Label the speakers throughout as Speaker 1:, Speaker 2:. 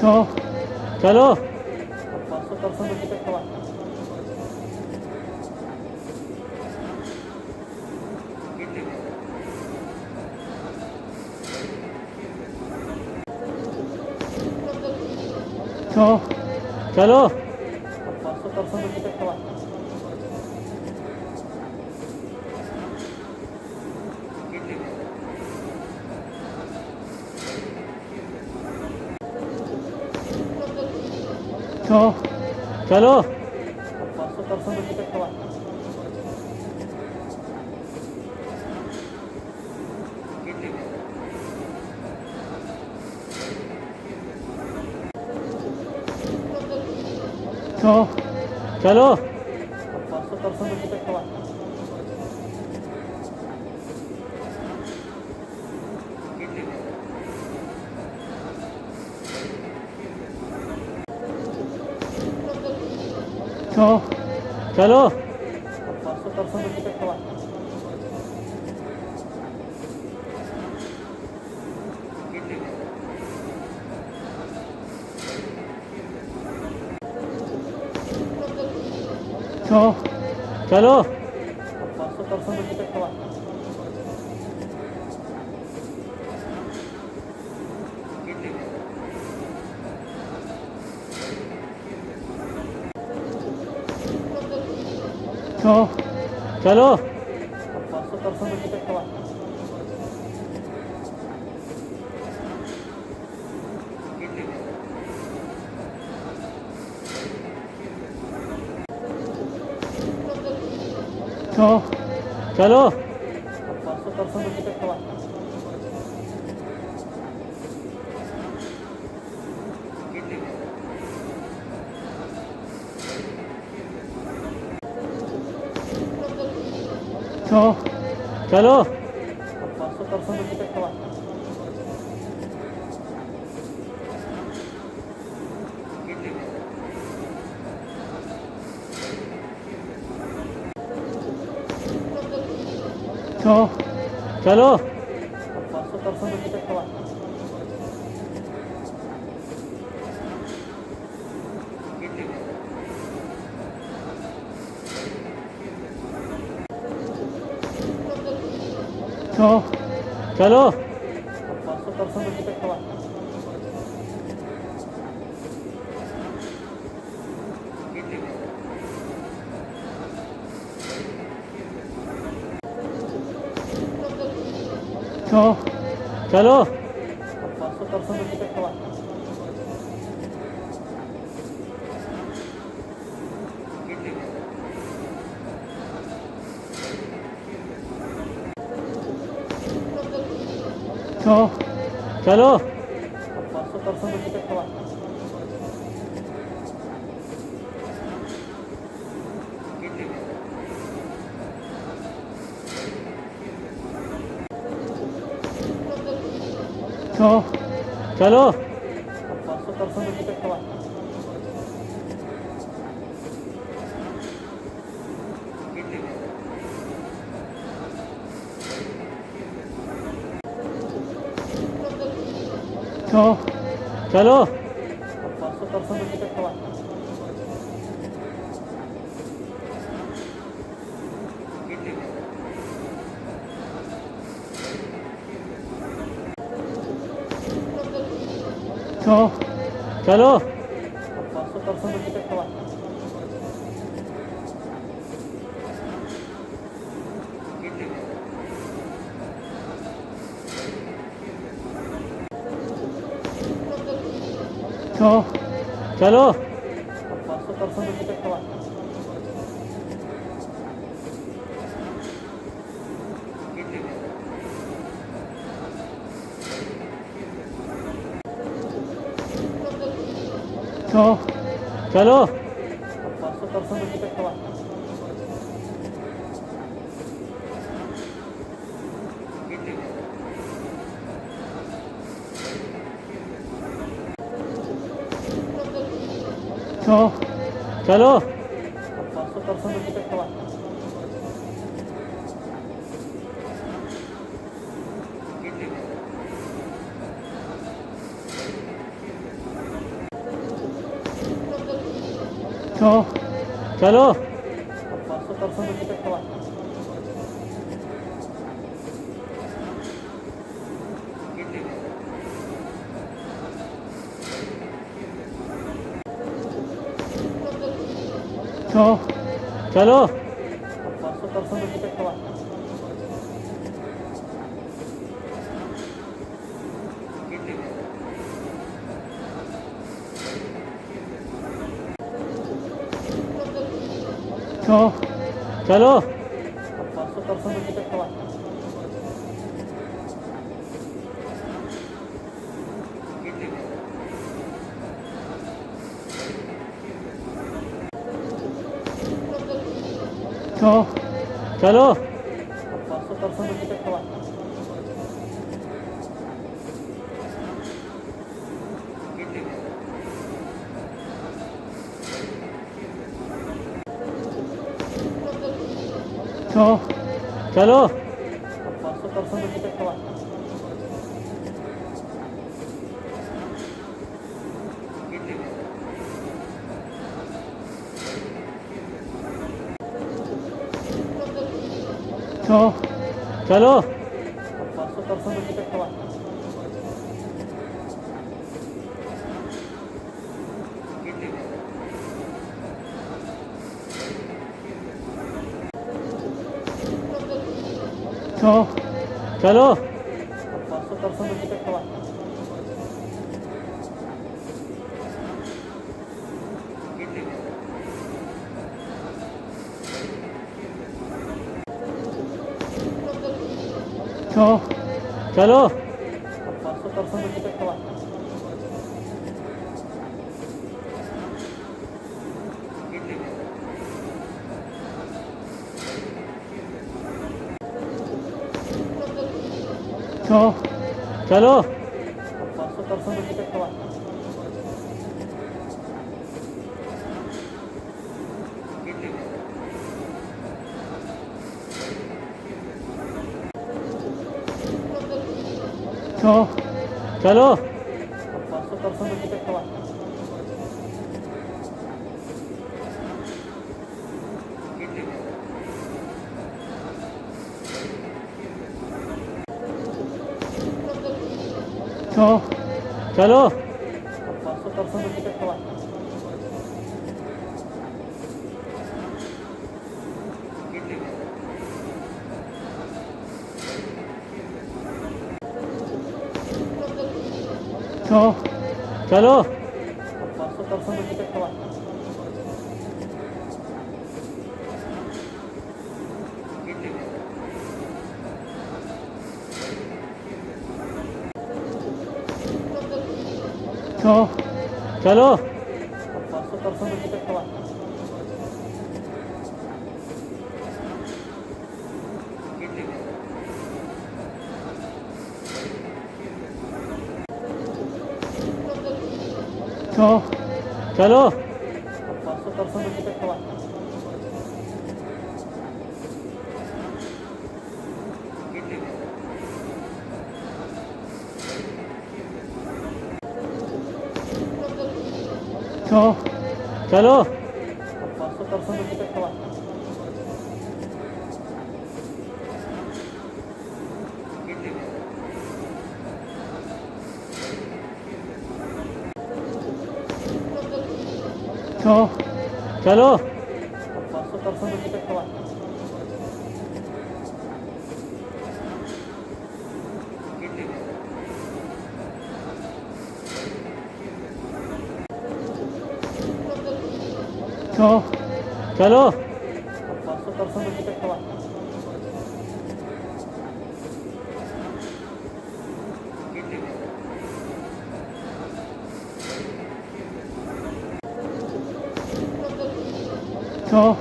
Speaker 1: तो चलो।
Speaker 2: 500% टिकट हुआ।
Speaker 1: तो चलो।
Speaker 2: 500% टिकट हुआ।
Speaker 1: तो चलो।
Speaker 2: 500% टिकट हुआ।
Speaker 1: तो चलो।
Speaker 2: 500% टिकट हुआ।
Speaker 1: तो चलो।
Speaker 2: 500% टिकट हुआ।
Speaker 1: तो चलो।
Speaker 2: 500% टिकट हुआ।
Speaker 1: तो चलो।
Speaker 2: 500% टिकट हुआ।
Speaker 1: तो चलो।
Speaker 2: 500% टिकट हुआ।
Speaker 1: तो चलो।
Speaker 2: 500% टिकट हुआ।
Speaker 1: तो चलो।
Speaker 2: 500% टिकट हुआ।
Speaker 1: तो चलो।
Speaker 2: 500% टिकट हुआ।
Speaker 1: तो चलो।
Speaker 2: 500% टिकट हुआ।
Speaker 1: तो चलो।
Speaker 2: 500% टिकट हुआ।
Speaker 1: तो चलो।
Speaker 2: 500% टिकट हुआ।
Speaker 1: तो चलो।
Speaker 2: 500% टिकट हुआ।
Speaker 1: तो चलो।
Speaker 2: 500% टिकट हुआ।
Speaker 1: तो चलो।
Speaker 2: 500% टिकट हुआ।
Speaker 1: तो चलो।
Speaker 2: 500% टिकट हुआ।
Speaker 1: तो चलो।
Speaker 2: 500% टिकट हुआ।
Speaker 1: तो चलो
Speaker 2: 500 पर्सन का टिकट हुआ
Speaker 1: तो चलो
Speaker 2: 500 पर्सन का टिकट हुआ
Speaker 1: तो चलो
Speaker 2: 500 पर्सन का टिकट हुआ
Speaker 1: तो चलो
Speaker 2: 500 पर्सन का टिकट हुआ
Speaker 1: तो चलो
Speaker 2: 500 पर्सन का टिकट हुआ
Speaker 1: तो चलो
Speaker 2: 500 पर्सन का टिकट हुआ
Speaker 1: तो चलो
Speaker 2: 500 पर्सन का टिकट हुआ
Speaker 1: तो चलो
Speaker 2: 500 पर्सन का टिकट हुआ
Speaker 1: तो चलो
Speaker 2: 500 पर्सन का टिकट हुआ
Speaker 1: तो चलो
Speaker 2: 500 पर्सन का टिकट हुआ
Speaker 1: तो चलो
Speaker 2: 500 पर्सन का टिकट हुआ
Speaker 1: तो चलो
Speaker 2: 500 पर्सन का टिकट हुआ
Speaker 1: तो चलो
Speaker 2: 500 पर्सन का टिकट हुआ
Speaker 1: तो चलो
Speaker 2: 500 पर्सन का टिकट हुआ
Speaker 1: तो चलो
Speaker 2: 500 पर्सन का टिकट हुआ
Speaker 1: तो चलो
Speaker 2: 500 पर्सन का टिकट हुआ
Speaker 1: तो चलो
Speaker 2: 500 पर्सन का टिकट हुआ
Speaker 1: तो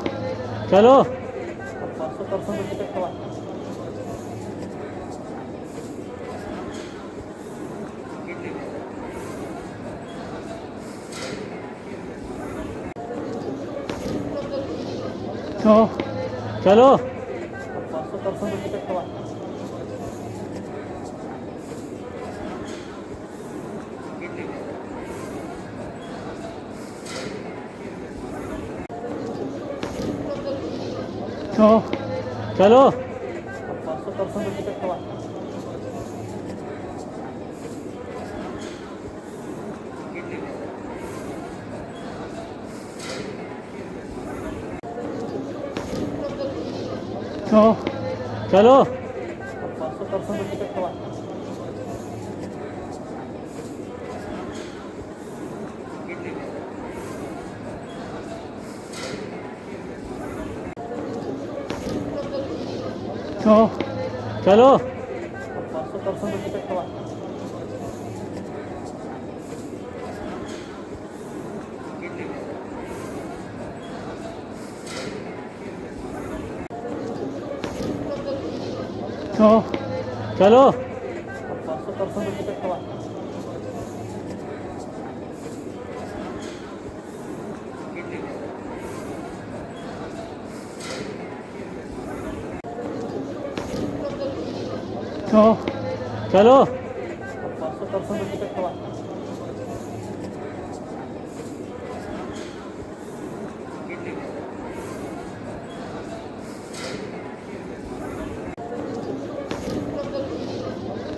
Speaker 1: चलो
Speaker 2: 500 पर्सन का टिकट हुआ
Speaker 1: तो चलो
Speaker 2: 500 पर्सन का टिकट हुआ
Speaker 1: हो चलो
Speaker 2: 500% टिकट हुआ
Speaker 1: हो चलो
Speaker 2: 500% टिकट हुआ
Speaker 1: हो चलो
Speaker 2: 500% टिकट हुआ
Speaker 1: हो चलो
Speaker 2: 500% टिकट हुआ
Speaker 1: हो चलो
Speaker 2: 500% टिकट हुआ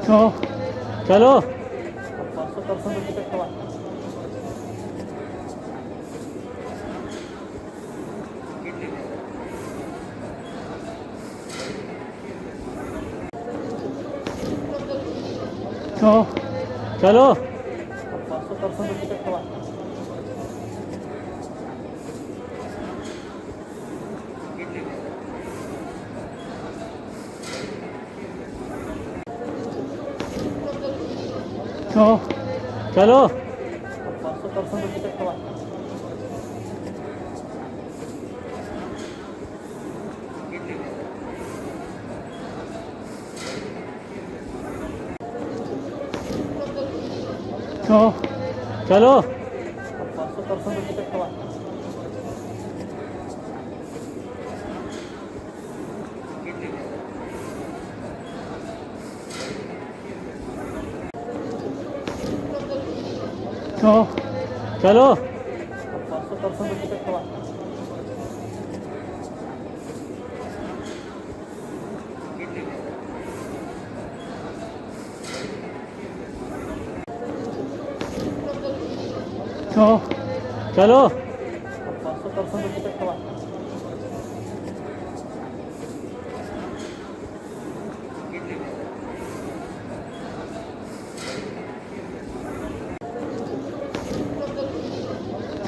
Speaker 1: हो चलो
Speaker 2: 500% टिकट हुआ
Speaker 1: हो चलो
Speaker 2: 500% टिकट हुआ
Speaker 1: हो चलो
Speaker 2: 500% टिकट हुआ
Speaker 1: हो चलो
Speaker 2: 500% टिकट हुआ
Speaker 1: हो चलो
Speaker 2: 500% टिकट हुआ
Speaker 1: हो चलो
Speaker 2: 500% टिकट हुआ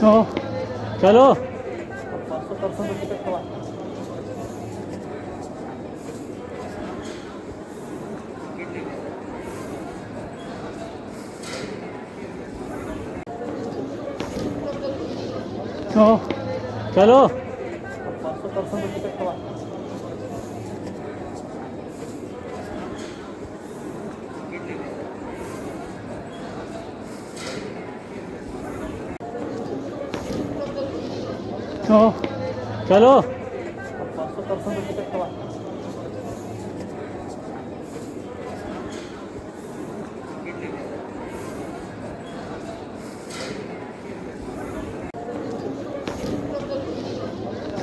Speaker 1: हो चलो
Speaker 2: 500% टिकट हुआ
Speaker 1: हो चलो
Speaker 2: 500% टिकट हुआ
Speaker 1: हो चलो
Speaker 2: 500% टिकट हुआ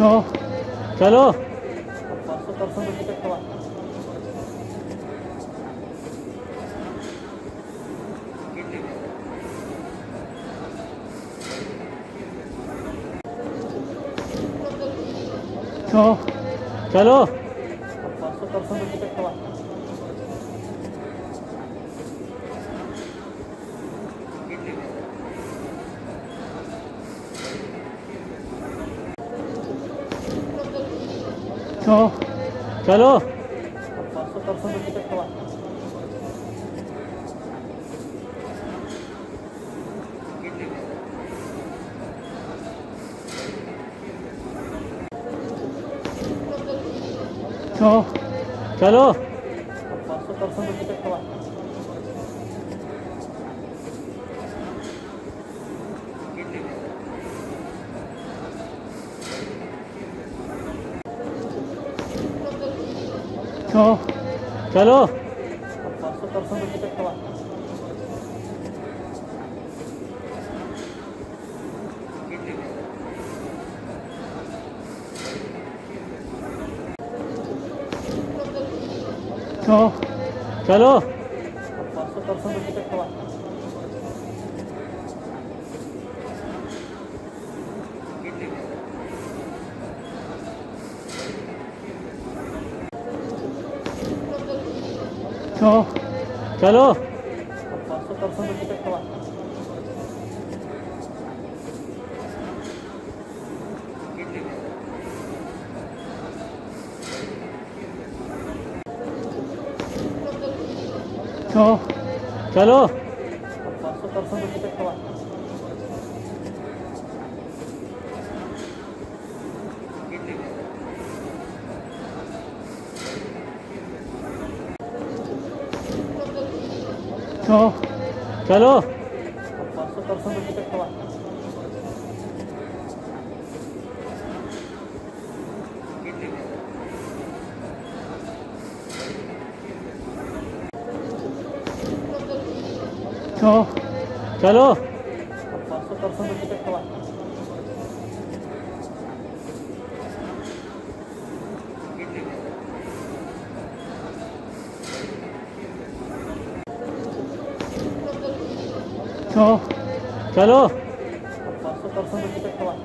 Speaker 1: हो चलो
Speaker 2: 500% टिकट हुआ
Speaker 1: हो चलो
Speaker 2: 500% टिकट हुआ
Speaker 1: हो चलो
Speaker 2: 500% टिकट हुआ
Speaker 1: हो चलो
Speaker 2: 500% टिकट हुआ
Speaker 1: हो चलो
Speaker 2: 500% टिकट हुआ
Speaker 1: तो चलो
Speaker 2: 500% रुपये तक हवा
Speaker 1: तो चलो
Speaker 2: 500% रुपये तक हवा
Speaker 1: तो चलो
Speaker 2: 500% रुपये तक हवा
Speaker 1: तो चलो
Speaker 2: 500% रुपये तक हवा
Speaker 1: तो चलो
Speaker 2: 500% रुपये तक हवा
Speaker 1: तो चलो
Speaker 2: 500% रुपये तक हवा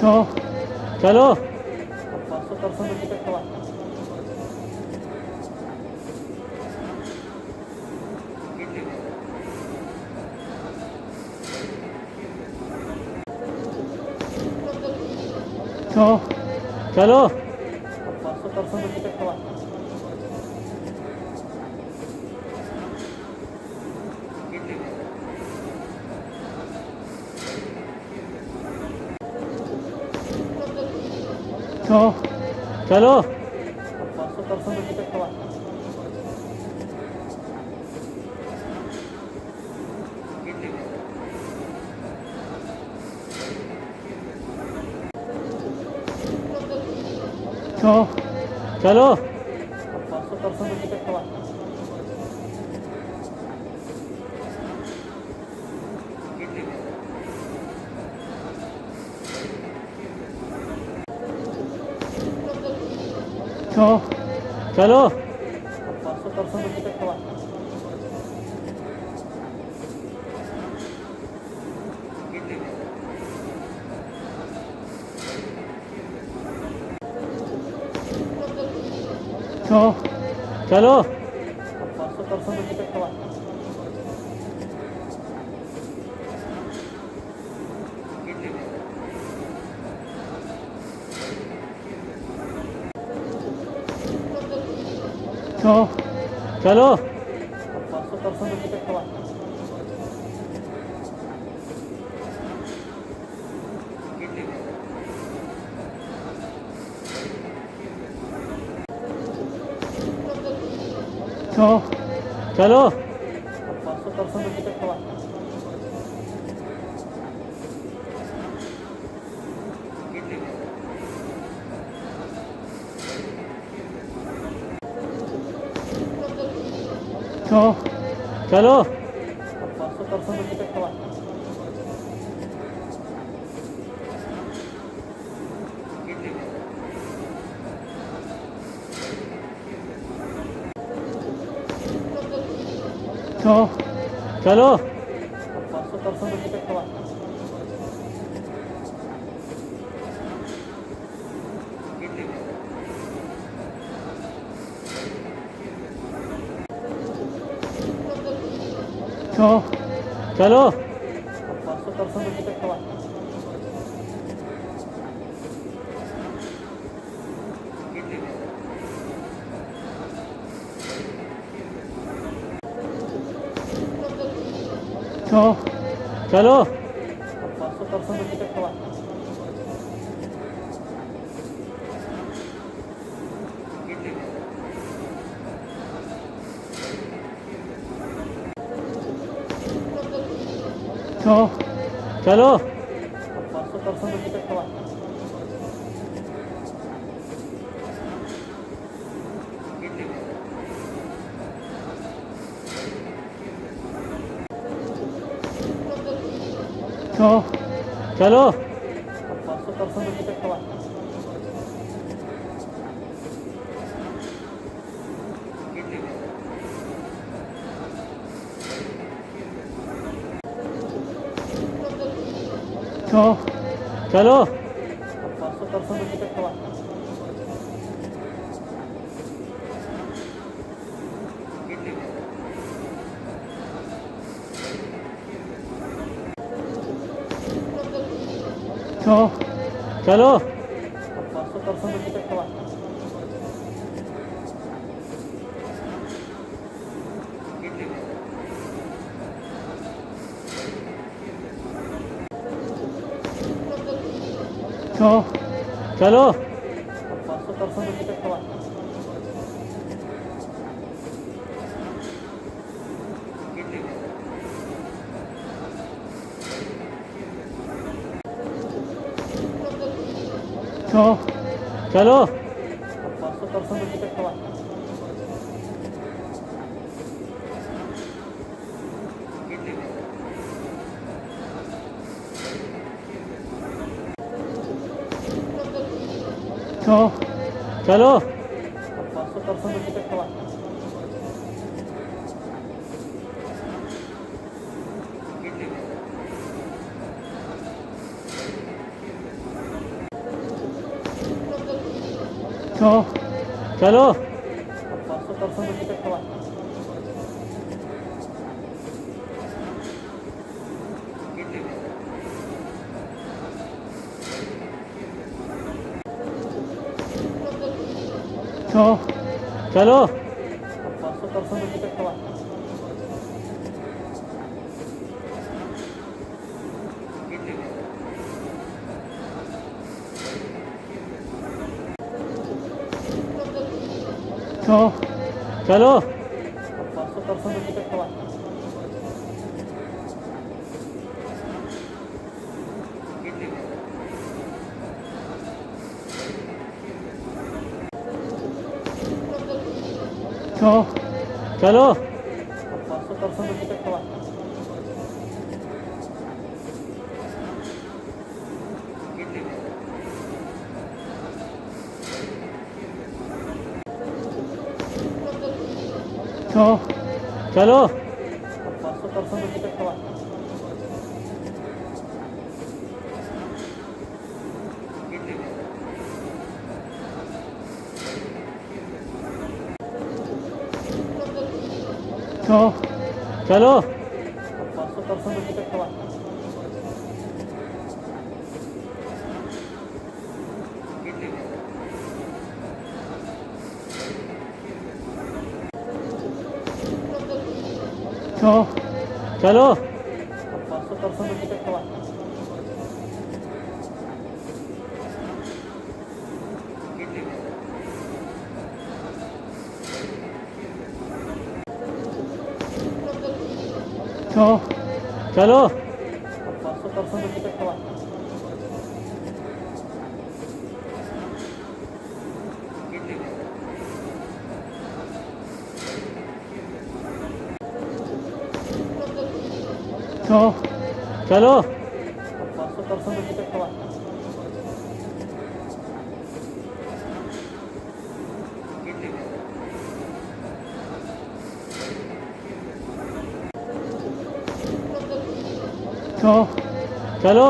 Speaker 1: तो चलो
Speaker 2: 500% रुपये तक हवा
Speaker 1: तो चलो
Speaker 2: 500% रुपये तक हवा
Speaker 1: तो चलो
Speaker 2: 500% रुपये तक हवा
Speaker 1: तो चलो
Speaker 2: 500% रुपये तक हवा
Speaker 1: तो चलो
Speaker 2: 500% रुपये तक हवा
Speaker 1: तो चलो
Speaker 2: 500% रुपये तक हवा
Speaker 1: तो चलो
Speaker 2: 500% रुपये तक हवा
Speaker 1: तो चलो
Speaker 2: 500% रुपये तक हवा
Speaker 1: तो चलो
Speaker 2: 500% रुपये तक हवा
Speaker 1: तो चलो
Speaker 2: 500% रुपये तक हवा
Speaker 1: तो चलो
Speaker 2: 500% रुपये तक हवा
Speaker 1: तो चलो
Speaker 2: 500% रुपये तक हवा
Speaker 1: तो चलो
Speaker 2: 500% रुपये तक हवा
Speaker 1: तो चलो
Speaker 2: 500% टिकट हुआ
Speaker 1: तो चलो
Speaker 2: 500% टिकट हुआ
Speaker 1: तो चलो
Speaker 2: 500% टिकट हुआ
Speaker 1: तो चलो
Speaker 2: 500% टिकट हुआ
Speaker 1: तो चलो
Speaker 2: 500% टिकट हुआ
Speaker 1: तो चलो
Speaker 2: 500% टिकट हुआ
Speaker 1: तो चलो
Speaker 2: 500% टिकट हुआ
Speaker 1: तो चलो
Speaker 2: 500% टिकट हुआ
Speaker 1: तो चलो
Speaker 2: 500% टिकट हुआ
Speaker 1: तो चलो
Speaker 2: 500% टिकट हुआ
Speaker 1: तो चलो
Speaker 2: 500% टिकट हुआ
Speaker 1: तो चलो
Speaker 2: 500% टिकट हुआ
Speaker 1: तो चलो
Speaker 2: 500% टिकट हुआ
Speaker 1: तो चलो
Speaker 2: 500% टिकट हुआ
Speaker 1: तो चलो
Speaker 2: 500% टिकट हुआ
Speaker 1: तो चलो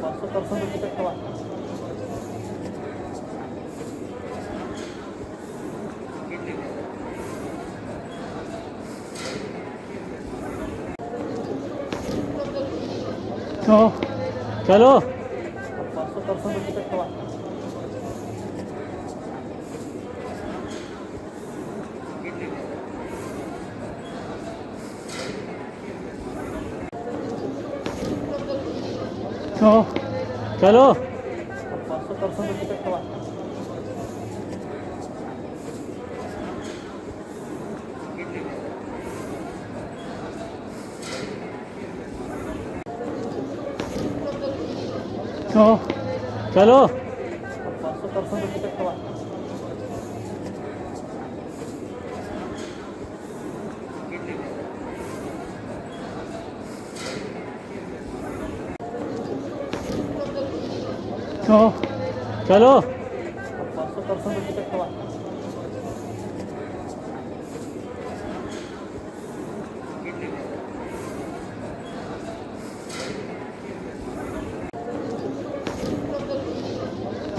Speaker 2: 500% टिकट हुआ
Speaker 1: तो चलो
Speaker 2: 500% टिकट हुआ
Speaker 1: तो चलो
Speaker 2: 500% टिकट हुआ
Speaker 1: तो चलो
Speaker 2: 500% टिकट हुआ
Speaker 1: तो चलो
Speaker 2: 500% टिकट हुआ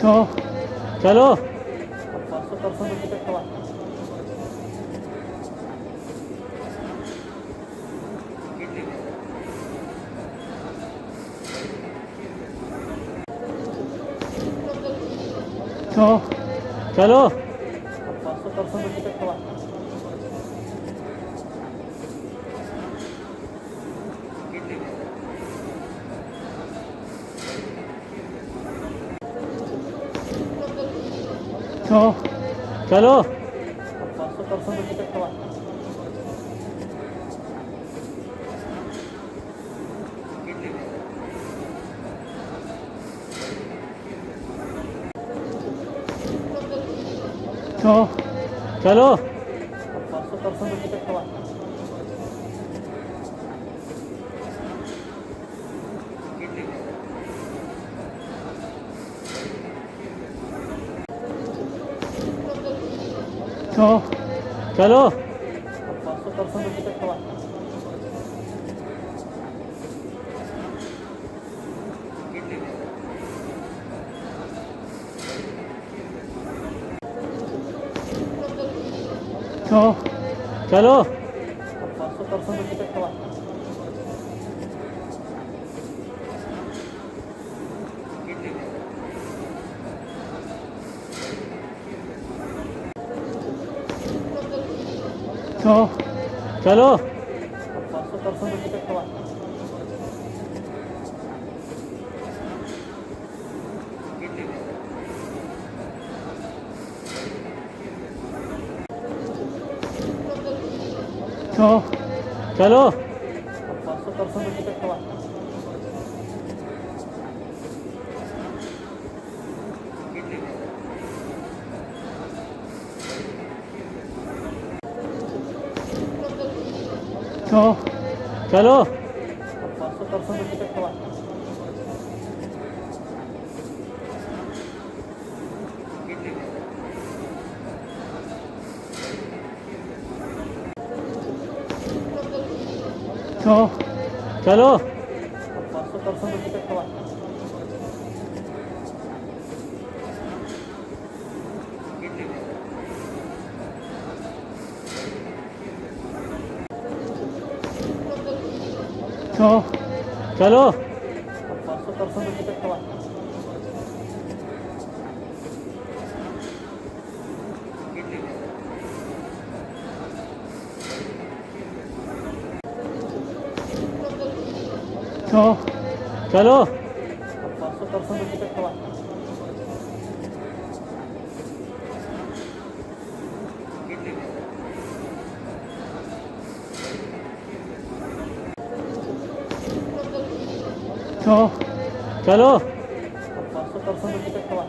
Speaker 1: तो चलो
Speaker 2: 500% टिकट हुआ
Speaker 1: तो चलो
Speaker 2: 500% टिकट हुआ
Speaker 1: तो चलो
Speaker 2: 500% टिकट हुआ
Speaker 1: तो चलो
Speaker 2: 500% टिकट हुआ
Speaker 1: तो चलो
Speaker 2: 500% टिकट हुआ
Speaker 1: तो चलो
Speaker 2: 500% टिकट हुआ
Speaker 1: तो चलो
Speaker 2: 500% टिकट हुआ
Speaker 1: तो चलो
Speaker 2: 500% टिकट हुआ
Speaker 1: तो चलो
Speaker 2: 500% टिकट हुआ
Speaker 1: तो चलो
Speaker 2: 500% टिकट हुआ
Speaker 1: तो चलो
Speaker 2: 500% टिकट हुआ
Speaker 1: तो चलो
Speaker 2: 500% टिकट हुआ
Speaker 1: तो चलो
Speaker 2: 500% टिकट हुआ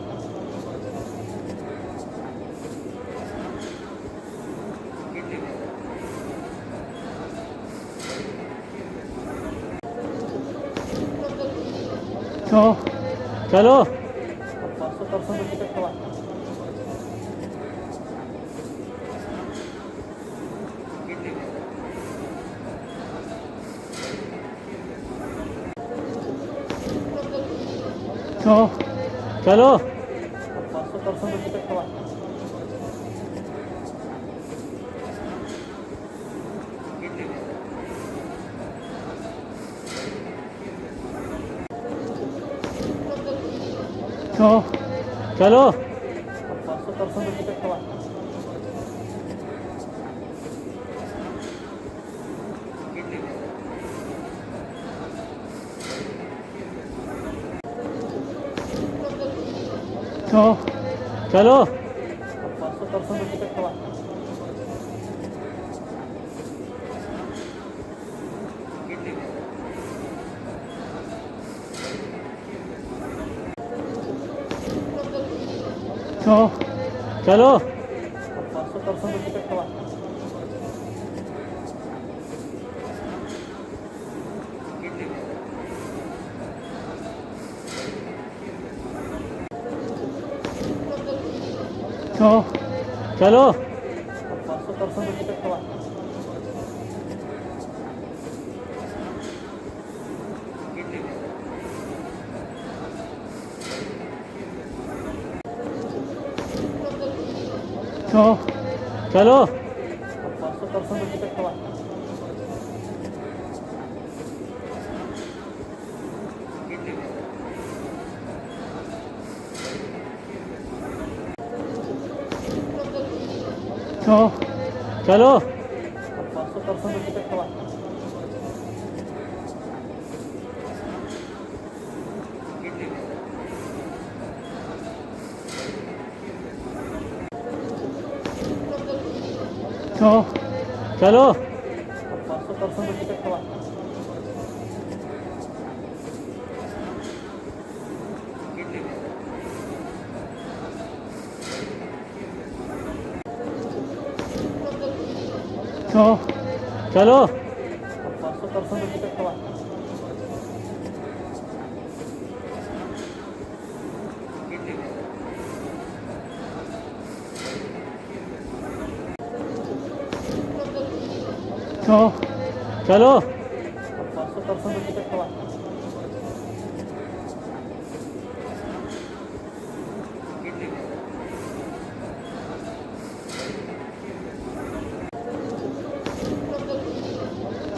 Speaker 1: तो चलो
Speaker 2: 500% टिकट हुआ
Speaker 1: तो चलो
Speaker 2: 500% टिकट हुआ
Speaker 1: तो चलो
Speaker 2: 500% टिकट हुआ
Speaker 1: तो चलो
Speaker 2: 500% टिकट हुआ
Speaker 1: तो चलो
Speaker 2: 500% टिकट हुआ
Speaker 1: तो चलो
Speaker 2: 500% टिकट हुआ
Speaker 1: तो चलो
Speaker 2: 500% टिकट हुआ
Speaker 1: तो चलो
Speaker 2: 500% टिकट हुआ
Speaker 1: तो चलो
Speaker 2: 500% टिकट हुआ
Speaker 1: तो चलो
Speaker 2: 500% टिकट हुआ
Speaker 1: तो चलो
Speaker 2: 500% टिकट हुआ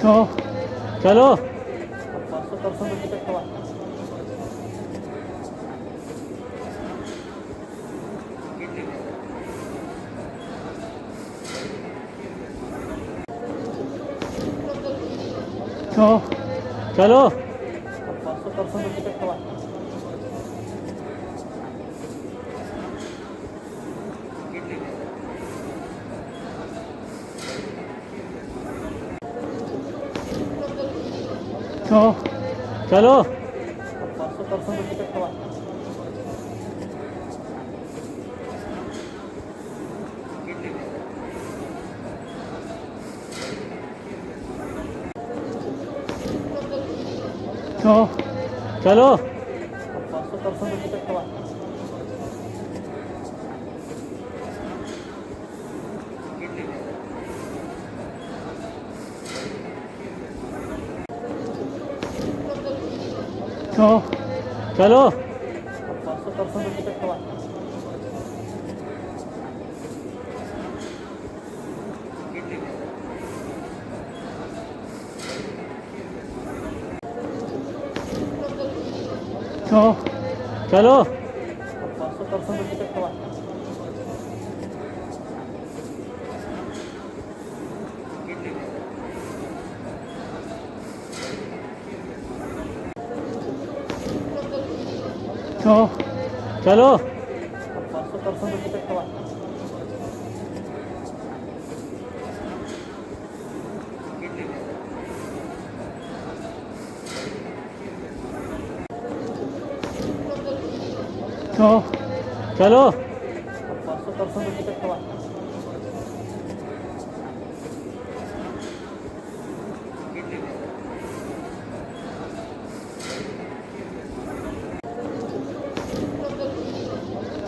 Speaker 1: तो चलो
Speaker 2: 500% टिकट हुआ
Speaker 1: तो चलो
Speaker 2: 500% टिकट हुआ
Speaker 1: तो चलो
Speaker 2: 500% टिकट हुआ
Speaker 1: तो चलो
Speaker 2: 500% टिकट हुआ
Speaker 1: तो चलो
Speaker 2: 500% टिकट हुआ
Speaker 1: तो चलो
Speaker 2: 500% टिकट हुआ
Speaker 1: तो चलो
Speaker 2: 500% टिकट हुआ
Speaker 1: तो चलो
Speaker 2: 500% टिकट हुआ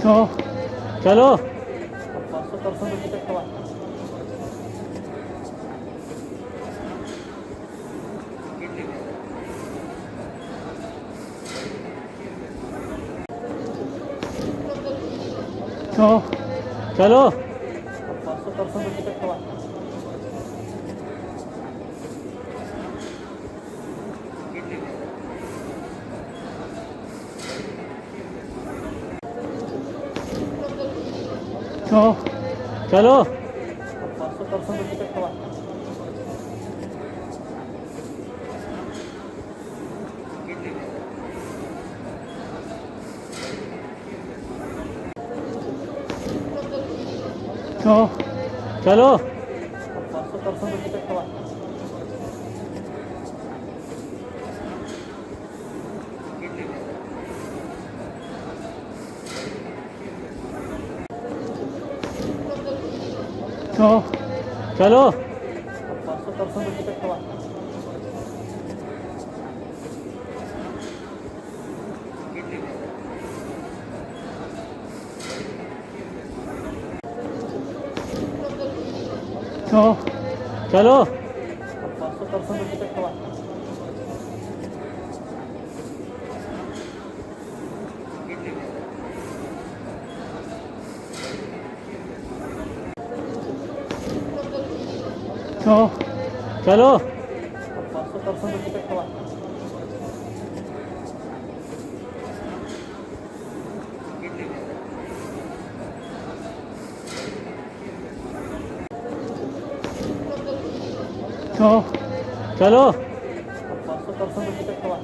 Speaker 1: तो चलो
Speaker 2: 500% टिकट हुआ
Speaker 1: तो चलो
Speaker 2: 500% टिकट हुआ
Speaker 1: तो चलो
Speaker 2: 500% टिकट हुआ
Speaker 1: तो चलो
Speaker 2: 500% टिकट हुआ
Speaker 1: तो चलो
Speaker 2: 500% टिकट हुआ
Speaker 1: तो चलो
Speaker 2: 500% रुपये तक हवा
Speaker 1: तो चलो
Speaker 2: 500% रुपये तक हवा 500% रुपये तक हवा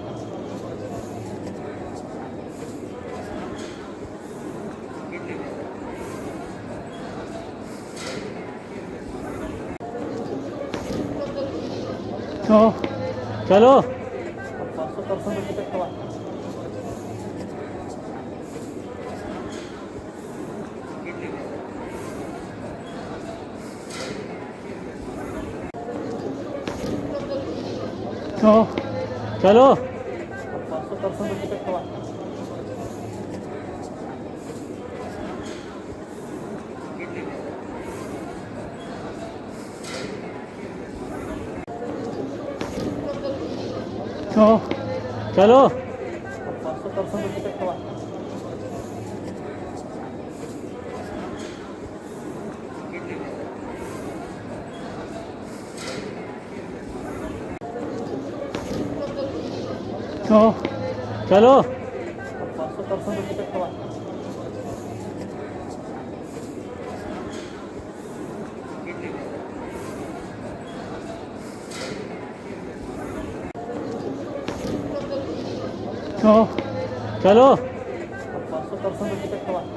Speaker 1: तो चलो
Speaker 2: 500% रुपये तक हवा 500% रुपये तक हवा 500% रुपये तक हवा 500% रुपये तक हवा 500% रुपये तक हवा 500% रुपये तक हवा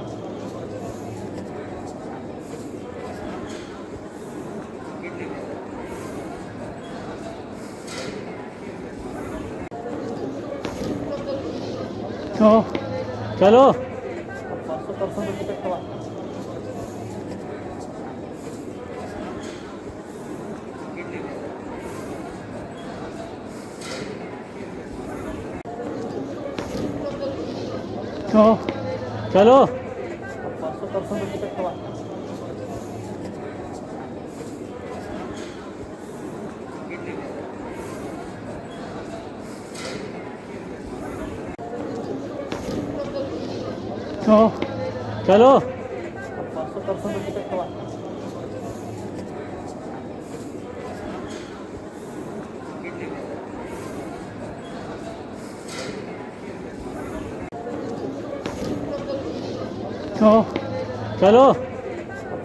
Speaker 2: 500% रुपये तक हवा 500% रुपये तक हवा 500% रुपये तक हवा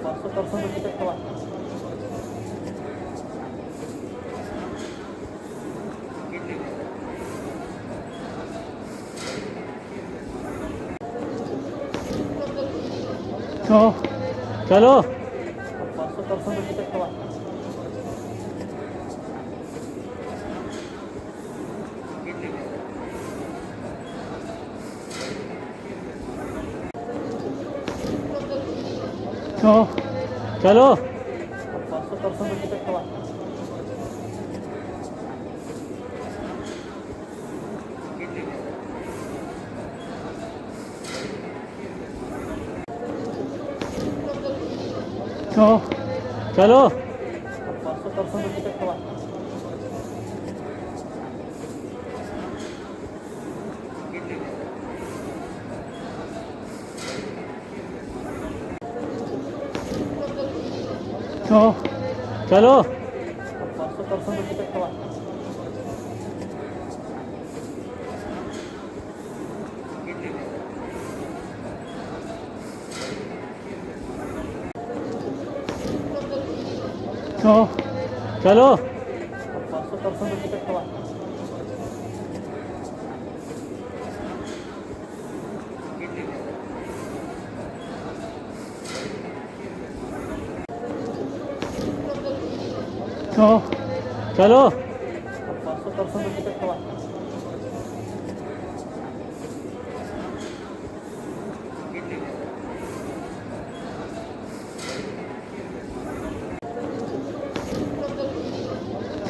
Speaker 2: 500% रुपये तक हवा 500% रुपये तक हवा 500% रुपये तक हवा 500% रुपये तक हवा 500% रुपये तक हवा 500% रुपये तक हवा 500% रुपये तक हवा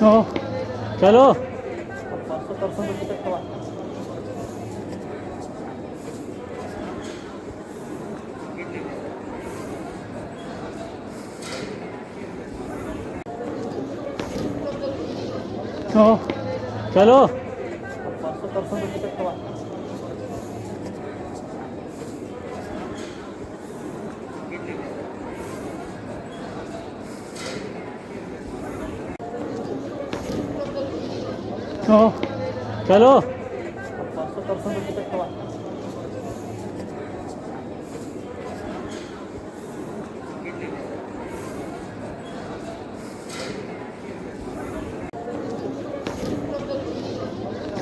Speaker 2: 500%
Speaker 1: हाँ चलो
Speaker 2: 500 दर्शन टिकट हुआ
Speaker 1: हाँ चलो
Speaker 2: 500 दर्शन टिकट हुआ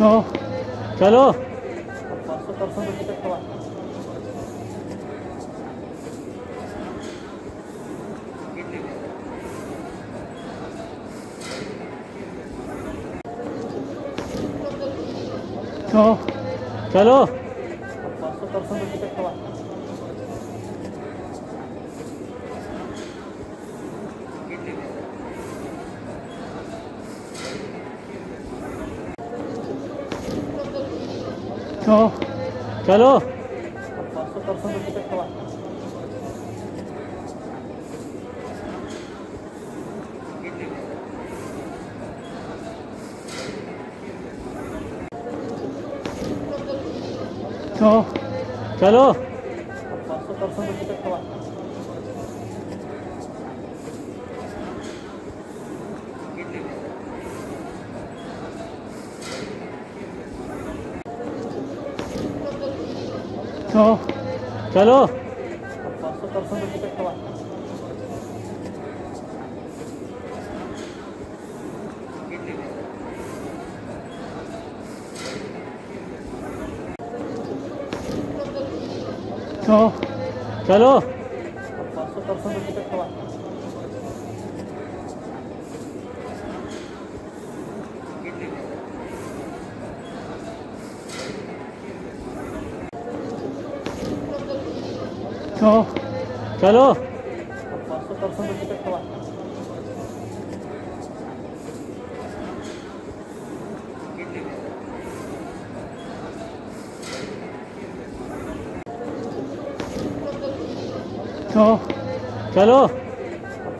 Speaker 1: हाँ चलो
Speaker 2: 500 दर्शन टिकट हुआ
Speaker 1: हाँ चलो
Speaker 2: 500 दर्शन टिकट हुआ
Speaker 1: हाँ चलो
Speaker 2: 500 दर्शन टिकट हुआ
Speaker 1: हाँ चलो
Speaker 2: 500 दर्शन टिकट हुआ
Speaker 1: हाँ चलो
Speaker 2: 500 दर्शन टिकट हुआ
Speaker 1: हाँ चलो
Speaker 2: 500 दर्शन टिकट हुआ
Speaker 1: हाँ चलो
Speaker 2: 500 दर्शन टिकट हुआ
Speaker 1: हाँ चलो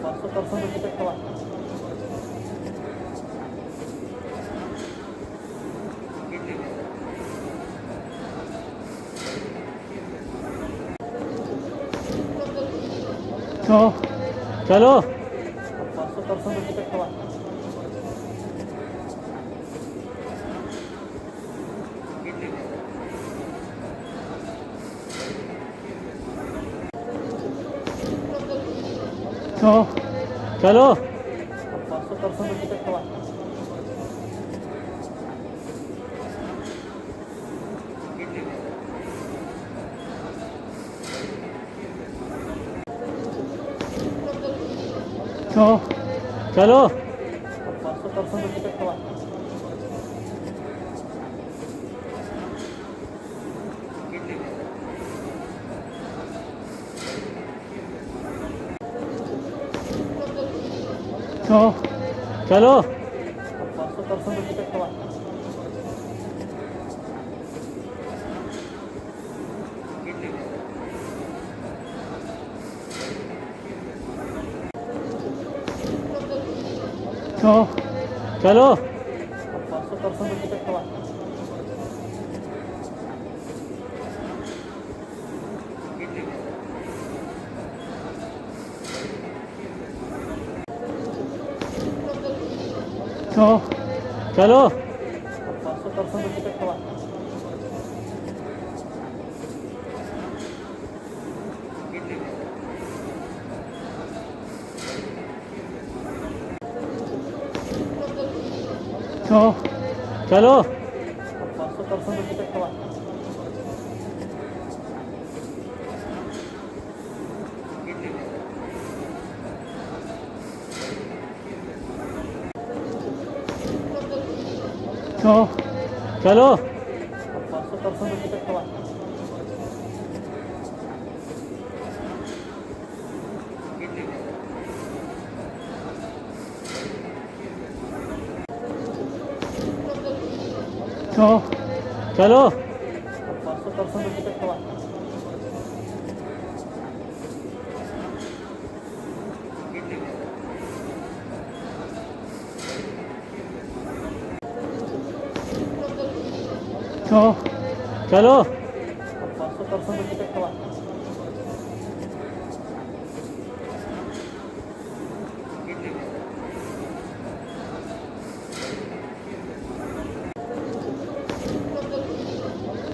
Speaker 2: 500 दर्शन टिकट हुआ
Speaker 1: हाँ चलो
Speaker 2: 500 दर्शन टिकट हुआ
Speaker 1: हाँ चलो
Speaker 2: 500 दर्शन टिकट हुआ
Speaker 1: हाँ चलो
Speaker 2: 500 दर्शन टिकट हुआ
Speaker 1: हाँ चलो
Speaker 2: 500 दर्शन टिकट हुआ
Speaker 1: हाँ चलो
Speaker 2: 500 दर्शन टिकट हुआ
Speaker 1: हाँ चलो
Speaker 2: 500 दर्शन टिकट हुआ
Speaker 1: हाँ चलो
Speaker 2: 500 दर्शन टिकट हुआ
Speaker 1: हाँ चलो
Speaker 2: 500 दर्शन टिकट हुआ
Speaker 1: हाँ चलो
Speaker 2: 500 दर्शन टिकट हुआ
Speaker 1: चलो चलो
Speaker 2: 500% रुपये तक हवा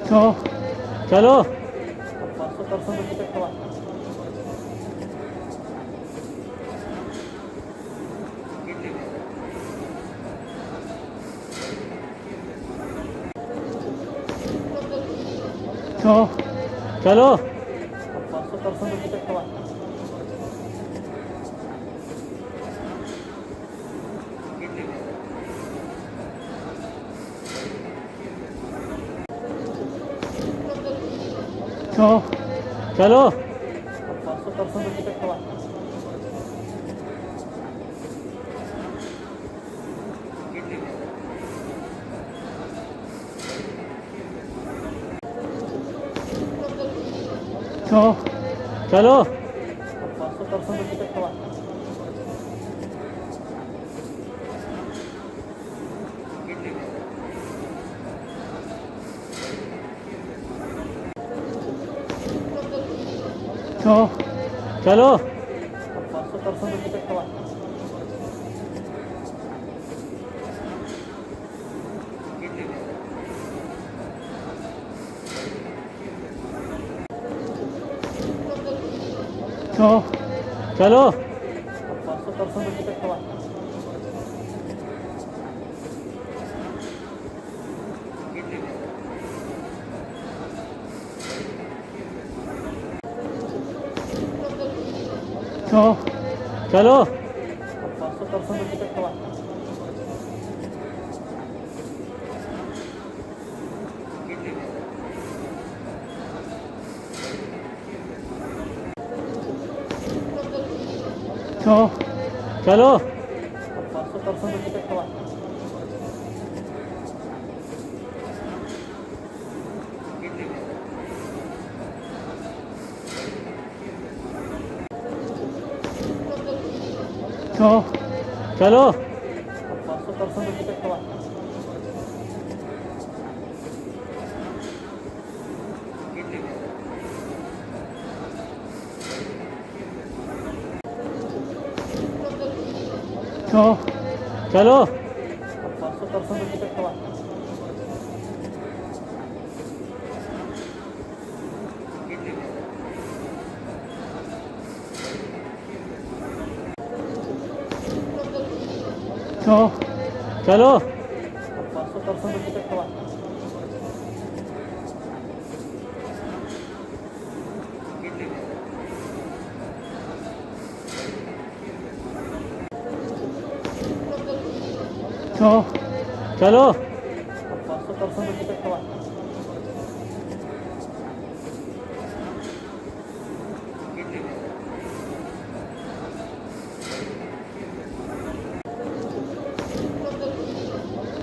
Speaker 1: चलो चलो
Speaker 2: 500% रुपये तक हवा
Speaker 1: चलो चलो
Speaker 2: 500% रुपये तक हवा
Speaker 1: चलो चलो
Speaker 2: 500% रुपये तक हवा
Speaker 1: चलो चलो
Speaker 2: 500% रुपये तक हवा
Speaker 1: चलो चलो
Speaker 2: 500% रुपये तक हवा
Speaker 1: चलो चलो
Speaker 2: 500% रुपये तक हवा
Speaker 1: चलो चलो
Speaker 2: 500% रुपये तक हवा
Speaker 1: चलो चलो
Speaker 2: 500% रुपये तक हवा
Speaker 1: चलो चलो
Speaker 2: 500% रुपये तक हवा
Speaker 1: चलो चलो
Speaker 2: 500% रुपये तक हवा
Speaker 1: चलो चलो
Speaker 2: 500% रुपये तक हवा
Speaker 1: चलो चलो
Speaker 2: 500% रुपये तक हवा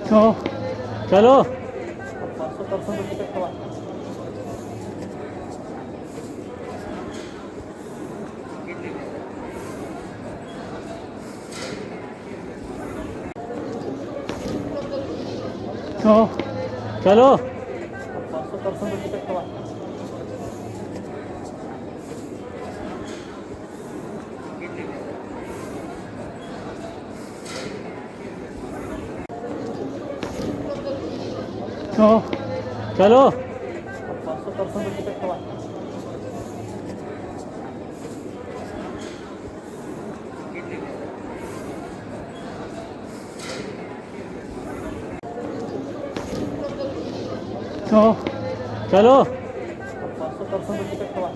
Speaker 1: चलो चलो
Speaker 2: 500% रुपये तक हवा
Speaker 1: चलो चलो
Speaker 2: 500% रुपये तक हवा
Speaker 1: चलो चलो
Speaker 2: 500% रुपये तक हवा
Speaker 1: चलो चलो
Speaker 2: 500% रुपये तक हवा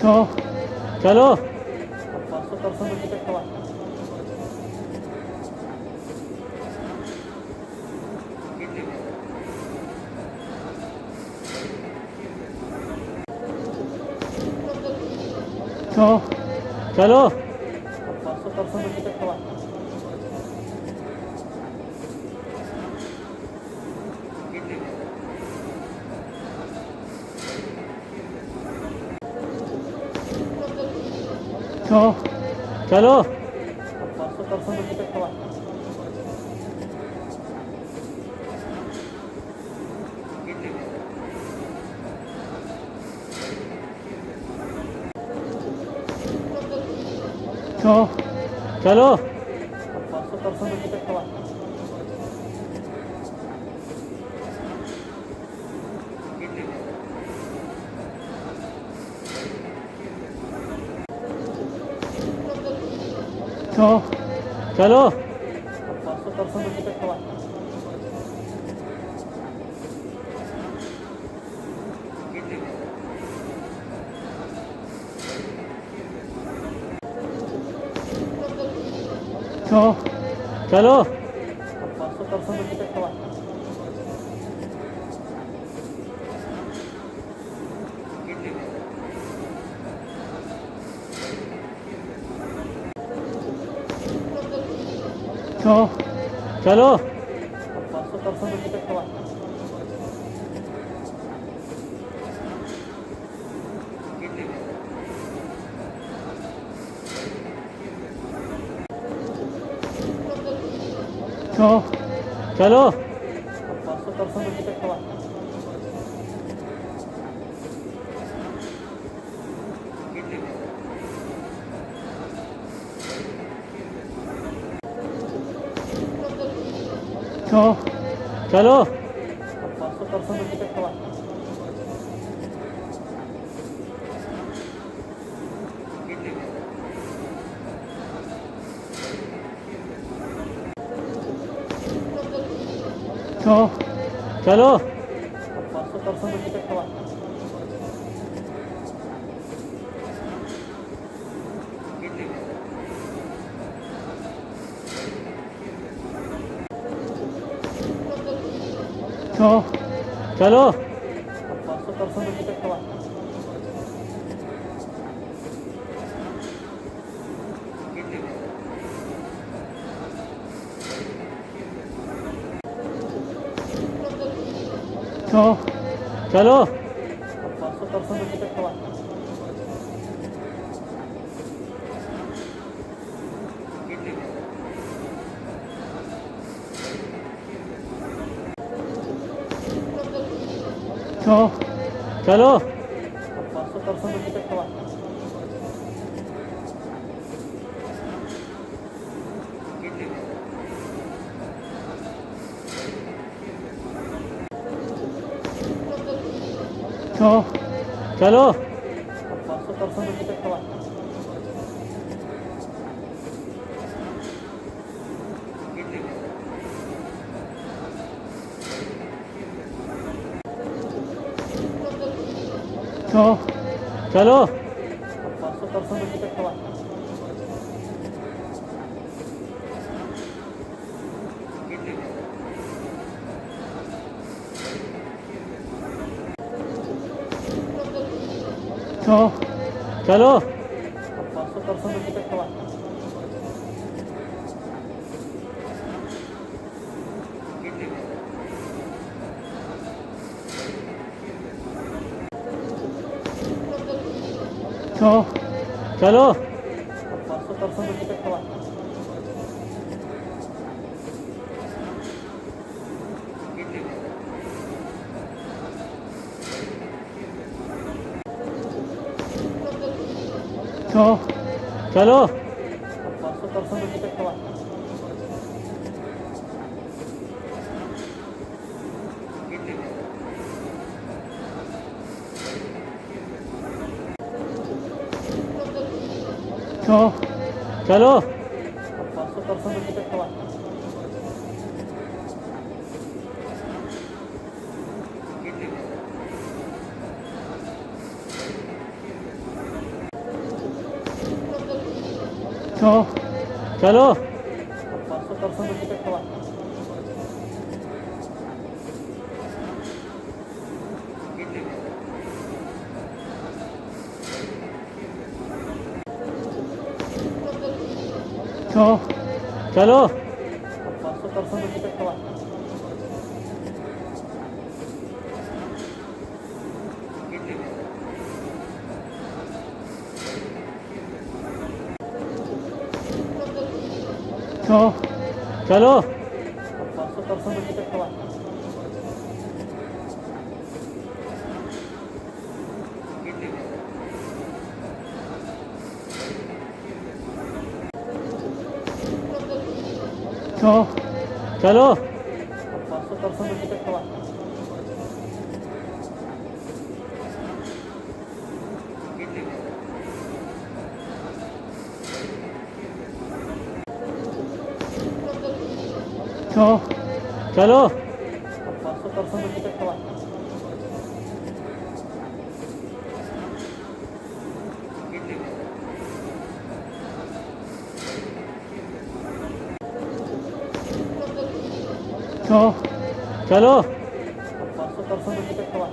Speaker 1: चलो चलो
Speaker 2: 500% रुपये तक हवा
Speaker 1: चलो चलो
Speaker 2: 500% रुपये तक हवा
Speaker 1: चलो तो चलो
Speaker 2: 500% टिकट हुआ
Speaker 1: तो चलो
Speaker 2: 500% टिकट हुआ
Speaker 1: तो चलो
Speaker 2: 500% टिकट हुआ
Speaker 1: तो चलो
Speaker 2: 500% टिकट हुआ
Speaker 1: तो चलो
Speaker 2: 500% टिकट हुआ
Speaker 1: तो चलो
Speaker 2: 500% टिकट हुआ
Speaker 1: तो चलो
Speaker 2: 500% टिकट हुआ
Speaker 1: तो चलो
Speaker 2: 500% टिकट हुआ
Speaker 1: तो चलो
Speaker 2: 500% टिकट हुआ
Speaker 1: तो चलो
Speaker 2: 500% टिकट हुआ
Speaker 1: तो चलो
Speaker 2: 500% टिकट हुआ
Speaker 1: तो चलो
Speaker 2: 500% टिकट हुआ
Speaker 1: तो चलो
Speaker 2: 500% टिकट हुआ
Speaker 1: तो चलो
Speaker 2: 500% टिकट हुआ
Speaker 1: तो चलो
Speaker 2: 500% टिकट हुआ
Speaker 1: तो चलो
Speaker 2: 500% टिकट हुआ
Speaker 1: तो चलो
Speaker 2: 500% टिकट हुआ
Speaker 1: तो चलो
Speaker 2: 500% टिकट हुआ
Speaker 1: तो चलो
Speaker 2: 500% टिकट हुआ
Speaker 1: तो चलो
Speaker 2: 500% टिकट हुआ
Speaker 1: तो चलो
Speaker 2: 500% टिकट हुआ
Speaker 1: तो चलो
Speaker 2: 500% टिकट हुआ
Speaker 1: तो चलो
Speaker 2: 500% टिकट हुआ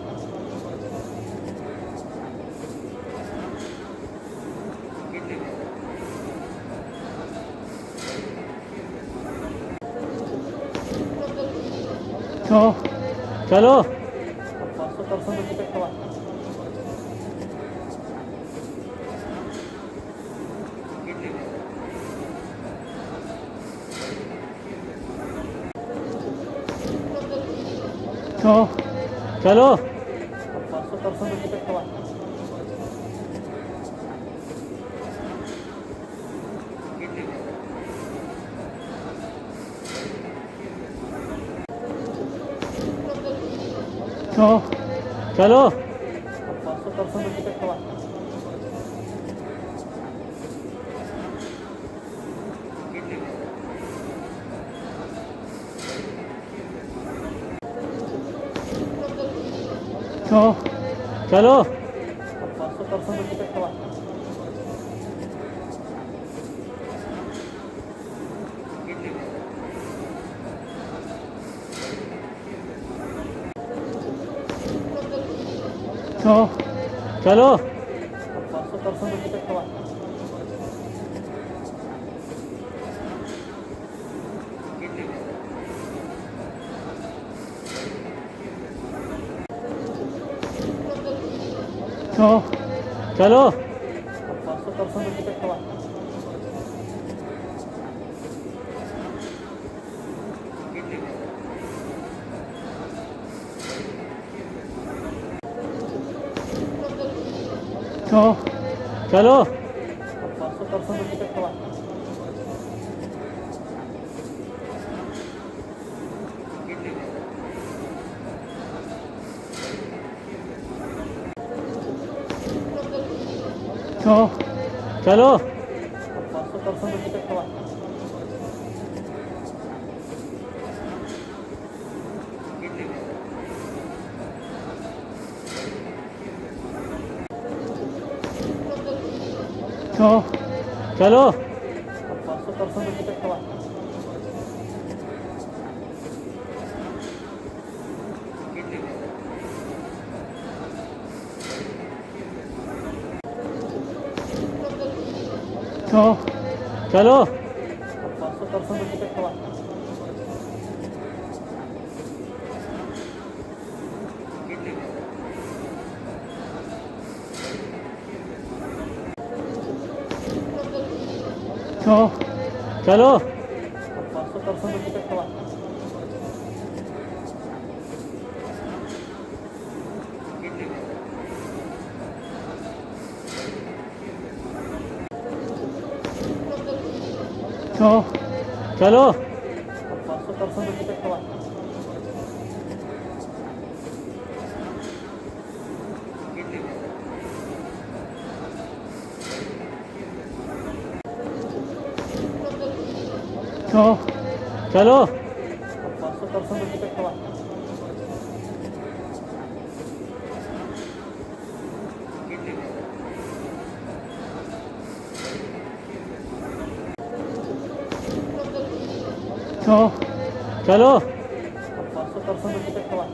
Speaker 1: तो चलो
Speaker 2: 500% टिकट हुआ
Speaker 1: तो चलो
Speaker 2: 500% टिकट हुआ
Speaker 1: तो चलो
Speaker 2: 500% टिकट हुआ
Speaker 1: तो चलो
Speaker 2: 500% टिकट हुआ
Speaker 1: तो चलो
Speaker 2: 500% टिकट हुआ
Speaker 1: तो चलो
Speaker 2: 500% टिकट हुआ
Speaker 1: तो चलो
Speaker 2: 500% टिकट हुआ
Speaker 1: तो चलो
Speaker 2: 500% टिकट हुआ
Speaker 1: तो चलो
Speaker 2: 500% टिकट हुआ
Speaker 1: तो चलो
Speaker 2: 500% टिकट हुआ
Speaker 1: तो चलो
Speaker 2: 500% टिकट हुआ
Speaker 1: तो चलो
Speaker 2: 500% टिकट हुआ
Speaker 1: तो चलो
Speaker 2: 500% टिकट हुआ
Speaker 1: तो चलो
Speaker 2: 500% टिकट हुआ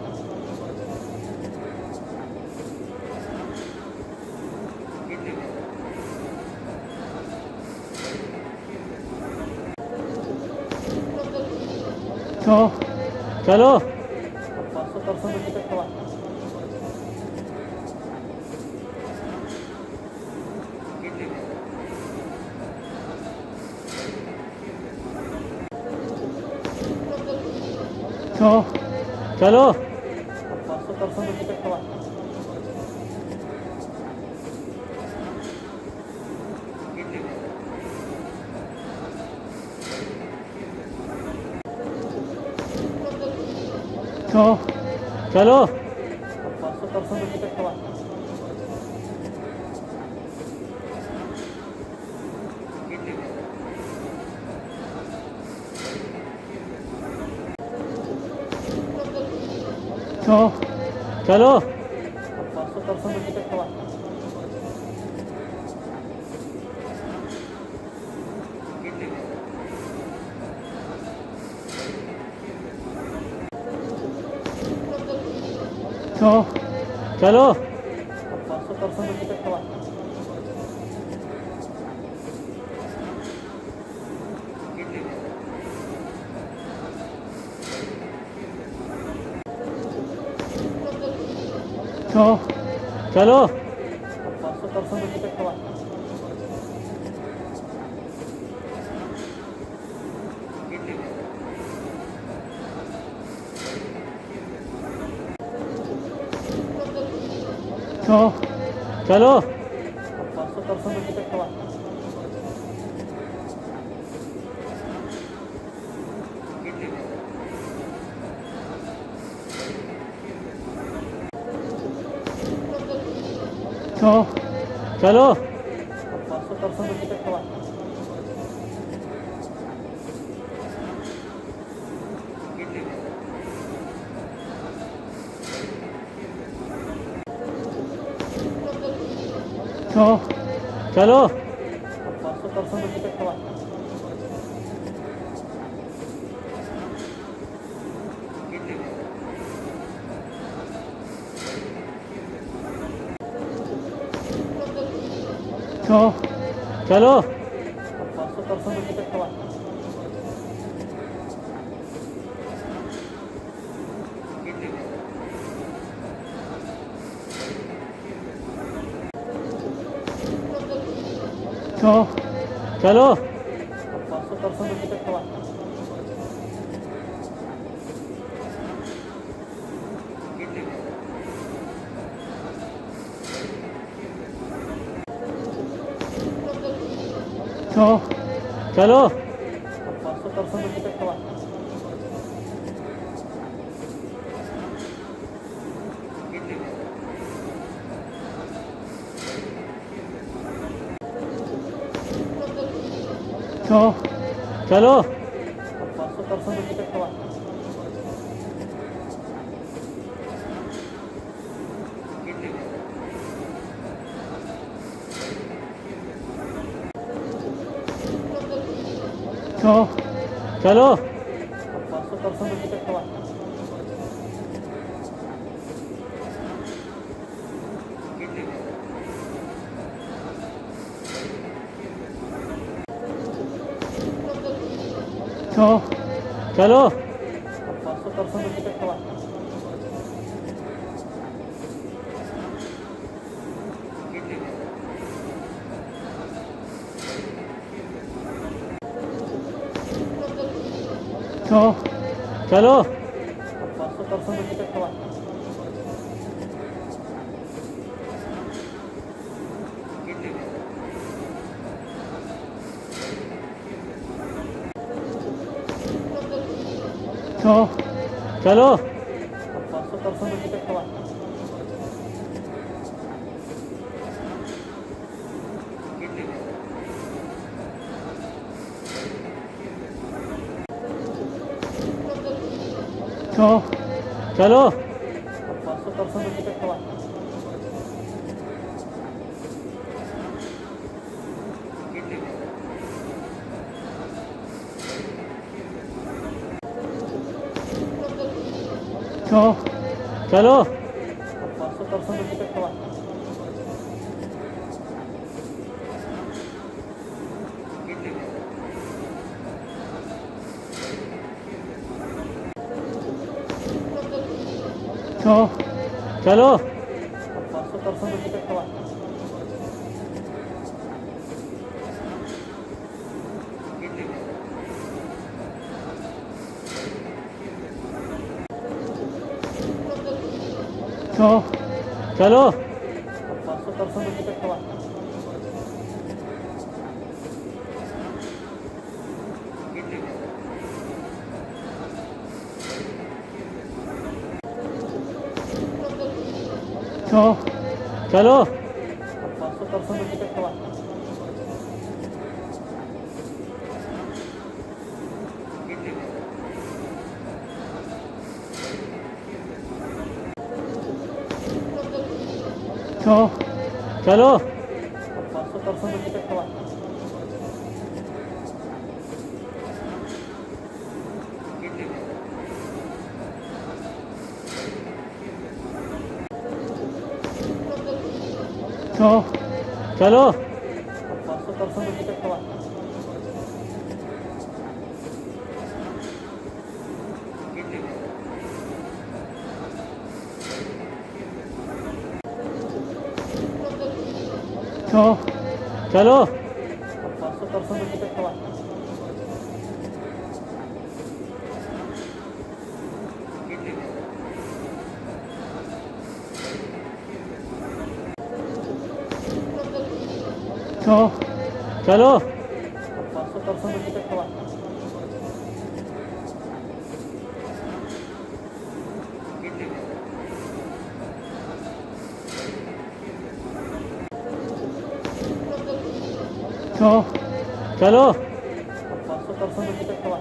Speaker 1: तो चलो
Speaker 2: 500% टिकट हुआ
Speaker 1: तो चलो
Speaker 2: 500 पर्सन टिकट हुआ
Speaker 1: तो चलो
Speaker 2: 500 पर्सन टिकट हुआ
Speaker 1: तो चलो
Speaker 2: 500 पर्सन टिकट हुआ
Speaker 1: तो चलो
Speaker 2: 500 पर्सन टिकट हुआ
Speaker 1: तो चलो
Speaker 2: 500 पर्सन टिकट हुआ
Speaker 1: तो चलो
Speaker 2: 500 पर्सन टिकट हुआ
Speaker 1: तो चलो
Speaker 2: 500 पर्सन टिकट हुआ
Speaker 1: तो चलो
Speaker 2: 500 पर्सन टिकट हुआ
Speaker 1: तो चलो
Speaker 2: 500 पर्सन टिकट हुआ
Speaker 1: तो चलो
Speaker 2: 500 पर्सन टिकट हुआ
Speaker 1: तो चलो
Speaker 2: 500 पर्सन टिकट हुआ
Speaker 1: तो चलो
Speaker 2: 500 पर्सन टिकट हुआ
Speaker 1: तो चलो
Speaker 2: 500 पर्सन टिकट हुआ
Speaker 1: तो चलो
Speaker 2: 500 पर्सन टिकट हुआ
Speaker 1: तो चलो
Speaker 2: 500 पर्सन टिकट हुआ
Speaker 1: तो चलो
Speaker 2: 500 पर्सन टिकट हुआ
Speaker 1: तो चलो
Speaker 2: 500 पर्सन टिकट हुआ
Speaker 1: तो चलो
Speaker 2: 500 पर्सन टिकट हुआ
Speaker 1: तो चलो
Speaker 2: 500 पर्सन टिकट हुआ
Speaker 1: तो चलो
Speaker 2: 500% रुपये तक हुआ
Speaker 1: तो चलो
Speaker 2: 500% रुपये तक हुआ
Speaker 1: तो चलो
Speaker 2: 500% रुपये तक हुआ
Speaker 1: तो चलो
Speaker 2: 500% रुपये तक हुआ
Speaker 1: तो चलो
Speaker 2: 500% रुपये तक हुआ
Speaker 1: तो चलो
Speaker 2: 500% रुपये तक हुआ
Speaker 1: तो चलो
Speaker 2: 500% रुपये तक हुआ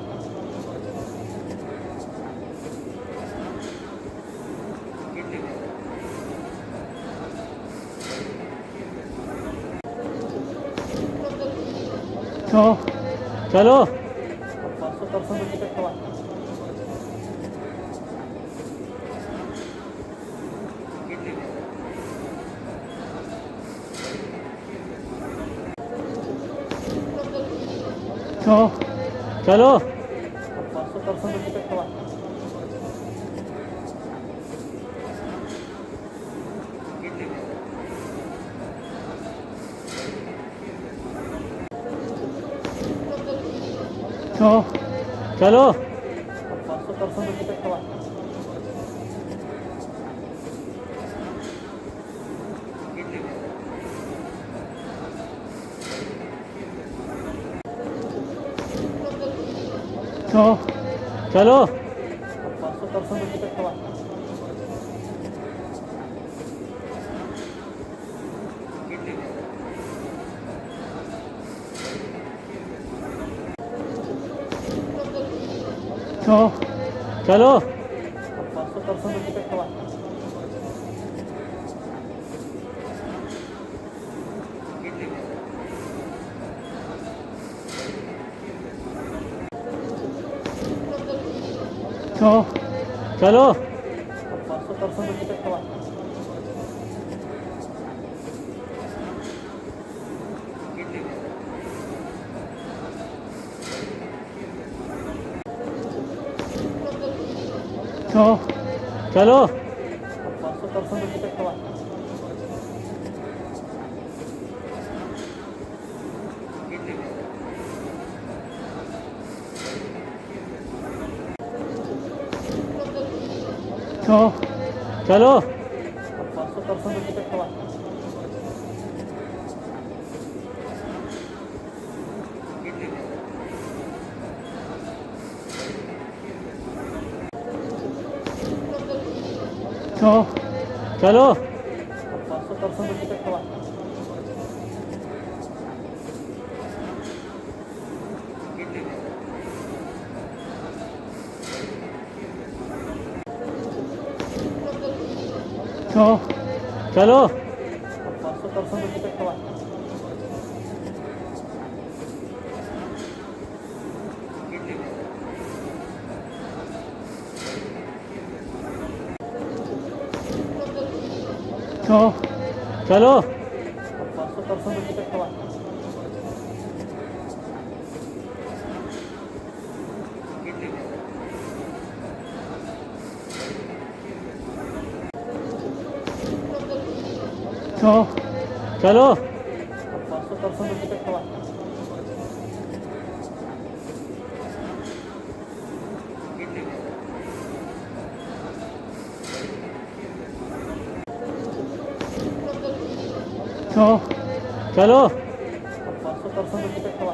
Speaker 1: तो चलो
Speaker 2: 500% रुपये तक हुआ
Speaker 1: तो चलो
Speaker 2: 500% रुपये तक हुआ
Speaker 1: तो चलो
Speaker 2: 500% रुपये तक हुआ
Speaker 1: तो चलो
Speaker 2: 500% रुपये तक हुआ
Speaker 1: तो चलो
Speaker 2: 500% रुपये तक हुआ
Speaker 1: तो चलो
Speaker 2: 500% रुपये तक हुआ
Speaker 1: तो चलो
Speaker 2: 500% रुपये तक हुआ
Speaker 1: तो चलो
Speaker 2: 500% रुपये तक हुआ
Speaker 1: तो चलो
Speaker 2: 500% रुपये तक हुआ
Speaker 1: तो चलो
Speaker 2: 500% रुपये तक हुआ
Speaker 1: तो चलो
Speaker 2: 500% रुपये तक हुआ
Speaker 1: तो चलो
Speaker 2: 500% रुपये तक हुआ
Speaker 1: तो चलो
Speaker 2: 500% रुपये तक हवा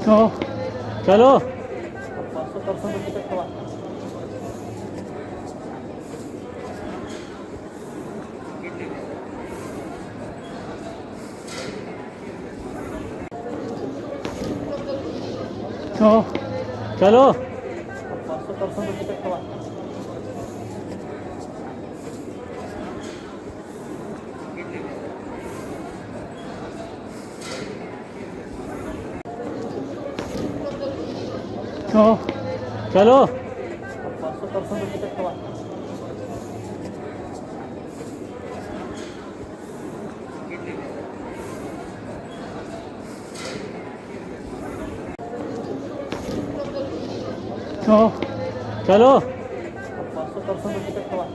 Speaker 1: तो चलो
Speaker 2: 500% रुपये तक हवा
Speaker 1: तो चलो
Speaker 2: 500% रुपये तक हवा
Speaker 1: तो चलो
Speaker 2: 500% रुपये तक हवा
Speaker 1: तो चलो
Speaker 2: 500% रुपये तक हवा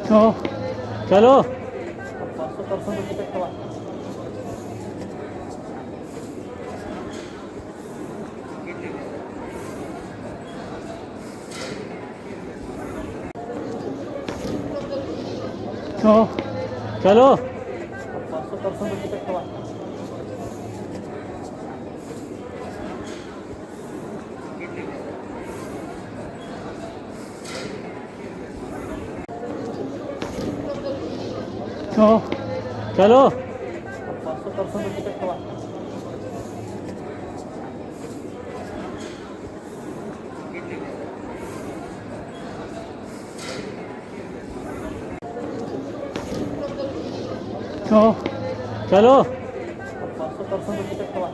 Speaker 1: तो चलो
Speaker 2: 500% रुपये तक हवा
Speaker 1: तो चलो
Speaker 2: 500% रुपये तक हवा
Speaker 1: तो चलो
Speaker 2: 500% रुपये तक हवा
Speaker 1: तो चलो
Speaker 2: 500% रुपये तक हवा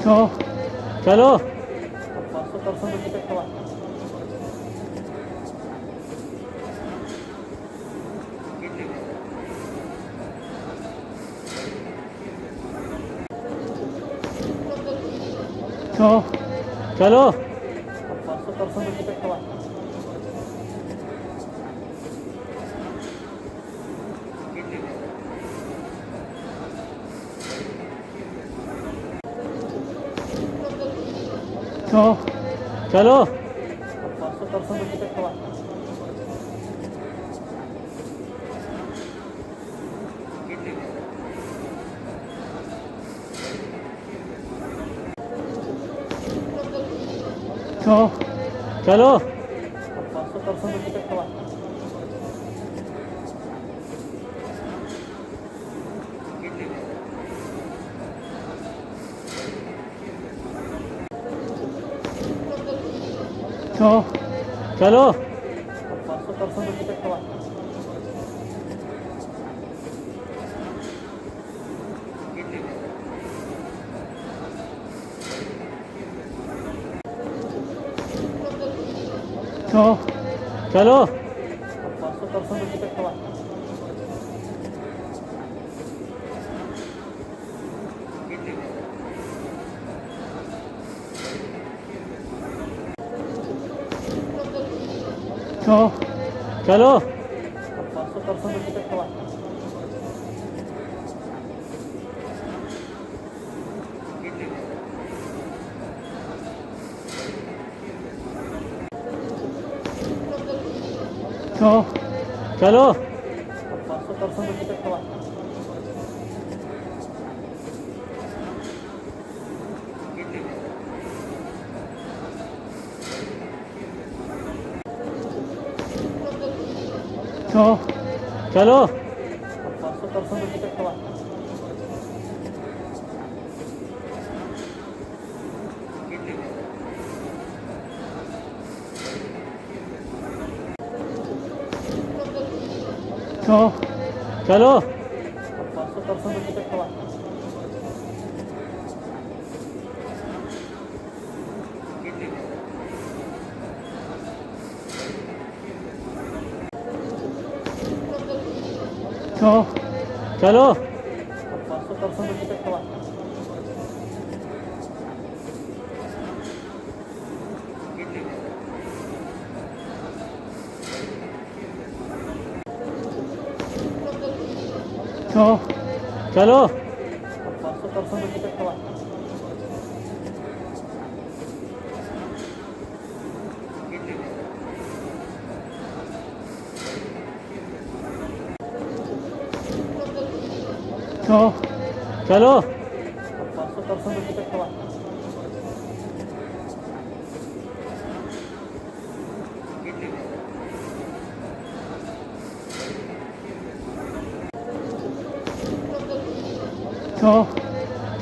Speaker 1: तो चलो
Speaker 2: 500% रुपये तक हवा
Speaker 1: तो चलो
Speaker 2: 500% रुपये तक हवा
Speaker 1: तो चलो
Speaker 2: 500% रुपये तक हवा
Speaker 1: तो चलो
Speaker 2: 500% रुपये तक हवा
Speaker 1: तो चलो
Speaker 2: 500% रुपये तक हवा
Speaker 1: तो चलो
Speaker 2: 500% रुपये तक हवा
Speaker 1: तो चलो
Speaker 2: 500% रुपये तक हवा
Speaker 1: तो चलो
Speaker 2: 500% रुपये तक हवा
Speaker 1: तो चलो
Speaker 2: 500% रुपये तक हवा
Speaker 1: तो चलो
Speaker 2: 500% रुपये तक हवा
Speaker 1: चलो
Speaker 2: 500% रुपये तक हवा
Speaker 1: चलो
Speaker 2: 500% रुपये तक हवा 500% रुपये तक हवा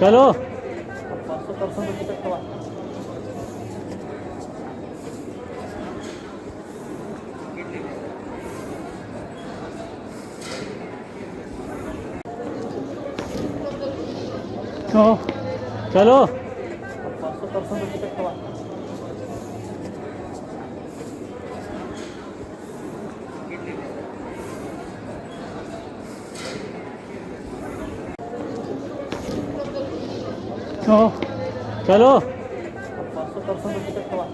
Speaker 1: चलो
Speaker 2: 500% रुपये तक हवा 500% रुपये तक हवा
Speaker 1: चलो
Speaker 2: 500% रुपये तक हवा 500% रुपये तक हवा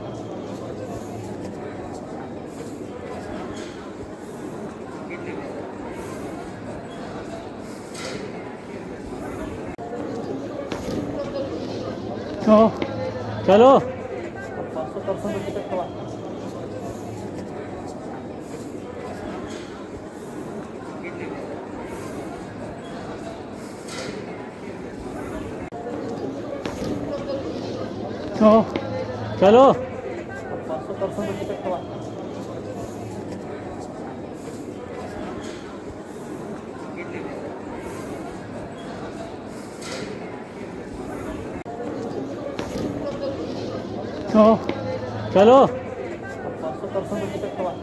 Speaker 1: चलो
Speaker 2: 500% रुपये तक हवा 500% रुपये तक हवा
Speaker 1: चलो
Speaker 2: 500% रुपये तक हवा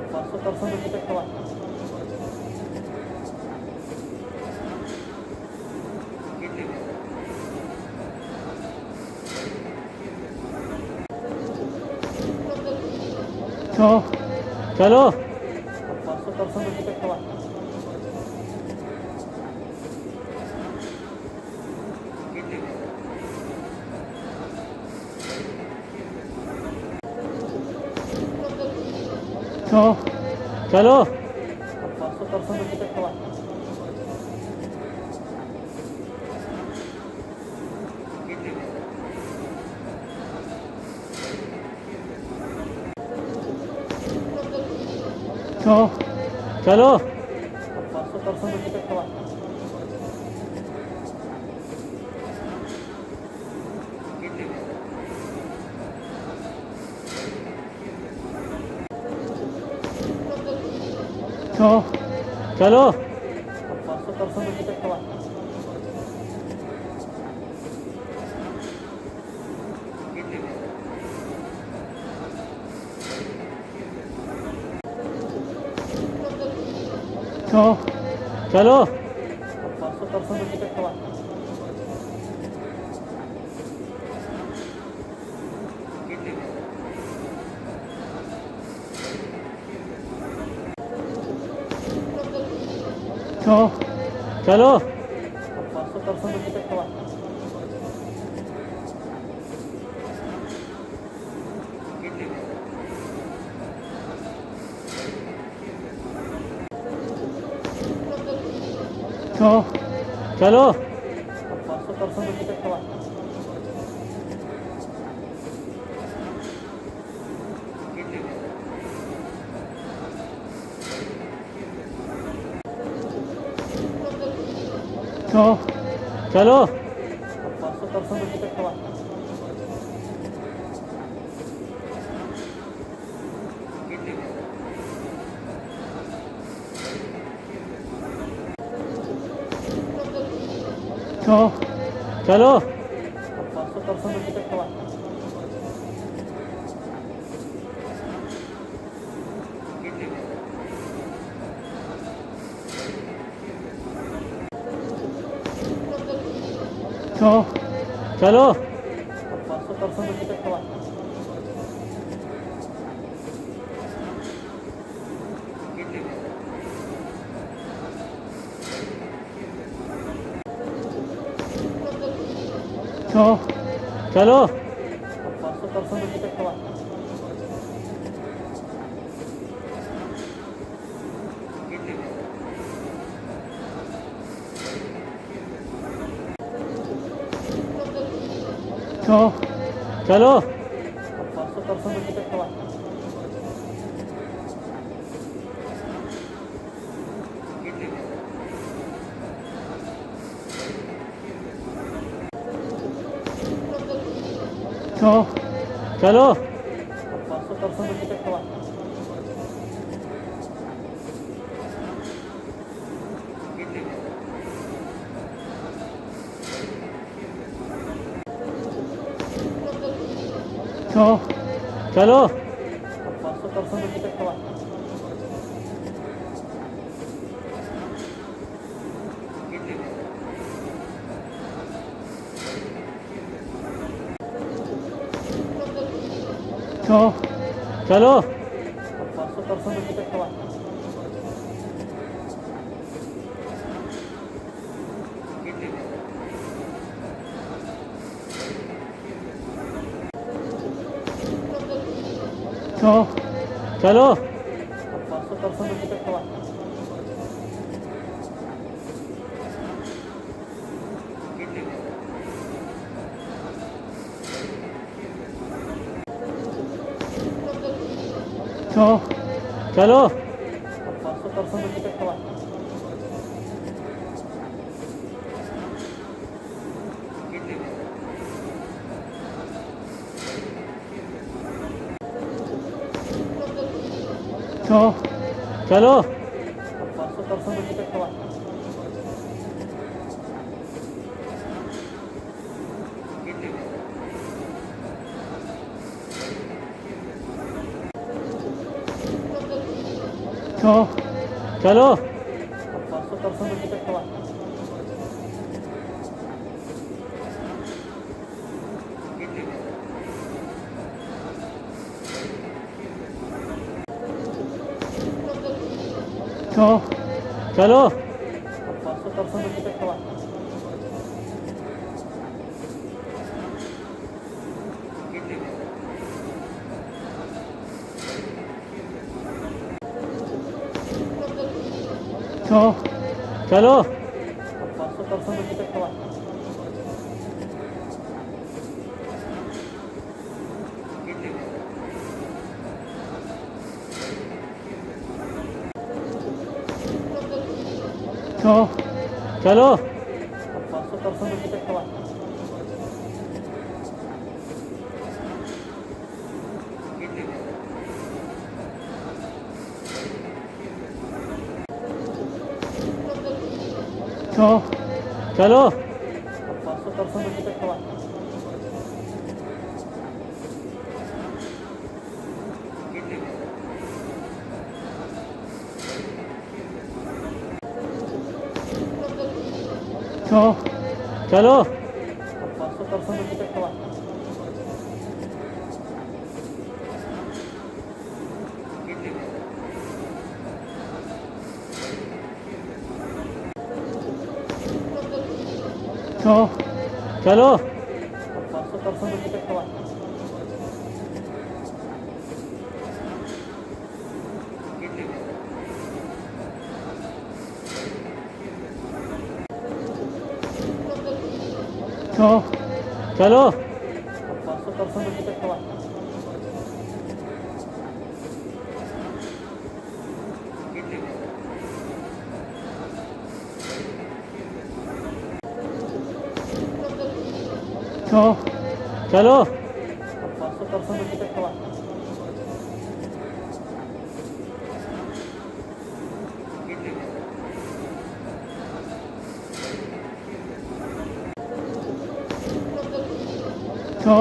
Speaker 2: 500% रुपये तक हवा
Speaker 1: चलो
Speaker 2: 500% रुपये तक हवा 500% रुपये तक हवा
Speaker 1: चलो
Speaker 2: 500% रुपये तक हवा 500% रुपये तक हवा
Speaker 1: चलो
Speaker 2: 500% रुपये तक हवा 500% रुपये तक हवा
Speaker 1: चलो
Speaker 2: 500% रुपये तक हवा 500% रुपये तक हवा
Speaker 1: तो चलो
Speaker 2: 500% टिकट हुआ
Speaker 1: तो चलो
Speaker 2: 500% टिकट हुआ
Speaker 1: तो चलो
Speaker 2: 500% टिकट हुआ
Speaker 1: तो चलो
Speaker 2: 500% टिकट हुआ
Speaker 1: तो चलो
Speaker 2: 500% टिकट हुआ
Speaker 1: तो चलो
Speaker 2: 500% टिकट हुआ
Speaker 1: तो चलो
Speaker 2: 500% टिकट हुआ
Speaker 1: तो चलो
Speaker 2: 500% टिकट हुआ
Speaker 1: तो चलो
Speaker 2: 500% टिकट हुआ
Speaker 1: तो चलो
Speaker 2: 500% टिकट हुआ
Speaker 1: तो चलो
Speaker 2: 500% टिकट हुआ
Speaker 1: तो चलो
Speaker 2: 500% टिकट हुआ
Speaker 1: तो चलो
Speaker 2: 500% टिकट हुआ
Speaker 1: तो चलो
Speaker 2: 500% टिकट हुआ
Speaker 1: तो चलो
Speaker 2: 500% टिकट हुआ
Speaker 1: तो चलो
Speaker 2: 500% टिकट हुआ
Speaker 1: तो चलो
Speaker 2: 500% टिकट हुआ
Speaker 1: तो चलो
Speaker 2: 500% टिकट हुआ
Speaker 1: तो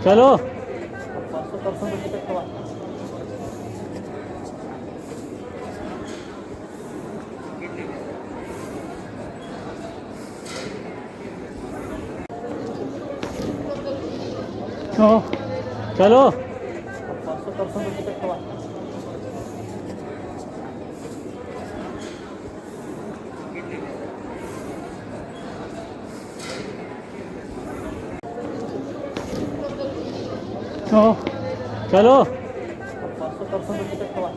Speaker 1: चलो
Speaker 2: 500% टिकट हुआ
Speaker 1: तो चलो
Speaker 2: 500% टिकट हुआ
Speaker 1: तो चलो
Speaker 2: 500% टिकट हुआ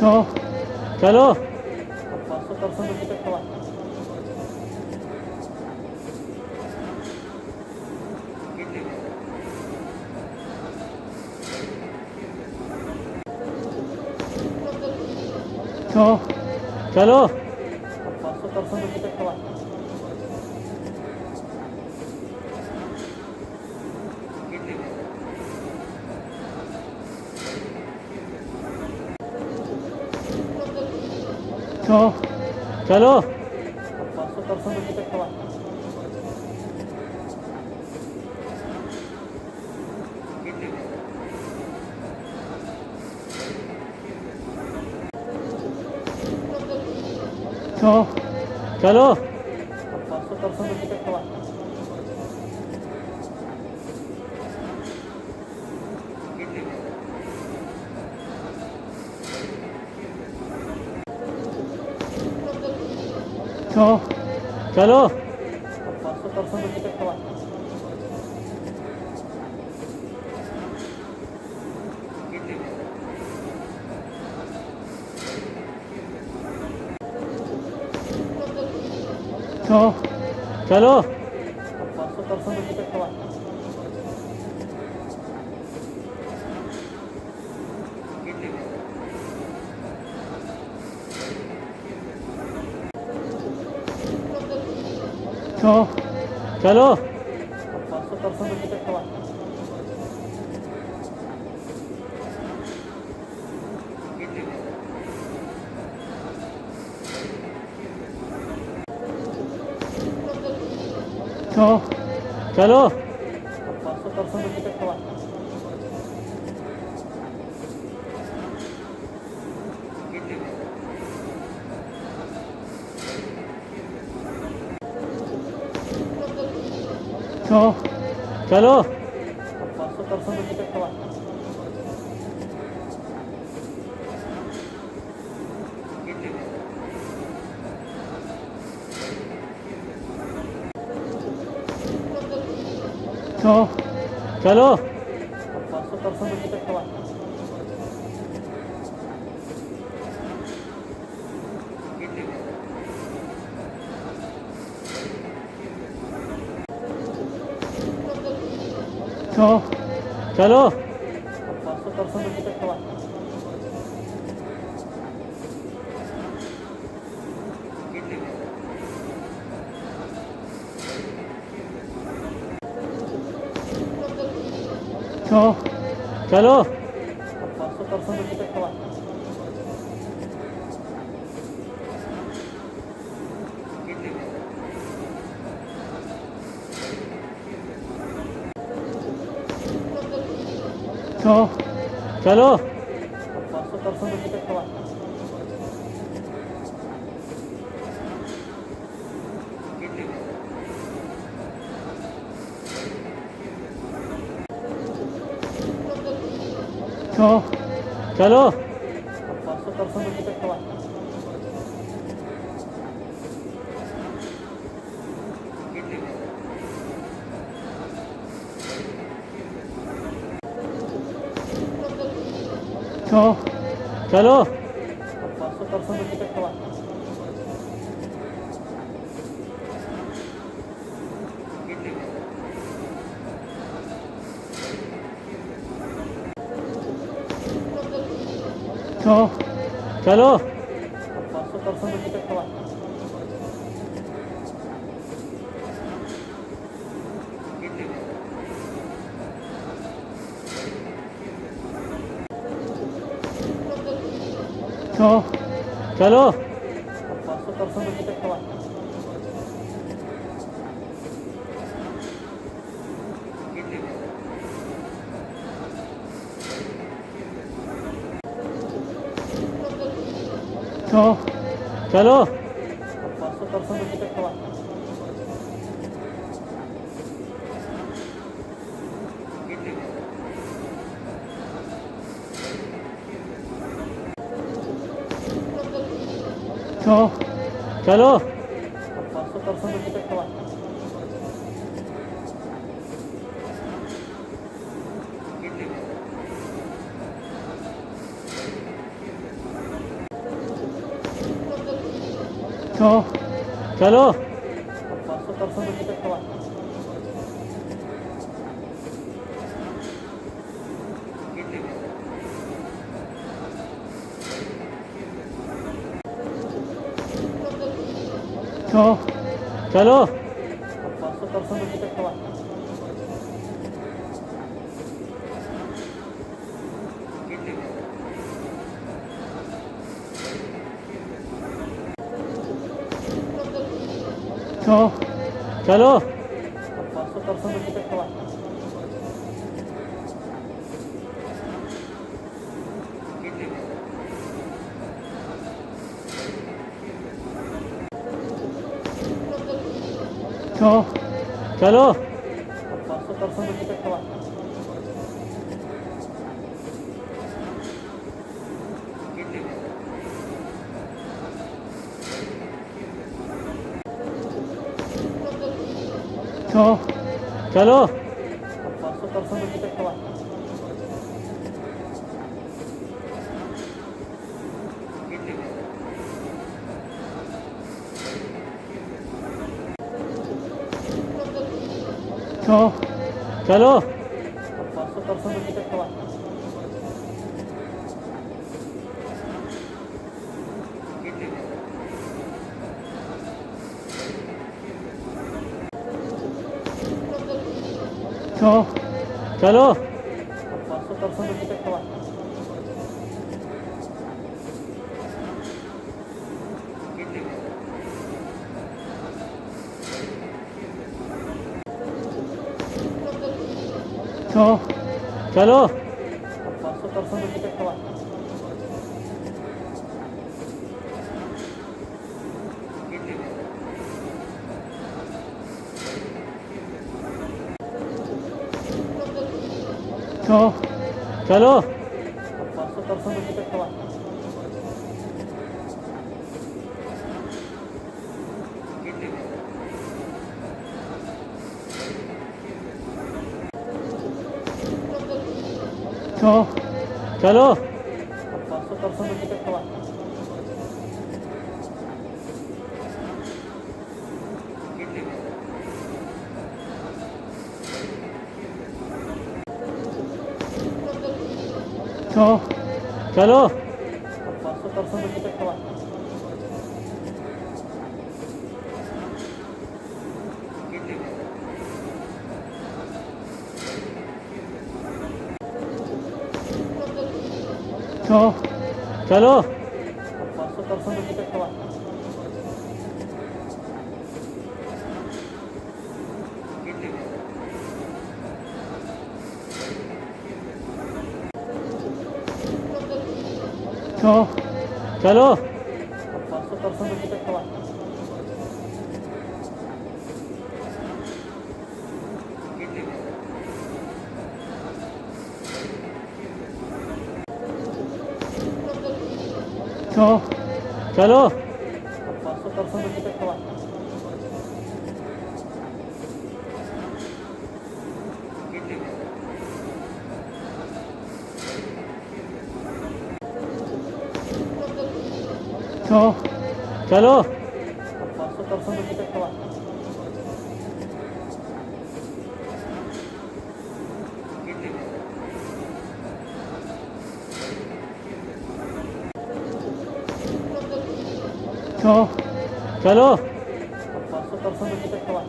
Speaker 1: तो चलो
Speaker 2: 500% टिकट हुआ
Speaker 1: तो चलो
Speaker 2: 500% टिकट हुआ
Speaker 1: तो चलो
Speaker 2: 500% टिकट हुआ
Speaker 1: तो चलो
Speaker 2: 500% टिकट हुआ
Speaker 1: तो चलो
Speaker 2: 500% टिकट हुआ
Speaker 1: तो चलो
Speaker 2: 500% टिकट हुआ
Speaker 1: तो चलो
Speaker 2: 500% टिकट हुआ
Speaker 1: तो चलो
Speaker 2: 500% टिकट हुआ
Speaker 1: तो चलो
Speaker 2: 500% टिकट हुआ
Speaker 1: तो चलो
Speaker 2: 500% टिकट हुआ
Speaker 1: तो चलो
Speaker 2: 500% टिकट हुआ
Speaker 1: तो चलो
Speaker 2: 500% टिकट हुआ
Speaker 1: तो चलो
Speaker 2: 500% टिकट हुआ
Speaker 1: तो चलो
Speaker 2: 500% टिकट हुआ
Speaker 1: तो चलो
Speaker 2: 500% टिकट हुआ
Speaker 1: तो चलो
Speaker 2: 500% टिकट हुआ
Speaker 1: तो चलो
Speaker 2: 500% टिकट हुआ
Speaker 1: तो चलो
Speaker 2: 500% का टिकट हुआ
Speaker 1: तो चलो
Speaker 2: 500% का टिकट हुआ
Speaker 1: तो चलो
Speaker 2: 500% का टिकट हुआ
Speaker 1: तो चलो
Speaker 2: 500% का टिकट हुआ
Speaker 1: तो चलो
Speaker 2: 500% का टिकट हुआ
Speaker 1: तो चलो
Speaker 2: 500% का टिकट हुआ
Speaker 1: तो चलो
Speaker 2: 500% का टिकट हुआ
Speaker 1: तो चलो
Speaker 2: 500% का टिकट हुआ
Speaker 1: तो चलो
Speaker 2: 500% का टिकट हुआ
Speaker 1: तो चलो
Speaker 2: 500% का टिकट हुआ
Speaker 1: तो चलो
Speaker 2: 500% का टिकट हुआ
Speaker 1: तो चलो
Speaker 2: 500% का टिकट हुआ
Speaker 1: तो चलो
Speaker 2: 500% का टिकट हुआ
Speaker 1: तो चलो
Speaker 2: 500% का टिकट हुआ
Speaker 1: तो चलो
Speaker 2: 500% का टिकट हुआ
Speaker 1: तो चलो
Speaker 2: 500% का टिकट हुआ
Speaker 1: तो चलो
Speaker 2: 500% का टिकट हुआ
Speaker 1: तो चलो
Speaker 2: 500% का टिकट हुआ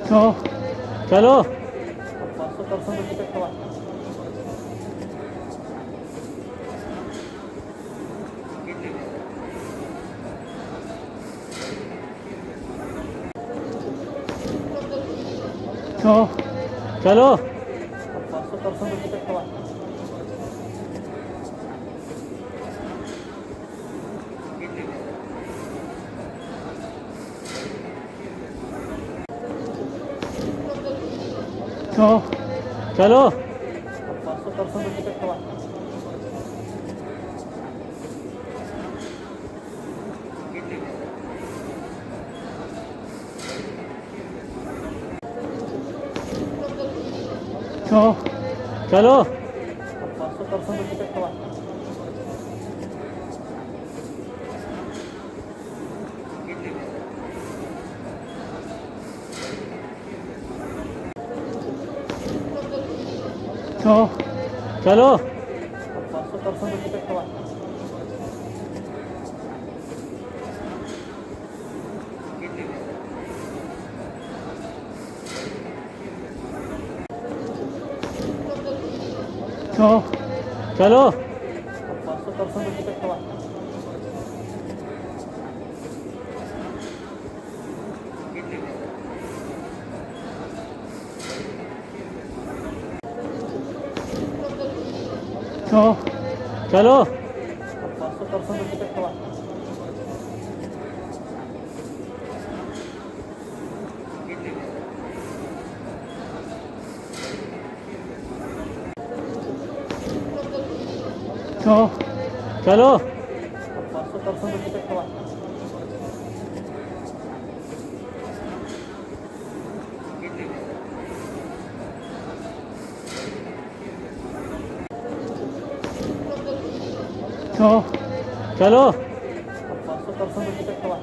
Speaker 1: तो चलो
Speaker 2: 500% का टिकट हुआ
Speaker 1: तो चलो
Speaker 2: 500% टिकट हुआ
Speaker 1: तो चलो
Speaker 2: 500% टिकट हुआ
Speaker 1: तो चलो
Speaker 2: 500% टिकट हुआ
Speaker 1: तो चलो
Speaker 2: 500% टिकट हुआ
Speaker 1: तो चलो
Speaker 2: 500% टिकट हुआ
Speaker 1: तो चलो
Speaker 2: 500% टिकट हुआ
Speaker 1: तो चलो
Speaker 2: 500% टिकट हुआ
Speaker 1: तो चलो
Speaker 2: 500% टिकट हुआ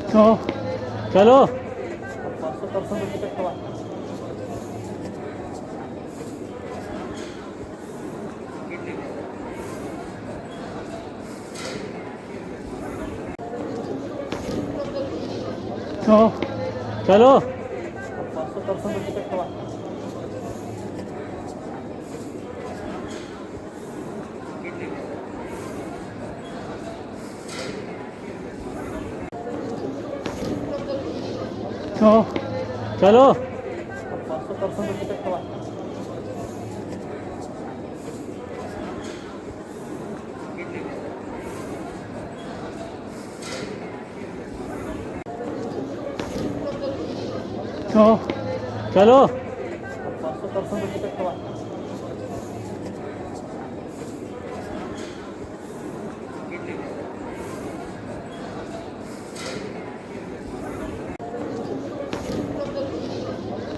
Speaker 1: तो चलो
Speaker 2: 500% टिकट हुआ
Speaker 1: तो चलो
Speaker 2: 500% टिकट हुआ
Speaker 1: तो चलो
Speaker 2: 500% टिकट हुआ
Speaker 1: तो चलो
Speaker 2: 500% टिकट हुआ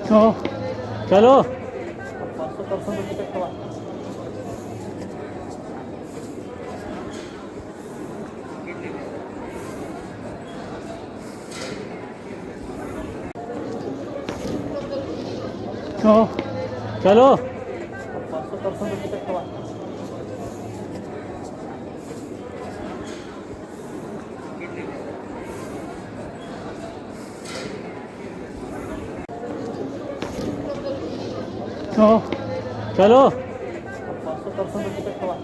Speaker 1: तो चलो
Speaker 2: 500% टिकट हुआ
Speaker 1: तो चलो
Speaker 2: 500% टिकट हुआ
Speaker 1: तो चलो
Speaker 2: 500% टिकट हुआ
Speaker 1: तो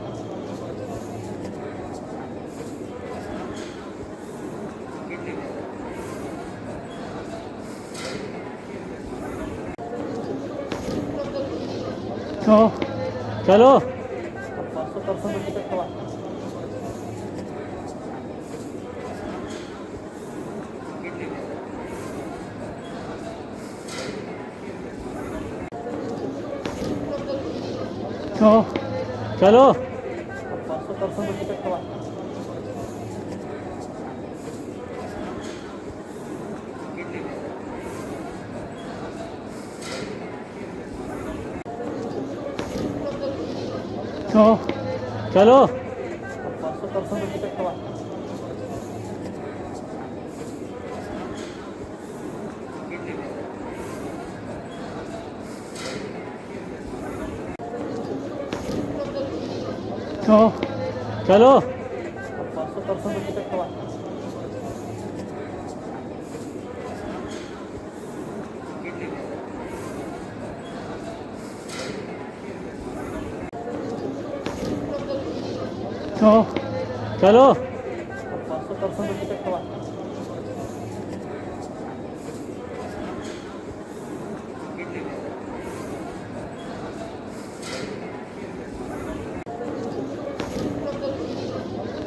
Speaker 1: चलो
Speaker 2: 500% टिकट हुआ
Speaker 1: तो चलो
Speaker 2: 500% टिकट हुआ
Speaker 1: तो चलो
Speaker 2: 500% टिकट हुआ
Speaker 1: तो चलो
Speaker 2: 500% टिकट हुआ
Speaker 1: हो चलो
Speaker 2: 500% टिकट हवा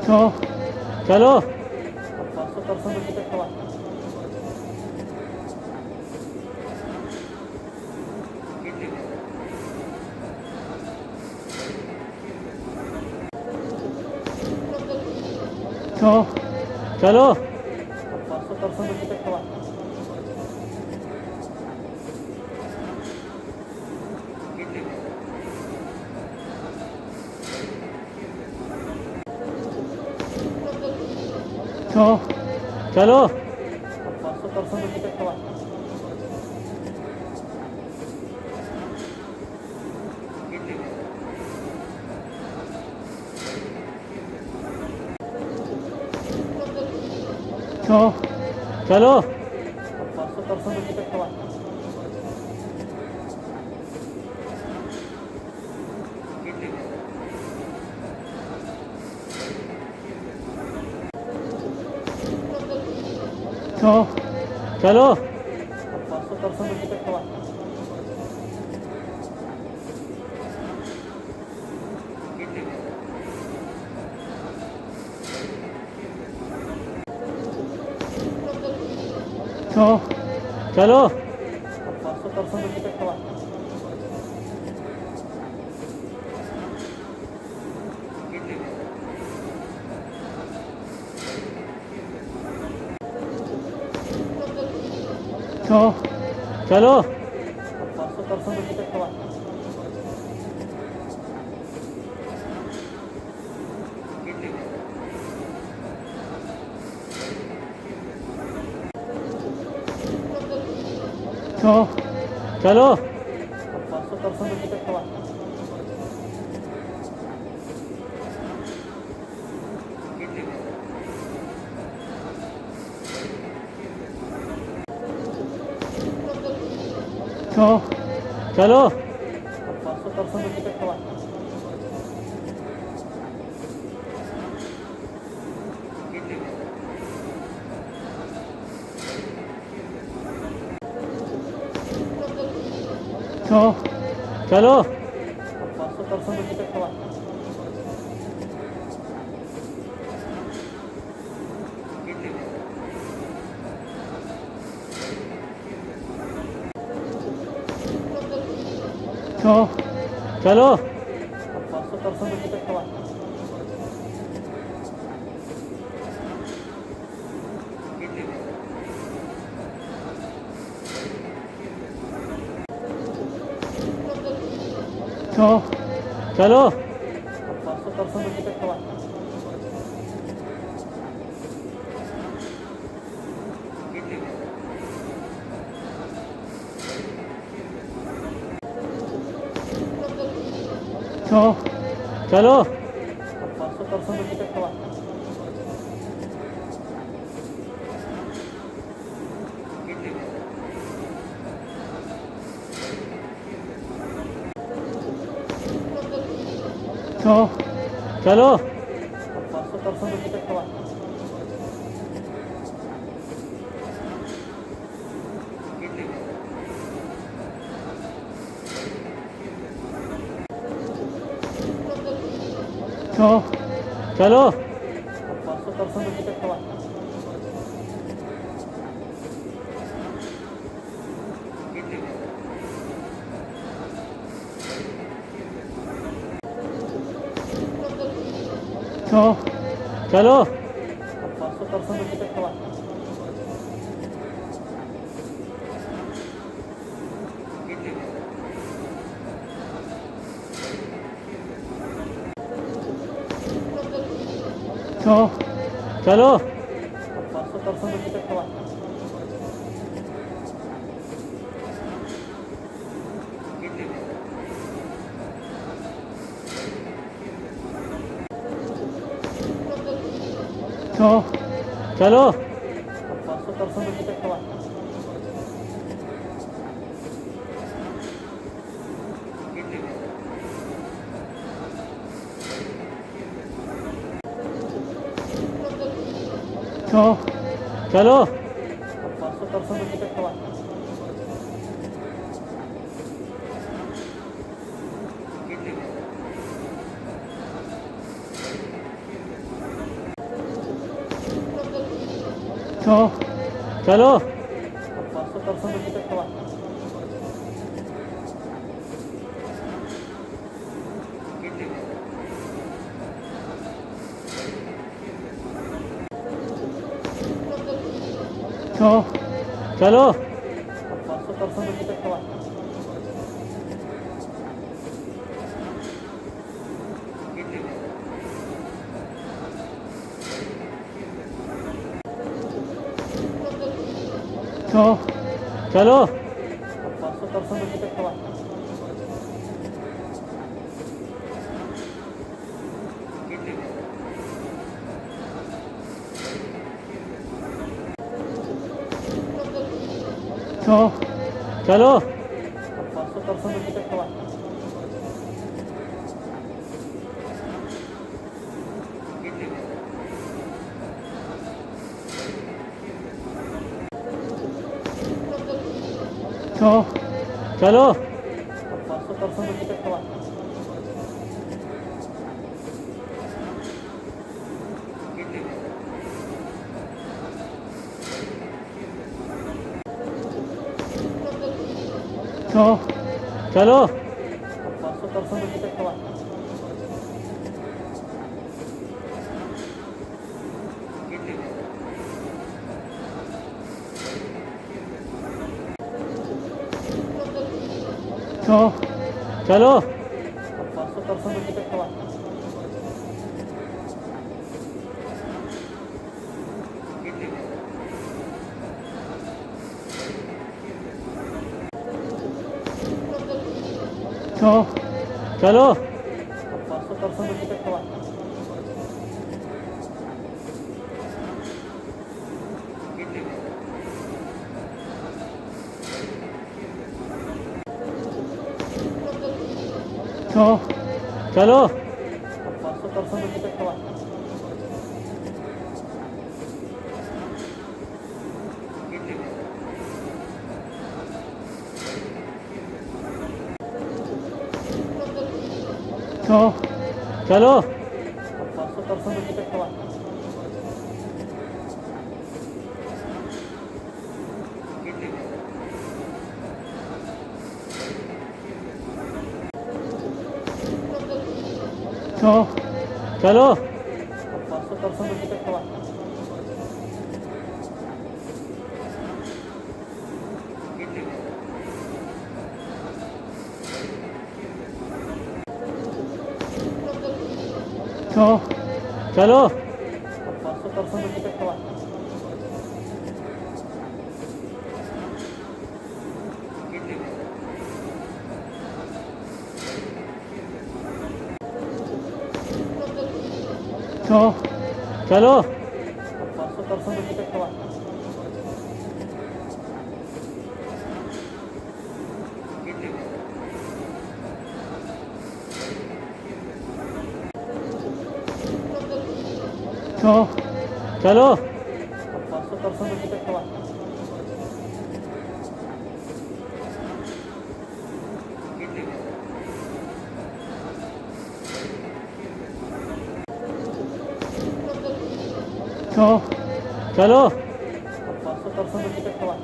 Speaker 1: हो चलो
Speaker 2: 500% टिकट हवा
Speaker 1: हो चलो
Speaker 2: 500% टिकट हवा
Speaker 1: हो चलो
Speaker 2: 500% टिकट हवा
Speaker 1: हो चलो
Speaker 2: 500% टिकट हवा
Speaker 1: हो चलो
Speaker 2: 500% टिकट हवा
Speaker 1: हो चलो
Speaker 2: 500% टिकट हवा
Speaker 1: हो चलो
Speaker 2: 500% टिकट हवा
Speaker 1: हो चलो
Speaker 2: 500% टिकट हवा
Speaker 1: हो चलो
Speaker 2: 500% टिकट हवा
Speaker 1: हो चलो
Speaker 2: 500% टिकट हवा
Speaker 1: हो चलो
Speaker 2: 500% टिकट हवा
Speaker 1: हो चलो
Speaker 2: 500% टिकट हवा
Speaker 1: हो चलो
Speaker 2: 500% टिकट हवा
Speaker 1: हो चलो
Speaker 2: 500% टिकट हवा
Speaker 1: हो चलो
Speaker 2: 500% टिकट हवा
Speaker 1: हो चलो
Speaker 2: 500% टिकट हवा
Speaker 1: हो चलो
Speaker 2: 500% टिकट हवा
Speaker 1: हो चलो
Speaker 2: 500% टिकट हवा
Speaker 1: हो चलो
Speaker 2: 500% tiket telah.
Speaker 1: हो चलो
Speaker 2: 500% tiket telah.
Speaker 1: हो चलो
Speaker 2: 500% tiket telah.
Speaker 1: हो चलो
Speaker 2: 500% tiket telah.
Speaker 1: हो चलो
Speaker 2: 500% tiket telah.
Speaker 1: हो चलो
Speaker 2: 500% tiket telah.
Speaker 1: हो चलो
Speaker 2: 500% tiket telah.
Speaker 1: हो चलो
Speaker 2: 500% tiket telah.
Speaker 1: हो चलो
Speaker 2: 500% tiket telah.
Speaker 1: हो चलो
Speaker 2: 500% tiket telah.
Speaker 1: हो चलो
Speaker 2: 500% tiket telah.
Speaker 1: हो चलो
Speaker 2: 500% tiket telah.
Speaker 1: हो चलो
Speaker 2: 500% tiket telah.
Speaker 1: हो चलो
Speaker 2: 500% tiket telah.
Speaker 1: हो चलो
Speaker 2: 500% tiket telah.
Speaker 1: हो चलो
Speaker 2: 500% tiket telah.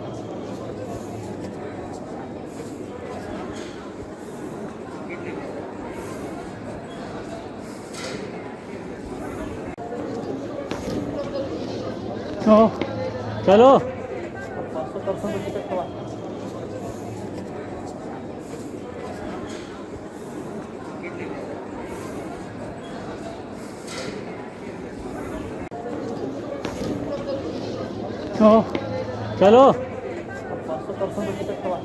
Speaker 1: हो चलो
Speaker 2: 500% tiket telah.
Speaker 1: हो चलो
Speaker 2: 500% tiket telah.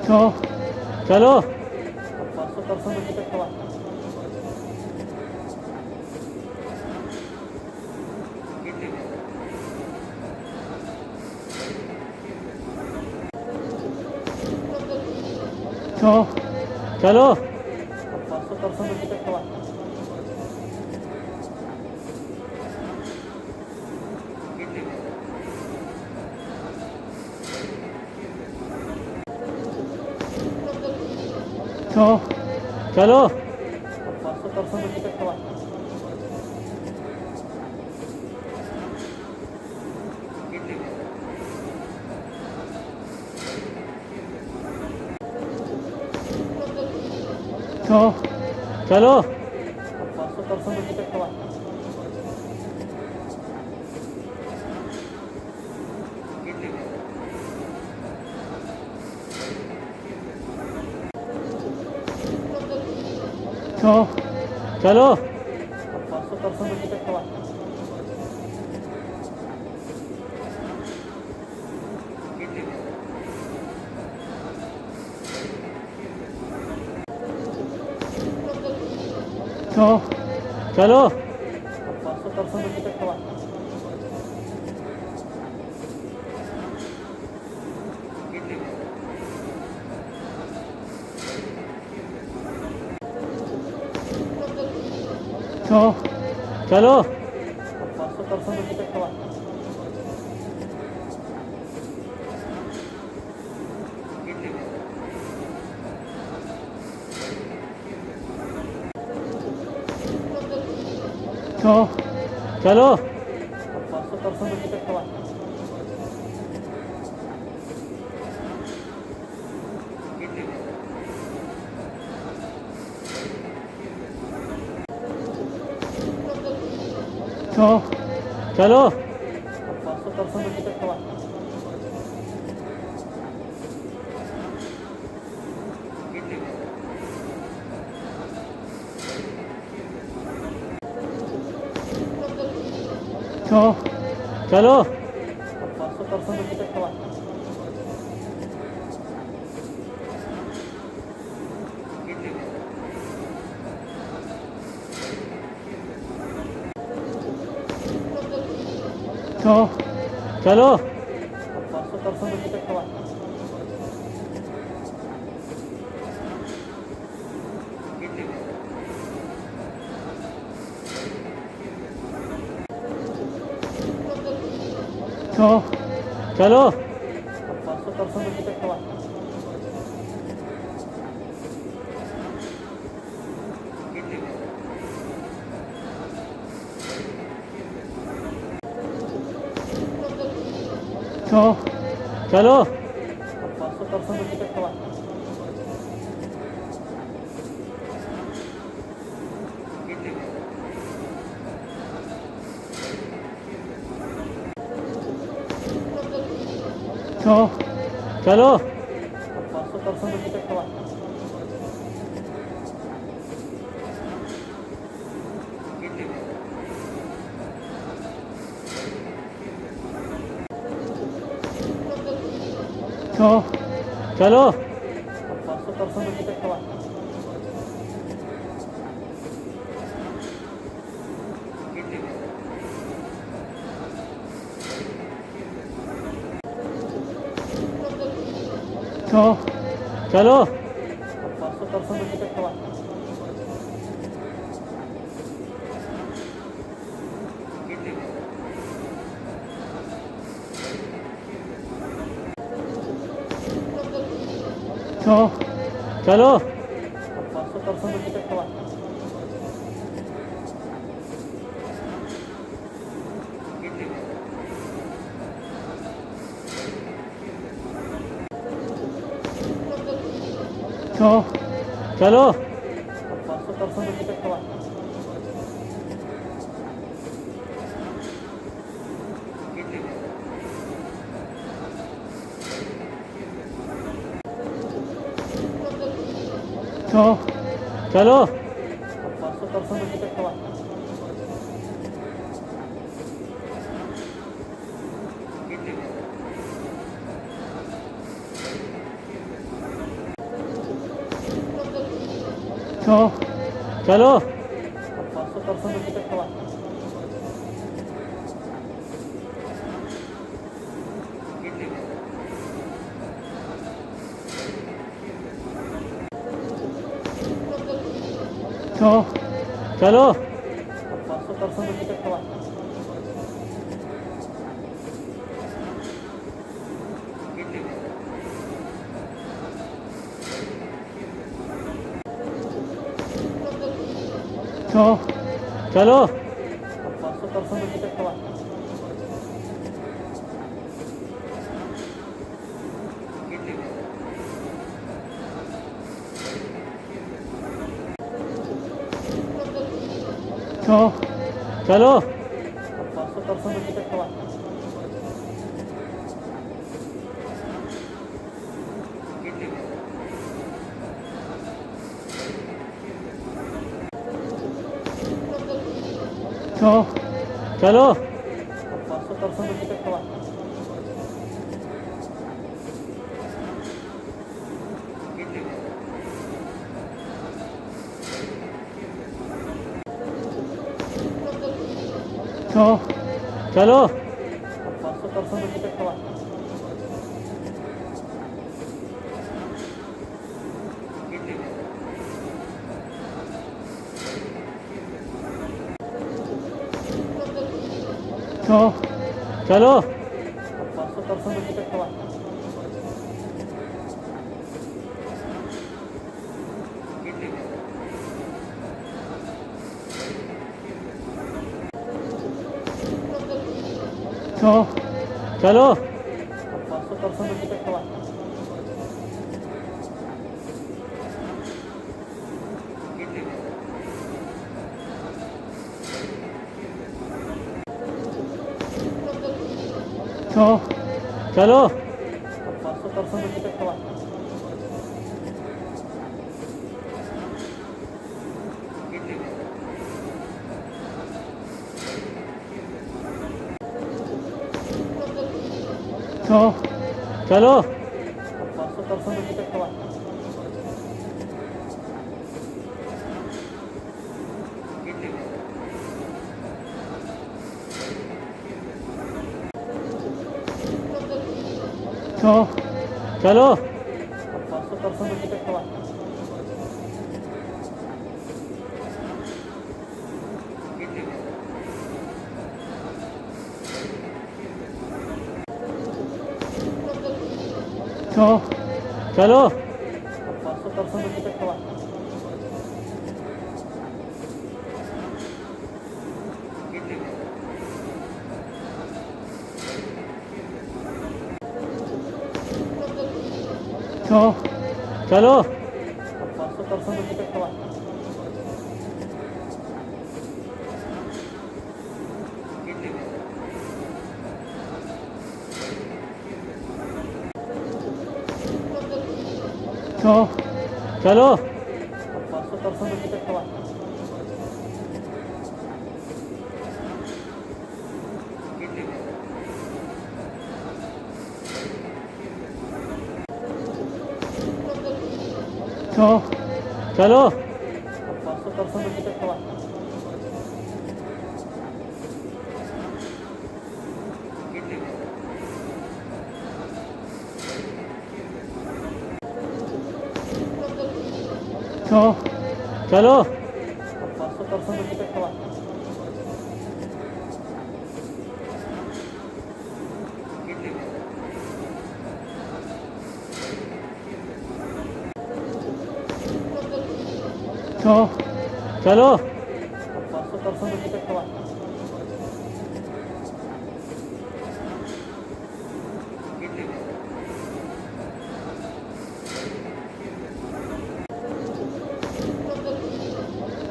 Speaker 1: हो चलो
Speaker 2: 500% tiket telah.
Speaker 1: हो तो चलो
Speaker 2: 500% टिकट हुआ
Speaker 1: तो चलो
Speaker 2: 500% टिकट हुआ
Speaker 1: तो चलो
Speaker 2: 500% टिकट हुआ
Speaker 1: तो चलो
Speaker 2: 500% टिकट हुआ
Speaker 1: तो चलो
Speaker 2: 500% टिकट हुआ
Speaker 1: तो चलो
Speaker 2: 500% टिकट हुआ
Speaker 1: तो चलो
Speaker 2: 500% टिकट हुआ
Speaker 1: तो चलो
Speaker 2: 500% टिकट हुआ
Speaker 1: तो चलो
Speaker 2: 500% टिकट हुआ
Speaker 1: तो चलो
Speaker 2: 500% टिकट हुआ
Speaker 1: तो चलो
Speaker 2: 500% टिकट हुआ
Speaker 1: तो चलो
Speaker 2: 500% टिकट हुआ
Speaker 1: तो चलो
Speaker 2: 500% टिकट हुआ
Speaker 1: तो चलो
Speaker 2: 500% टिकट हुआ
Speaker 1: तो चलो
Speaker 2: 500% टिकट हुआ
Speaker 1: तो चलो
Speaker 2: 500% टिकट हुआ
Speaker 1: तो चलो
Speaker 2: 500% टिकट हुआ
Speaker 1: तो चलो
Speaker 2: 500% टिकट हुआ
Speaker 1: तो चलो
Speaker 2: 500% टिकट हुआ
Speaker 1: तो चलो
Speaker 2: 500% टिकट हवा
Speaker 1: तो चलो
Speaker 2: 500% टिकट हवा
Speaker 1: तो चलो
Speaker 2: 500% टिकट हवा
Speaker 1: तो चलो
Speaker 2: 500% टिकट हवा
Speaker 1: तो चलो
Speaker 2: 500% टिकट हवा
Speaker 1: तो चलो
Speaker 2: 500% टिकट हवा
Speaker 1: तो चलो
Speaker 2: 500% टिकट हवा
Speaker 1: तो चलो
Speaker 2: 500% टिकट हवा
Speaker 1: तो चलो
Speaker 2: 500% टिकट हवा
Speaker 1: तो चलो
Speaker 2: 500% टिकट हवा
Speaker 1: तो चलो
Speaker 2: 500% टिकट हवा
Speaker 1: तो चलो
Speaker 2: 500% टिकट हवा
Speaker 1: तो चलो
Speaker 2: 500% टिकट हवा
Speaker 1: तो चलो
Speaker 2: 500% टिकट हवा
Speaker 1: तो चलो
Speaker 2: 500% टिकट हवा
Speaker 1: तो चलो
Speaker 2: 500% टिकट हवा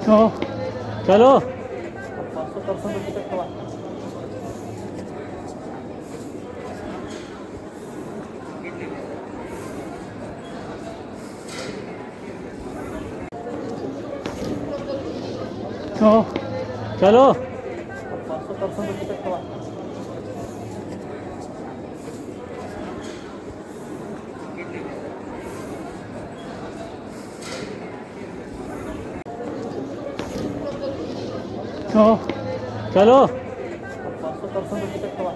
Speaker 1: तो चलो
Speaker 2: 500% टिकट हवा
Speaker 1: तो चलो
Speaker 2: 500% टिकट हवा
Speaker 1: तो चलो
Speaker 2: 500% टिकट हवा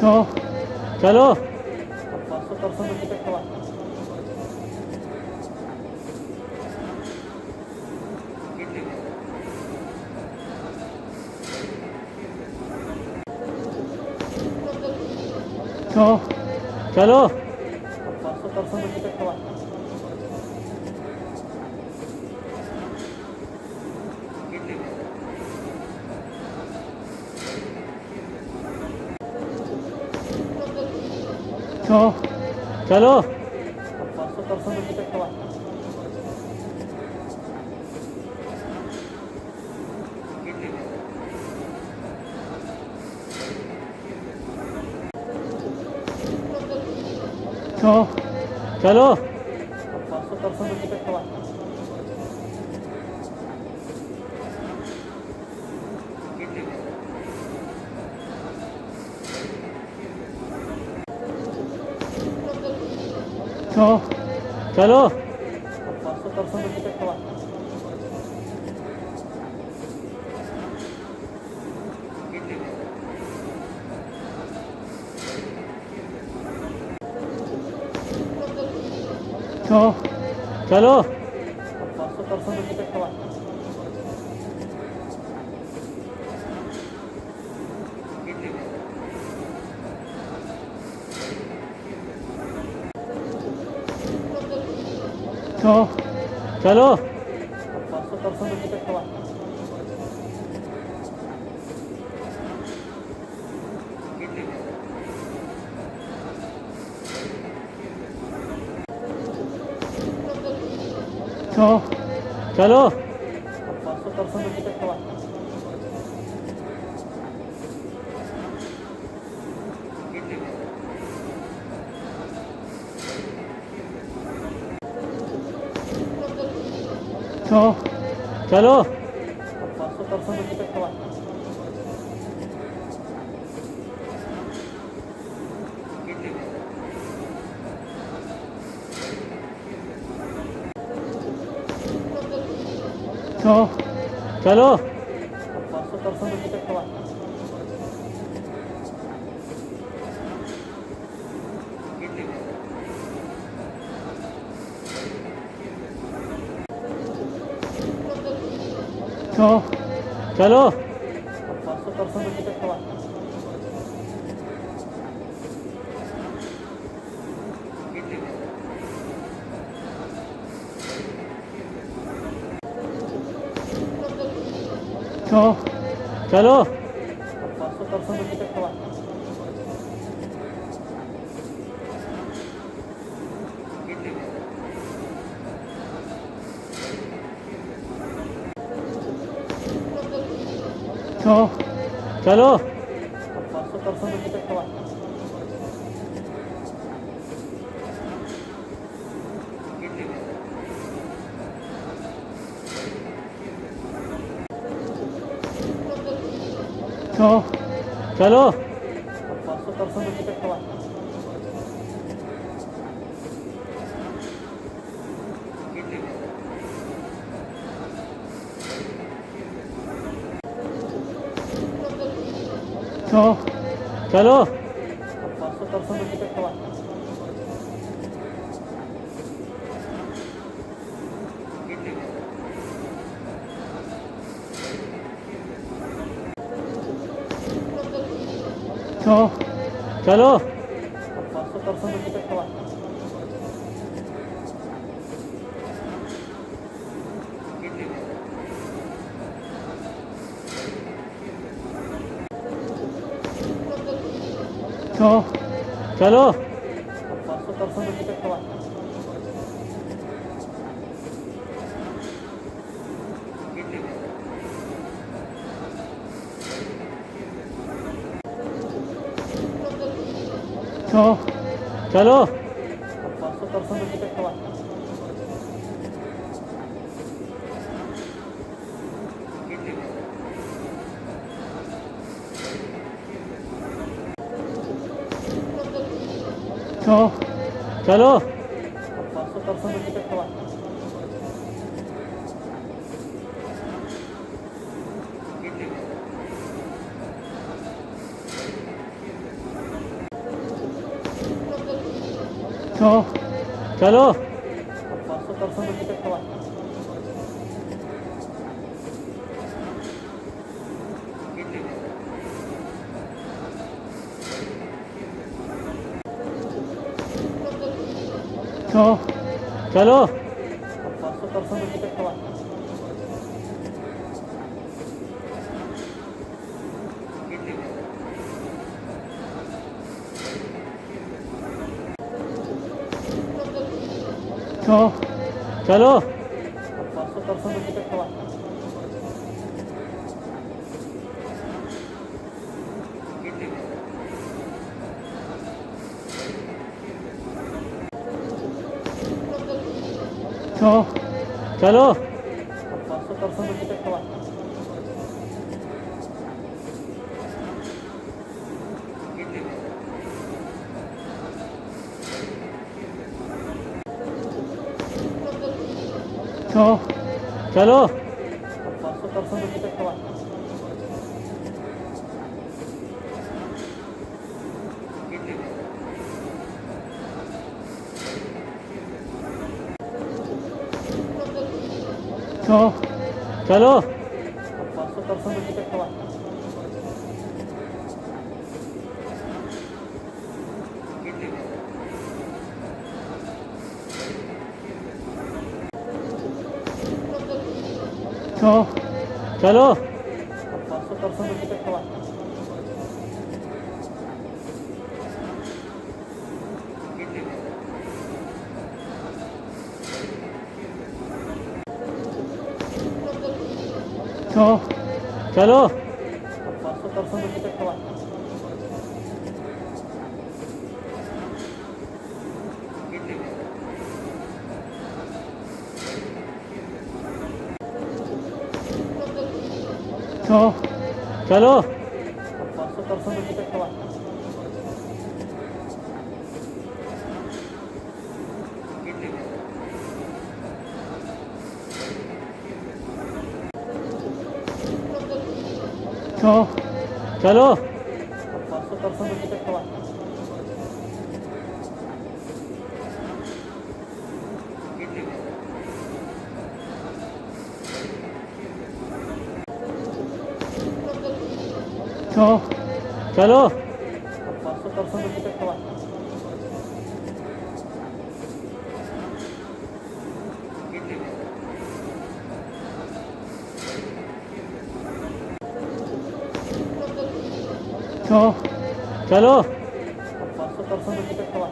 Speaker 1: तो चलो
Speaker 2: 500% टिकट हुआ
Speaker 1: तो चलो
Speaker 2: 500% टिकट हुआ
Speaker 1: तो चलो
Speaker 2: 500% टिकट हुआ
Speaker 1: तो चलो
Speaker 2: 500% टिकट हुआ
Speaker 1: तो चलो
Speaker 2: 500% टिकट हुआ
Speaker 1: तो चलो
Speaker 2: 500% टिकट हुआ
Speaker 1: तो चलो
Speaker 2: 500% टिकट हुआ
Speaker 1: तो चलो
Speaker 2: 500% टिकट हुआ
Speaker 1: तो चलो
Speaker 2: 500% टिकट हुआ
Speaker 1: तो चलो
Speaker 2: 500% टिकट हुआ
Speaker 1: तो चलो
Speaker 2: 500% टिकट हुआ
Speaker 1: तो चलो
Speaker 2: 500% टिकट हुआ
Speaker 1: तो चलो
Speaker 2: 500% टिकट हुआ
Speaker 1: तो चलो
Speaker 2: 500% टिकट हुआ
Speaker 1: तो चलो
Speaker 2: 500% टिकट हुआ
Speaker 1: तो चलो
Speaker 2: 500% टिकट हुआ
Speaker 1: तो चलो
Speaker 2: 500% टिकट हुआ
Speaker 1: तो चलो
Speaker 2: 500% टिकट हुआ
Speaker 1: तो चलो
Speaker 2: 500% टिकट हुआ
Speaker 1: तो चलो
Speaker 2: 500% टिकट हुआ
Speaker 1: तो चलो
Speaker 2: 500% टिकट हुआ
Speaker 1: तो चलो
Speaker 2: 500% टिकट हुआ
Speaker 1: तो चलो
Speaker 2: 500% टिकट हुआ
Speaker 1: तो चलो
Speaker 2: 500% टिकट हुआ
Speaker 1: तो चलो
Speaker 2: 500% टिकट हुआ
Speaker 1: तो चलो
Speaker 2: 500% टिकट हुआ
Speaker 1: तो चलो
Speaker 2: 500% टिकट हुआ
Speaker 1: तो चलो
Speaker 2: 500% टिकट हुआ
Speaker 1: तो चलो
Speaker 2: 500% टिकट हुआ
Speaker 1: तो चलो
Speaker 2: 500% टिकट हुआ
Speaker 1: तो चलो
Speaker 2: 500% टिकट हुआ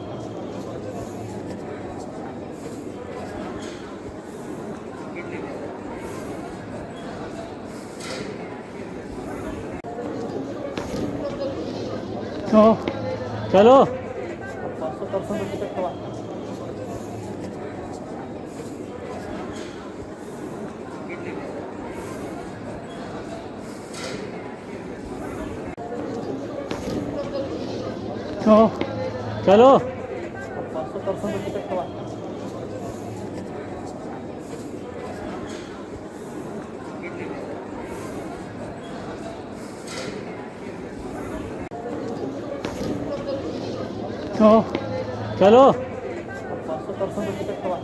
Speaker 1: तो चलो
Speaker 2: 500% टिकट हुआ
Speaker 1: तो चलो
Speaker 2: 500% टिकट हुआ
Speaker 1: तो चलो
Speaker 2: 500% टिकट हुआ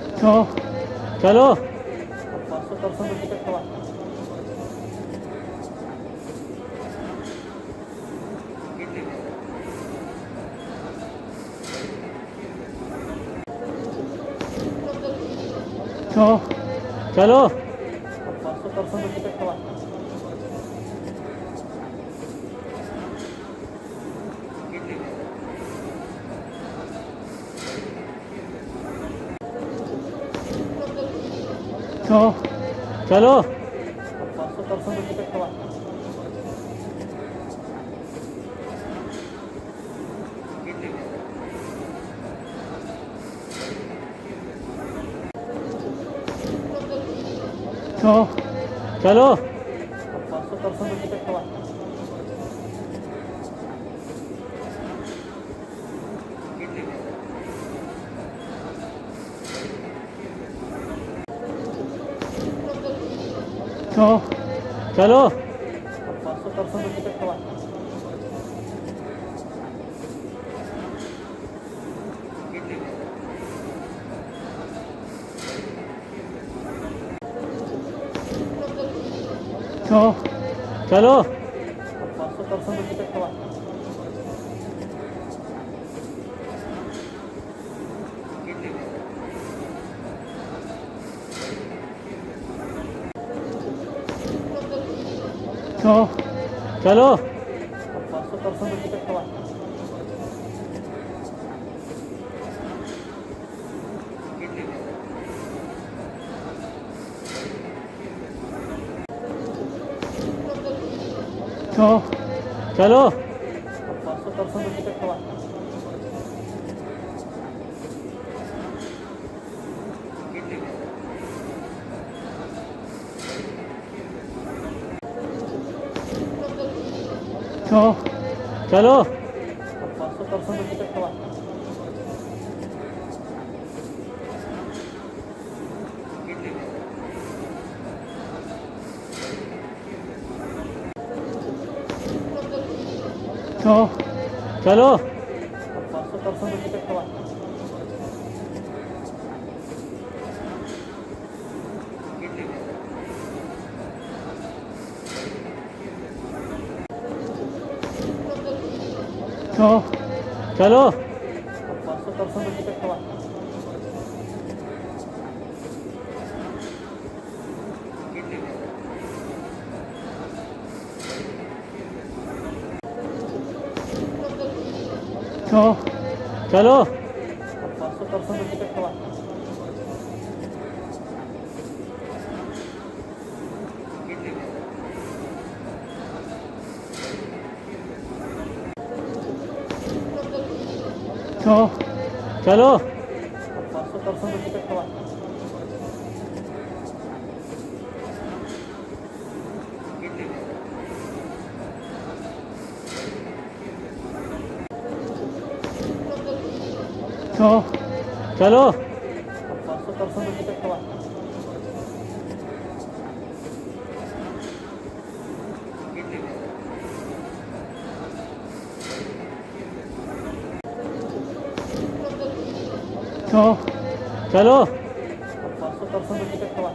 Speaker 1: तो चलो
Speaker 2: 500% टिकट हुआ
Speaker 1: तो चलो
Speaker 2: 500% टिकट हुआ
Speaker 1: तो चलो
Speaker 2: 500% टिकट हुआ
Speaker 1: तो चलो
Speaker 2: 500% टिकट हुआ
Speaker 1: तो चलो
Speaker 2: 500 पर्सन टिकट हुआ
Speaker 1: तो चलो
Speaker 2: 500 पर्सन टिकट हुआ
Speaker 1: तो चलो
Speaker 2: 500 पर्सन टिकट हुआ
Speaker 1: तो चलो
Speaker 2: 500 पर्सन टिकट हुआ
Speaker 1: तो चलो
Speaker 2: 500 पर्सन टिकट हुआ
Speaker 1: तो चलो
Speaker 2: 500 पर्सन टिकट हुआ
Speaker 1: तो चलो
Speaker 2: 500 पर्सन टिकट हुआ
Speaker 1: तो चलो
Speaker 2: 500 पर्सन टिकट हुआ
Speaker 1: तो चलो
Speaker 2: 500 पर्सन टिकट हुआ
Speaker 1: तो चलो
Speaker 2: 500 पर्सन टिकट हुआ
Speaker 1: तो चलो
Speaker 2: 500 पर्सन टिकट हुआ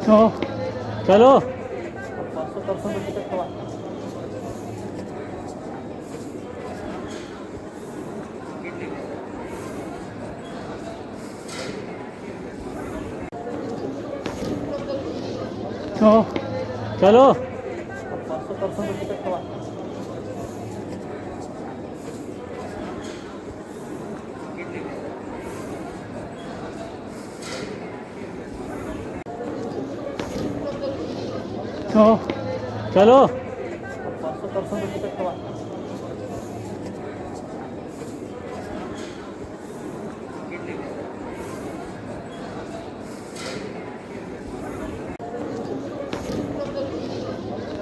Speaker 1: तो चलो
Speaker 2: 500 पर्सन टिकट हुआ
Speaker 1: तो चलो
Speaker 2: 500 पर्सन टिकट हुआ
Speaker 1: तो चलो
Speaker 2: 500 पर्सन टिकट हुआ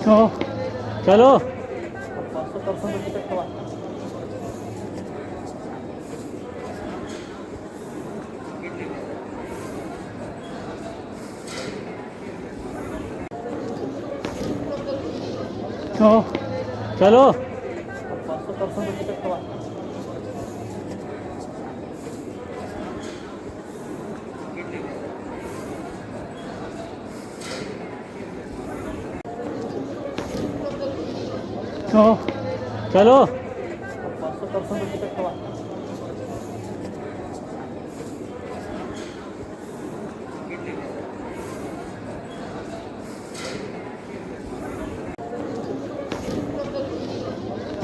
Speaker 1: तो चलो
Speaker 2: 500 पर्सन टिकट हुआ
Speaker 1: तो चलो
Speaker 2: 500 पर्सन टिकट हुआ
Speaker 1: तो चलो
Speaker 2: 500 पर्सन टिकट हुआ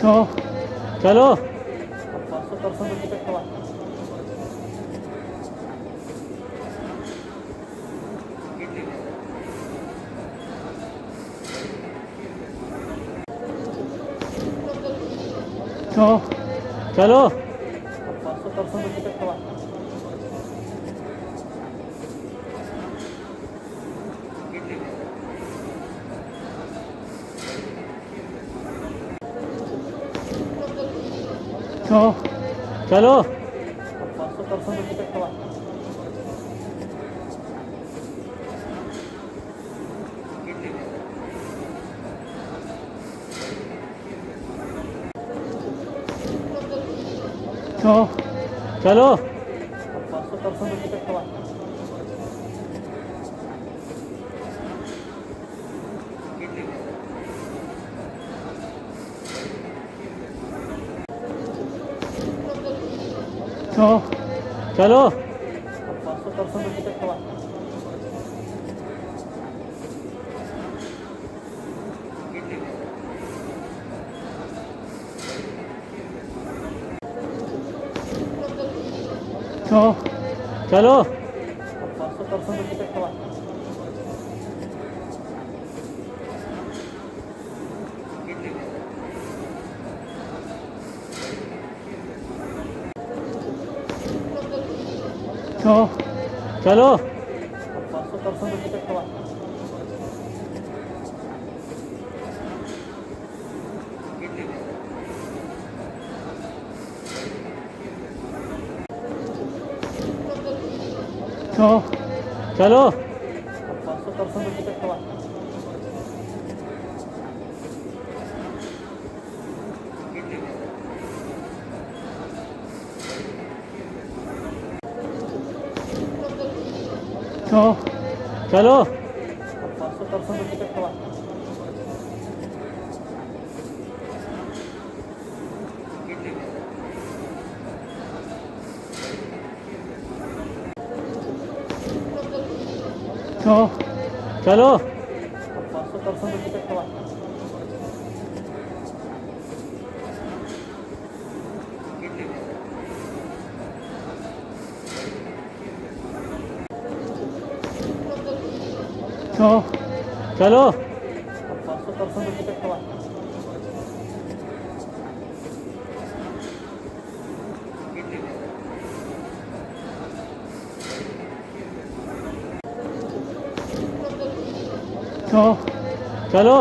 Speaker 1: तो चलो
Speaker 2: 500 पर्सन टिकट हुआ
Speaker 1: तो चलो
Speaker 2: 500 पर्सन टिकट हुआ
Speaker 1: हाँ चलो
Speaker 2: 500% टिकट हुआ
Speaker 1: हाँ चलो
Speaker 2: 500% टिकट हुआ
Speaker 1: हाँ चलो
Speaker 2: 500% टिकट हुआ
Speaker 1: हाँ चलो
Speaker 2: 500% टिकट हुआ
Speaker 1: हाँ चलो
Speaker 2: 500% टिकट हुआ
Speaker 1: हाँ चलो
Speaker 2: 500% टिकट हुआ
Speaker 1: हाँ चलो
Speaker 2: 500% टिकट हुआ
Speaker 1: हाँ चलो
Speaker 2: 500% टिकट हुआ
Speaker 1: हाँ चलो
Speaker 2: 500% टिकट हुआ
Speaker 1: हाँ चलो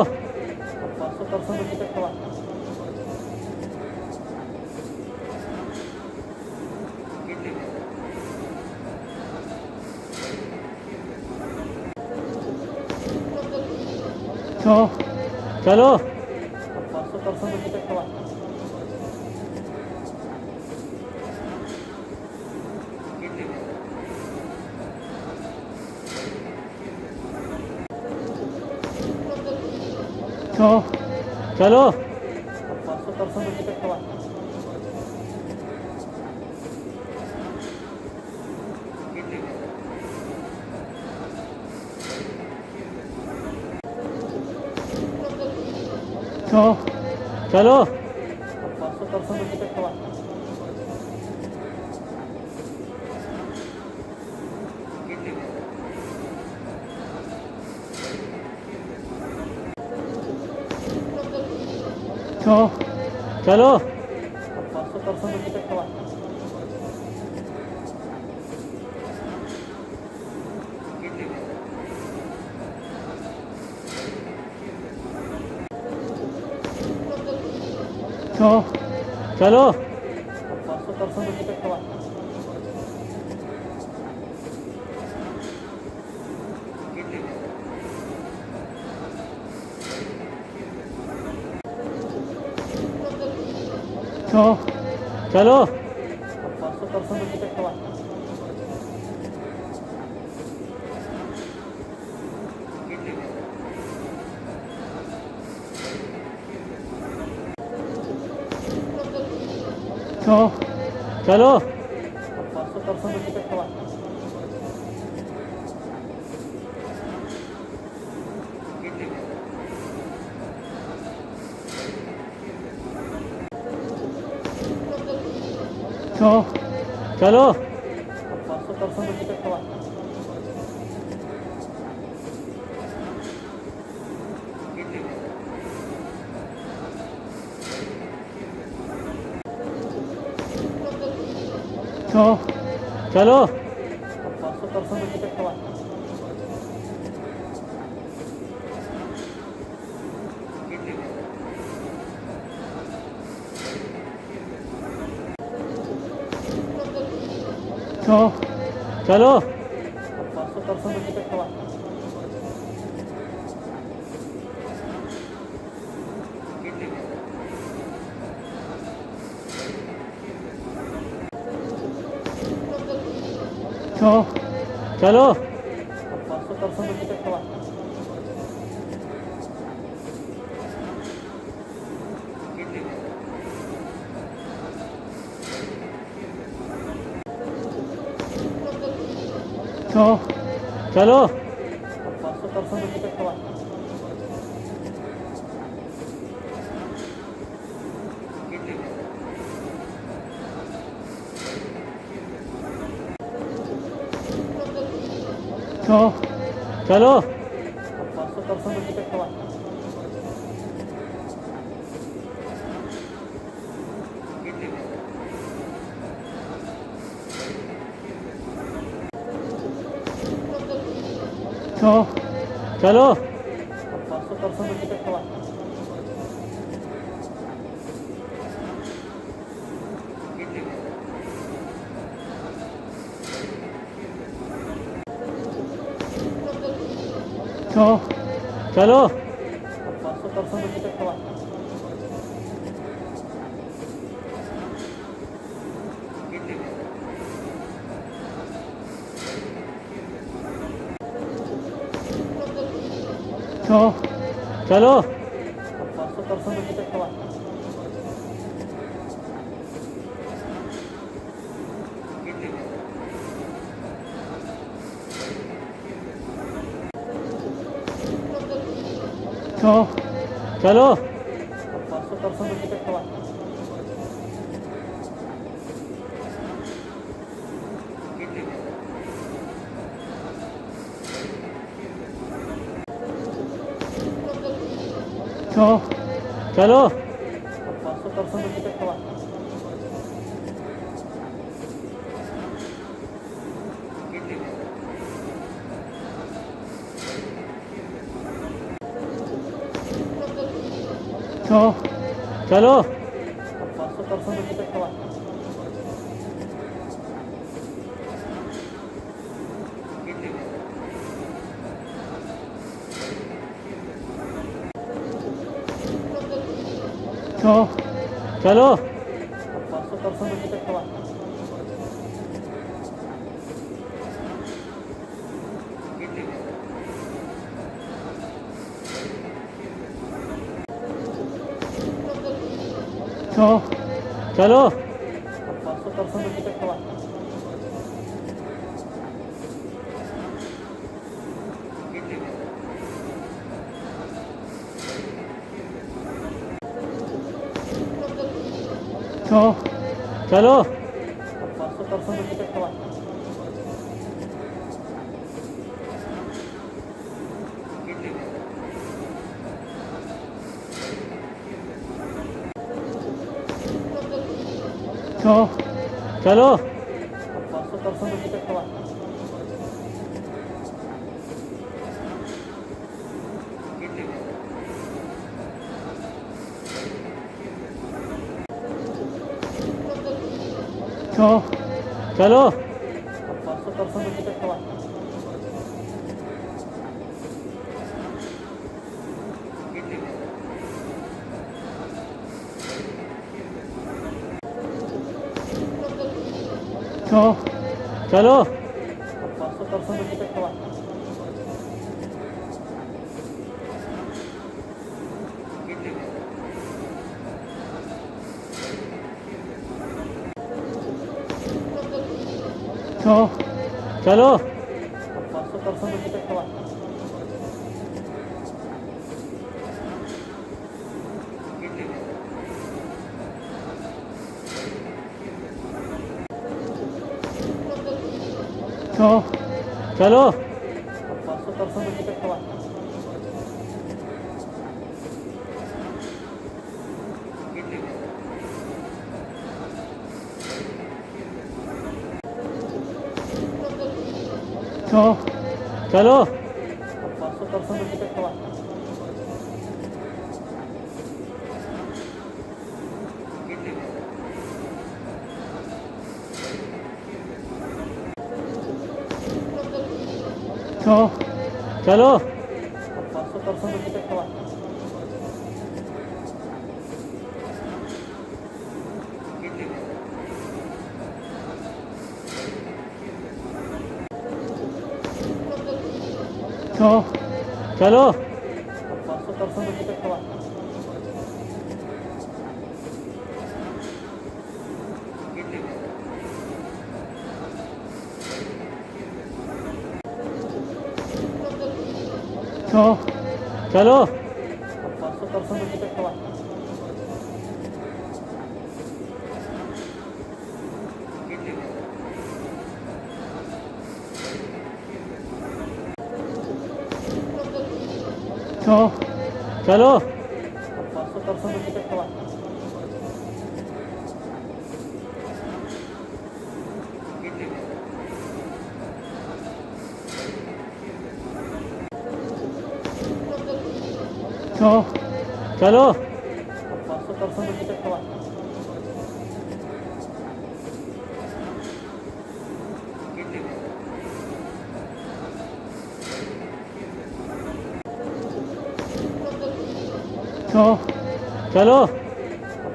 Speaker 2: 500% टिकट हुआ
Speaker 1: हाँ चलो
Speaker 2: 500% टिकट हुआ
Speaker 1: हाँ चलो
Speaker 2: 500% टिकट हुआ
Speaker 1: हाँ चलो
Speaker 2: 500% टिकट हुआ
Speaker 1: हाँ चलो
Speaker 2: 500% टिकट हुआ
Speaker 1: हाँ चलो
Speaker 2: 500% टिकट हुआ
Speaker 1: हाँ चलो
Speaker 2: 500% टिकट हुआ
Speaker 1: हाँ चलो
Speaker 2: 500% टिकट हुआ
Speaker 1: हाँ चलो
Speaker 2: 500% टिकट हुआ
Speaker 1: हाँ चलो
Speaker 2: 500% टिकट हुआ
Speaker 1: तो चलो
Speaker 2: 500% टिकट हुआ
Speaker 1: तो चलो
Speaker 2: 500% टिकट हुआ
Speaker 1: तो चलो
Speaker 2: 500% टिकट हुआ
Speaker 1: तो चलो
Speaker 2: 500% टिकट हुआ
Speaker 1: तो चलो
Speaker 2: 500% टिकट हुआ
Speaker 1: तो चलो
Speaker 2: 500% टिकट हुआ
Speaker 1: तो चलो
Speaker 2: 500% टिकट हुआ
Speaker 1: तो चलो
Speaker 2: 500% टिकट हुआ
Speaker 1: तो चलो
Speaker 2: 500% टिकट हुआ
Speaker 1: तो चलो
Speaker 2: 500% टिकट हुआ
Speaker 1: तो चलो
Speaker 2: 500% टिकट हुआ
Speaker 1: तो चलो
Speaker 2: 500% टिकट हुआ
Speaker 1: तो चलो
Speaker 2: 500% टिकट हुआ
Speaker 1: तो चलो
Speaker 2: 500% टिकट हुआ
Speaker 1: तो चलो
Speaker 2: 500% टिकट हुआ
Speaker 1: तो चलो
Speaker 2: 500% टिकट हुआ
Speaker 1: तो चलो
Speaker 2: 500% टिकट हुआ
Speaker 1: तो चलो
Speaker 2: 500% टिकट हुआ
Speaker 1: तो चलो
Speaker 2: 500% टिकट हुआ
Speaker 1: तो चलो
Speaker 2: 500% टिकट हुआ
Speaker 1: तो चलो
Speaker 2: 500% टिकट हुआ
Speaker 1: तो चलो
Speaker 2: 500% टिकट हुआ
Speaker 1: तो चलो
Speaker 2: 500% टिकट हुआ
Speaker 1: तो चलो
Speaker 2: 500% टिकट हुआ
Speaker 1: तो चलो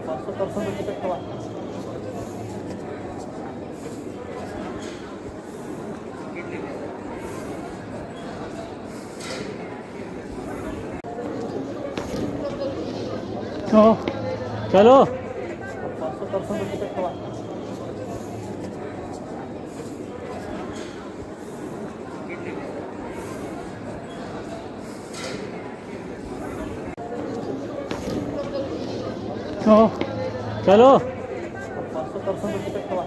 Speaker 2: 500% टिकट हुआ
Speaker 1: तो चलो
Speaker 2: 500% टिकट हुआ
Speaker 1: तो चलो
Speaker 2: 500% टिकट हुआ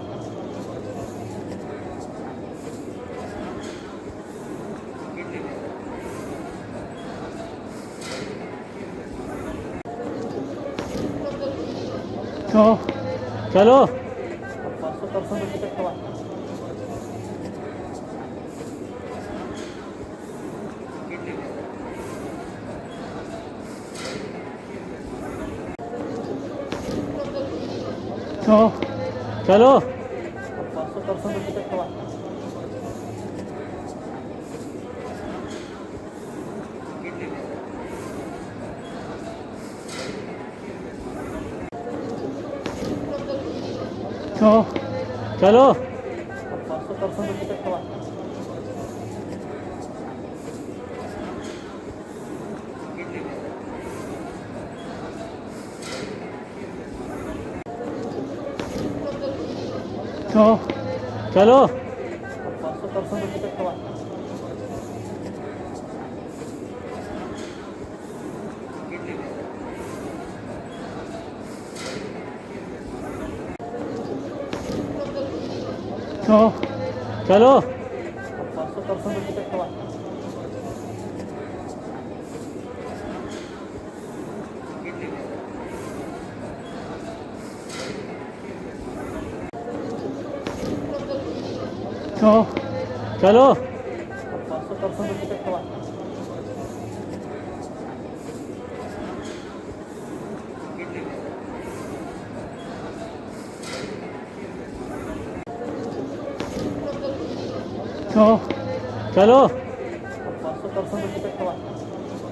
Speaker 1: तो चलो
Speaker 2: 500% टिकट हुआ
Speaker 1: तो चलो
Speaker 2: 500% टिकट हुआ
Speaker 1: तो चलो
Speaker 2: 500% टिकट हुआ
Speaker 1: तो चलो
Speaker 2: 500% टिकट हुआ
Speaker 1: तो चलो
Speaker 2: 500% टिकट हुआ
Speaker 1: तो चलो
Speaker 2: 500% टिकट हुआ
Speaker 1: तो चलो
Speaker 2: 500% टिकट हुआ
Speaker 1: तो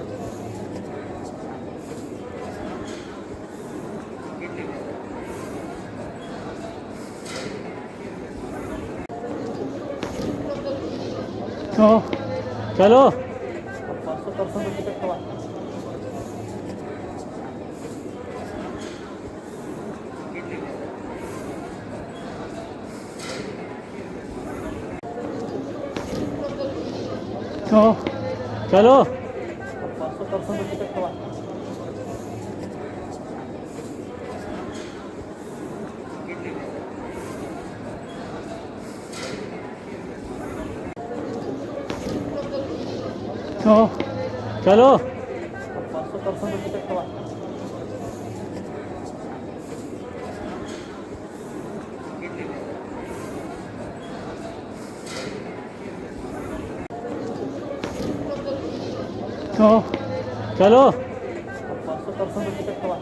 Speaker 1: चलो
Speaker 2: 500% टिकट हुआ
Speaker 1: तो चलो
Speaker 2: 500% टिकट हुआ
Speaker 1: तो चलो
Speaker 2: 500% टिकट हुआ
Speaker 1: तो चलो
Speaker 2: 500% टिकट हुआ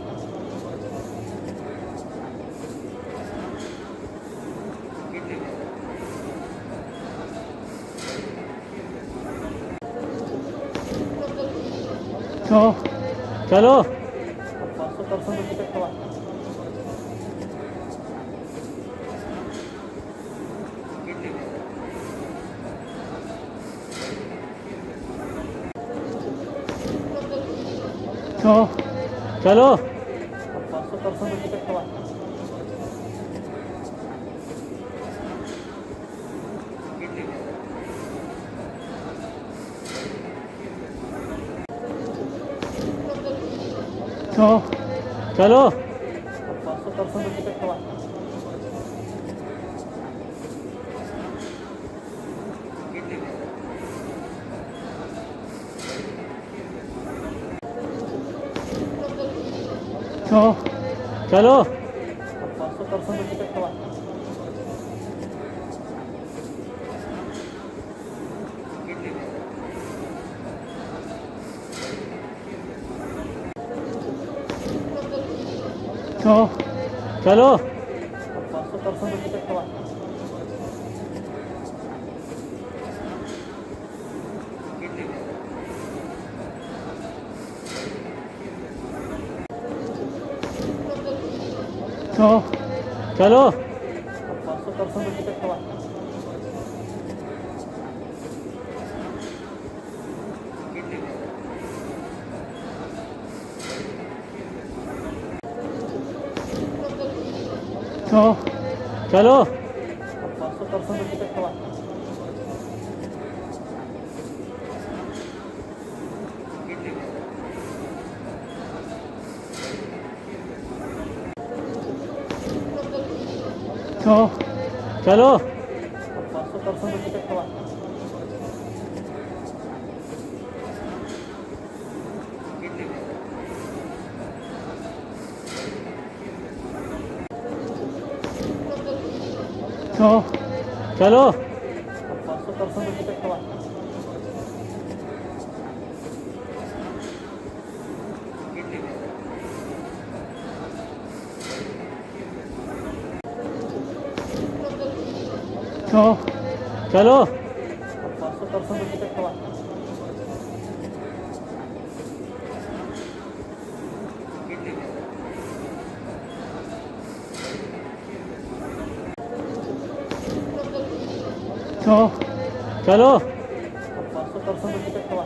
Speaker 1: तो तो चलो
Speaker 2: 500% टिकट हुआ
Speaker 1: तो चलो
Speaker 2: 500% टिकट हुआ
Speaker 1: तो चलो
Speaker 2: 500% टिकट हुआ
Speaker 1: तो चलो
Speaker 2: 500% टिकट हुआ
Speaker 1: तो चलो
Speaker 2: 500% टिकट हुआ
Speaker 1: तो चलो
Speaker 2: 500% टिकट हुआ
Speaker 1: तो चलो
Speaker 2: 500% टिकट हुआ
Speaker 1: तो चलो
Speaker 2: 500% टिकट हुआ
Speaker 1: तो चलो
Speaker 2: 500% टिकट हुआ
Speaker 1: तो चलो
Speaker 2: 500% टिकट हुआ
Speaker 1: तो चलो
Speaker 2: 500% टिकट हुआ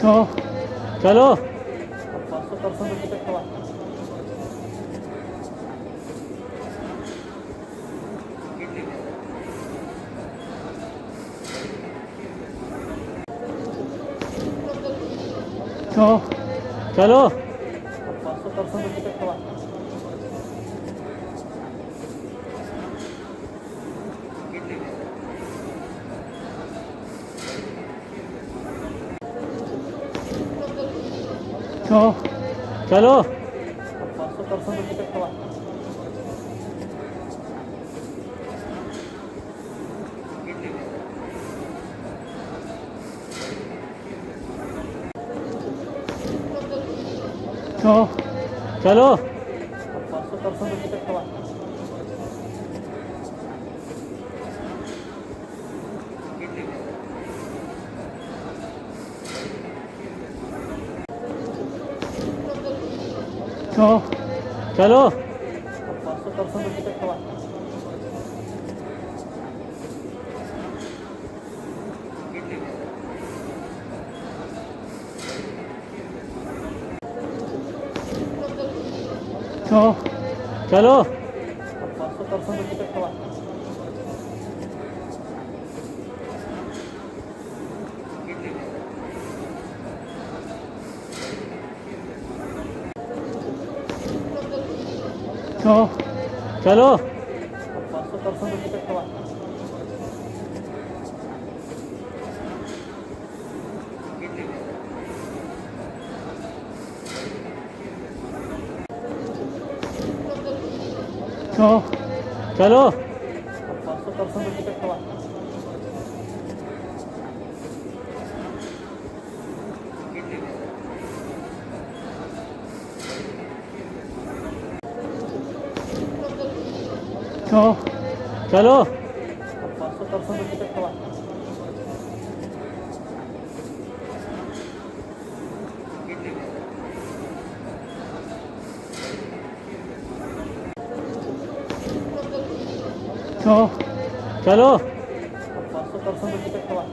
Speaker 1: तो चलो
Speaker 2: 500% टिकट हुआ
Speaker 1: तो चलो
Speaker 2: 500% टिकट हुआ
Speaker 1: तो चलो
Speaker 2: 500% टिकट हुआ
Speaker 1: तो चलो
Speaker 2: 500% टिकट हुआ
Speaker 1: तो चलो
Speaker 2: 500% टिकट हुआ
Speaker 1: तो चलो
Speaker 2: 500% टिकट हुआ
Speaker 1: तो चलो
Speaker 2: 500% टिकट हुआ
Speaker 1: तो चलो
Speaker 2: 500% टिकट हुआ
Speaker 1: तो चलो
Speaker 2: 500% टिकट हुआ
Speaker 1: तो चलो
Speaker 2: 500% टिकट हुआ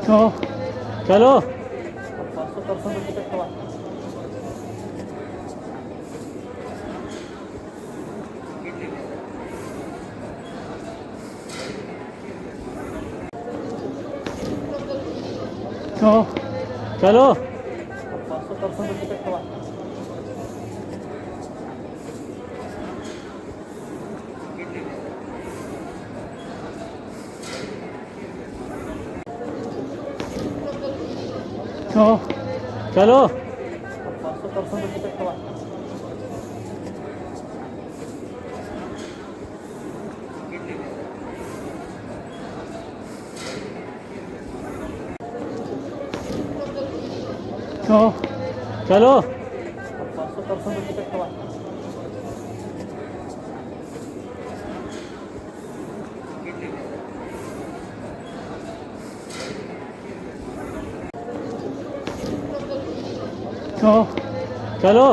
Speaker 1: तो चलो
Speaker 2: 500% टिकट हुआ
Speaker 1: तो चलो
Speaker 2: 500% टिकट हुआ
Speaker 1: तो चलो
Speaker 2: 500% टिकट हुआ
Speaker 1: तो चलो
Speaker 2: 500% टिकट हुआ
Speaker 1: तो चलो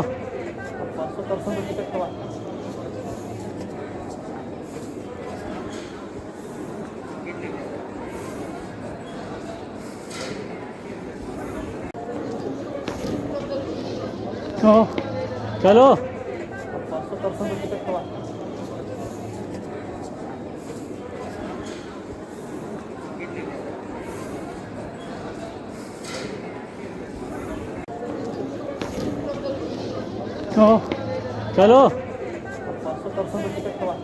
Speaker 2: 500% टिकट हुआ
Speaker 1: तो चलो
Speaker 2: 500% टिकट हुआ
Speaker 1: तो चलो
Speaker 2: 500% टिकट हुआ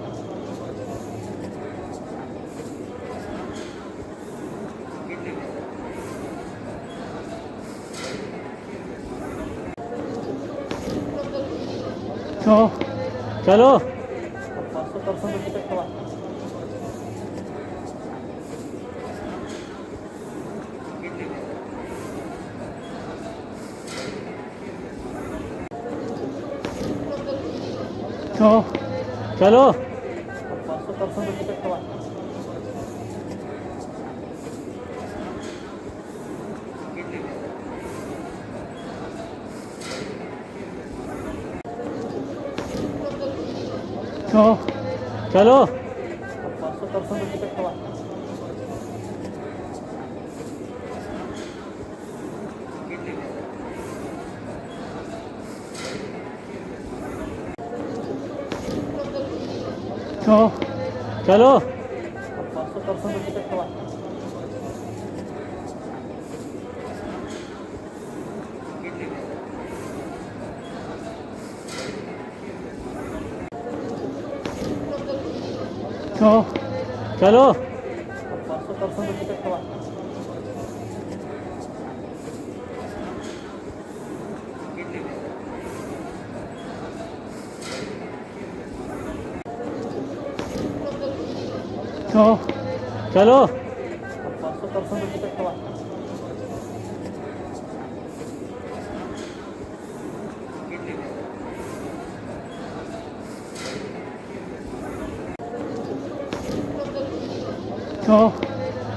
Speaker 1: तो चलो
Speaker 2: 500% टिकट हुआ
Speaker 1: तो चलो
Speaker 2: 500% टिकट हुआ
Speaker 1: तो चलो
Speaker 2: 500% टिकट हुआ
Speaker 1: तो चलो
Speaker 2: 500% टिकट हुआ
Speaker 1: तो चलो
Speaker 2: 500% टिकट हुआ
Speaker 1: तो चलो
Speaker 2: 500% टिकट हुआ
Speaker 1: तो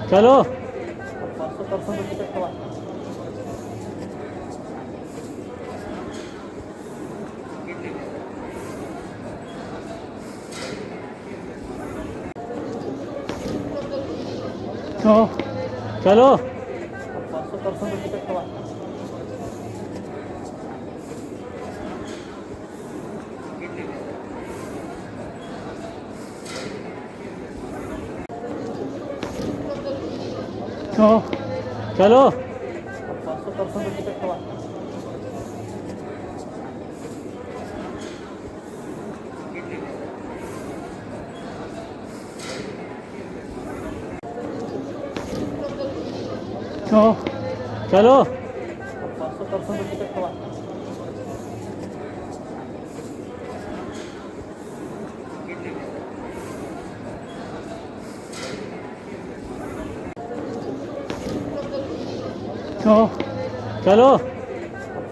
Speaker 1: चलो
Speaker 2: 500% टिकट हुआ
Speaker 1: तो चलो
Speaker 2: 500% टिकट हुआ
Speaker 1: तो चलो
Speaker 2: 500% टिकट हुआ
Speaker 1: तो चलो
Speaker 2: 500% टिकट हुआ
Speaker 1: तो चलो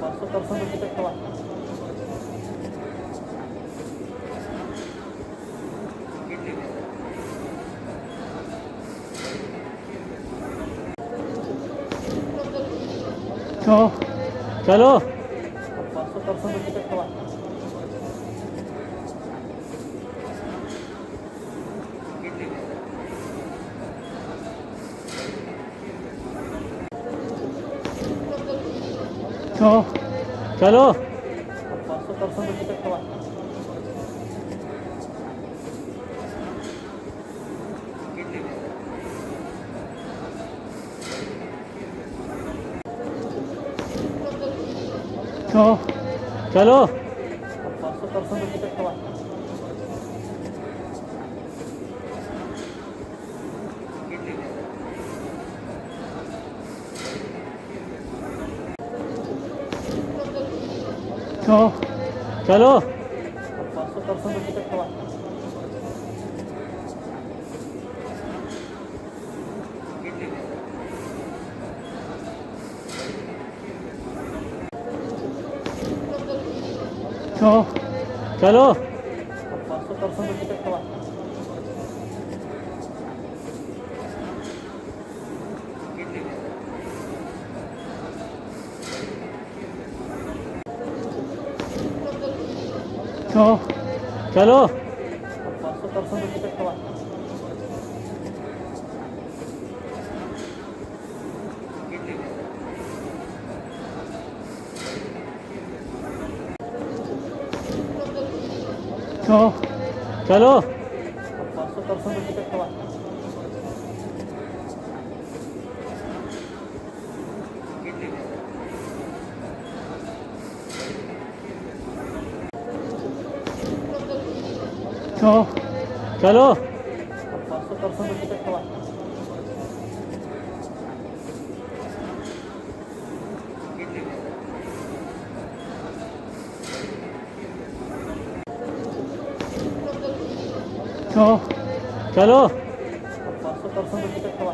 Speaker 2: 500% रुपये तक हवा
Speaker 1: तो चलो
Speaker 2: 500% रुपये तक हवा 500% रुपये तक हवा 500% रुपये तक हवा 500% रुपये तक हवा 500% रुपये तक हवा 500% रुपये तक हवा 500% रुपये तक हवा 500% रुपये तक हवा 500% रुपये तक हवा 500% रुपये तक हवा 500% रुपये तक हवा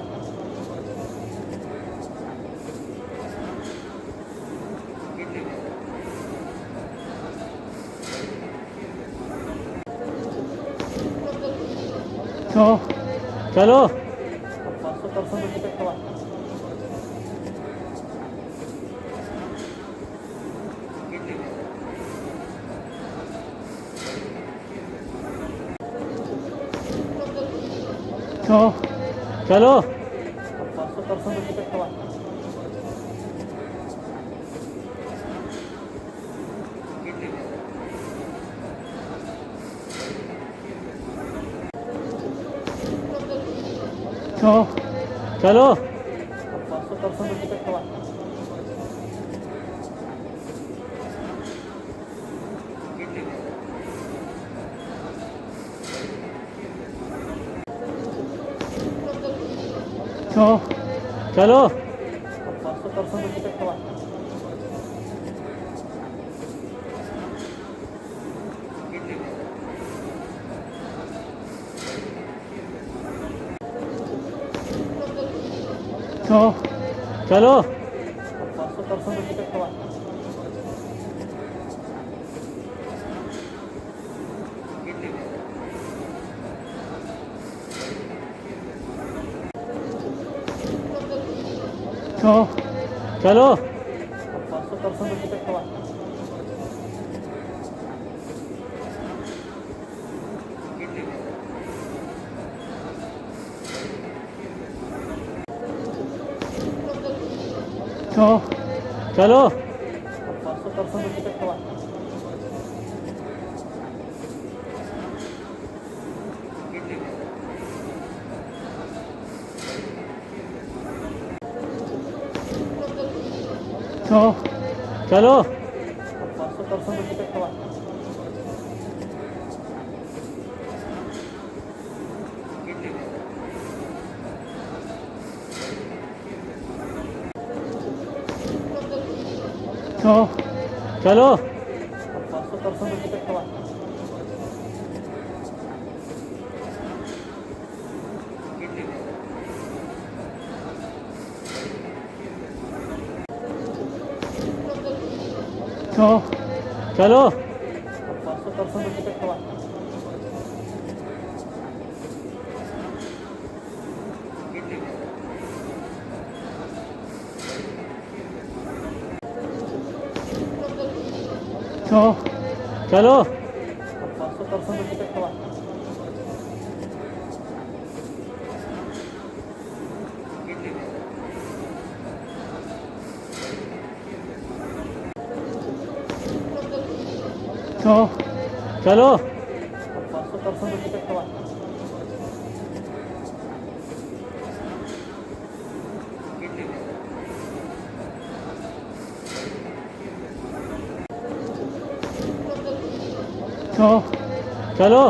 Speaker 2: 500% रुपये तक हवा 500% रुपये तक हवा 500% रुपये तक हवा 500% रुपये तक हवा 500% रुपये तक हवा 500% रुपये तक हवा 500% रुपये तक हवा 500%
Speaker 1: तो चलो
Speaker 2: 500% रुपये तक हवा
Speaker 1: तो चलो
Speaker 2: 500% रुपये तक हवा
Speaker 1: तो चलो
Speaker 2: 500% रुपये तक हवा
Speaker 1: तो चलो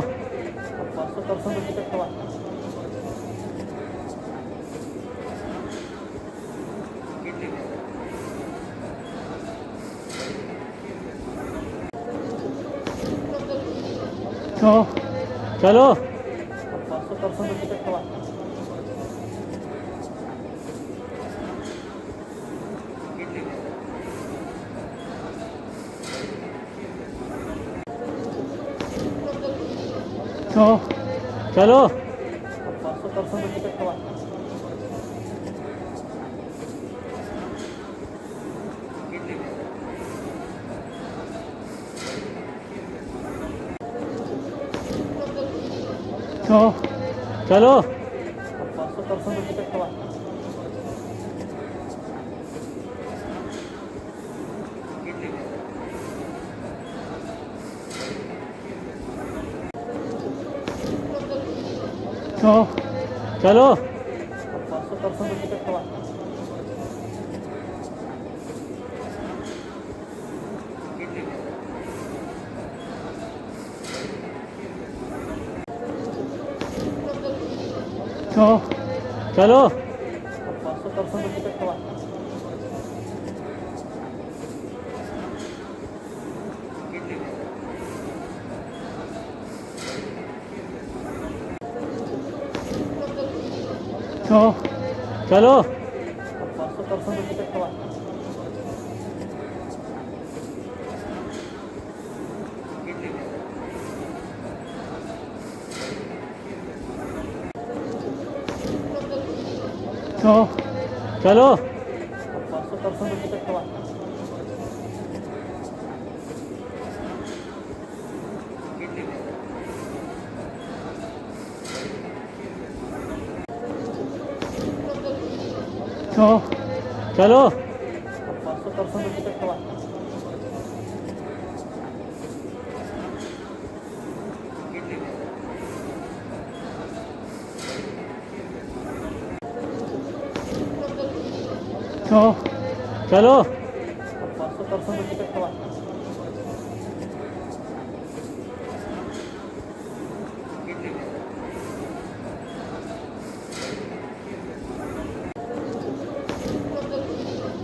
Speaker 2: 500% रुपये तक हवा
Speaker 1: तो चलो
Speaker 2: 500% रुपये तक हवा
Speaker 1: तो चलो
Speaker 2: 500% रुपये तक हवा
Speaker 1: तो चलो
Speaker 2: 500% रुपये तक हवा
Speaker 1: तो चलो
Speaker 2: 500% रुपये तक हवा
Speaker 1: तो चलो
Speaker 2: 500% रुपये तक हवा
Speaker 1: तो चलो
Speaker 2: 500% रुपये तक हवा
Speaker 1: तो चलो
Speaker 2: 500% रुपये तक हवा
Speaker 1: तो चलो
Speaker 2: 500% रुपये तक हवा
Speaker 1: तो चलो
Speaker 2: 500% रुपये तक हवा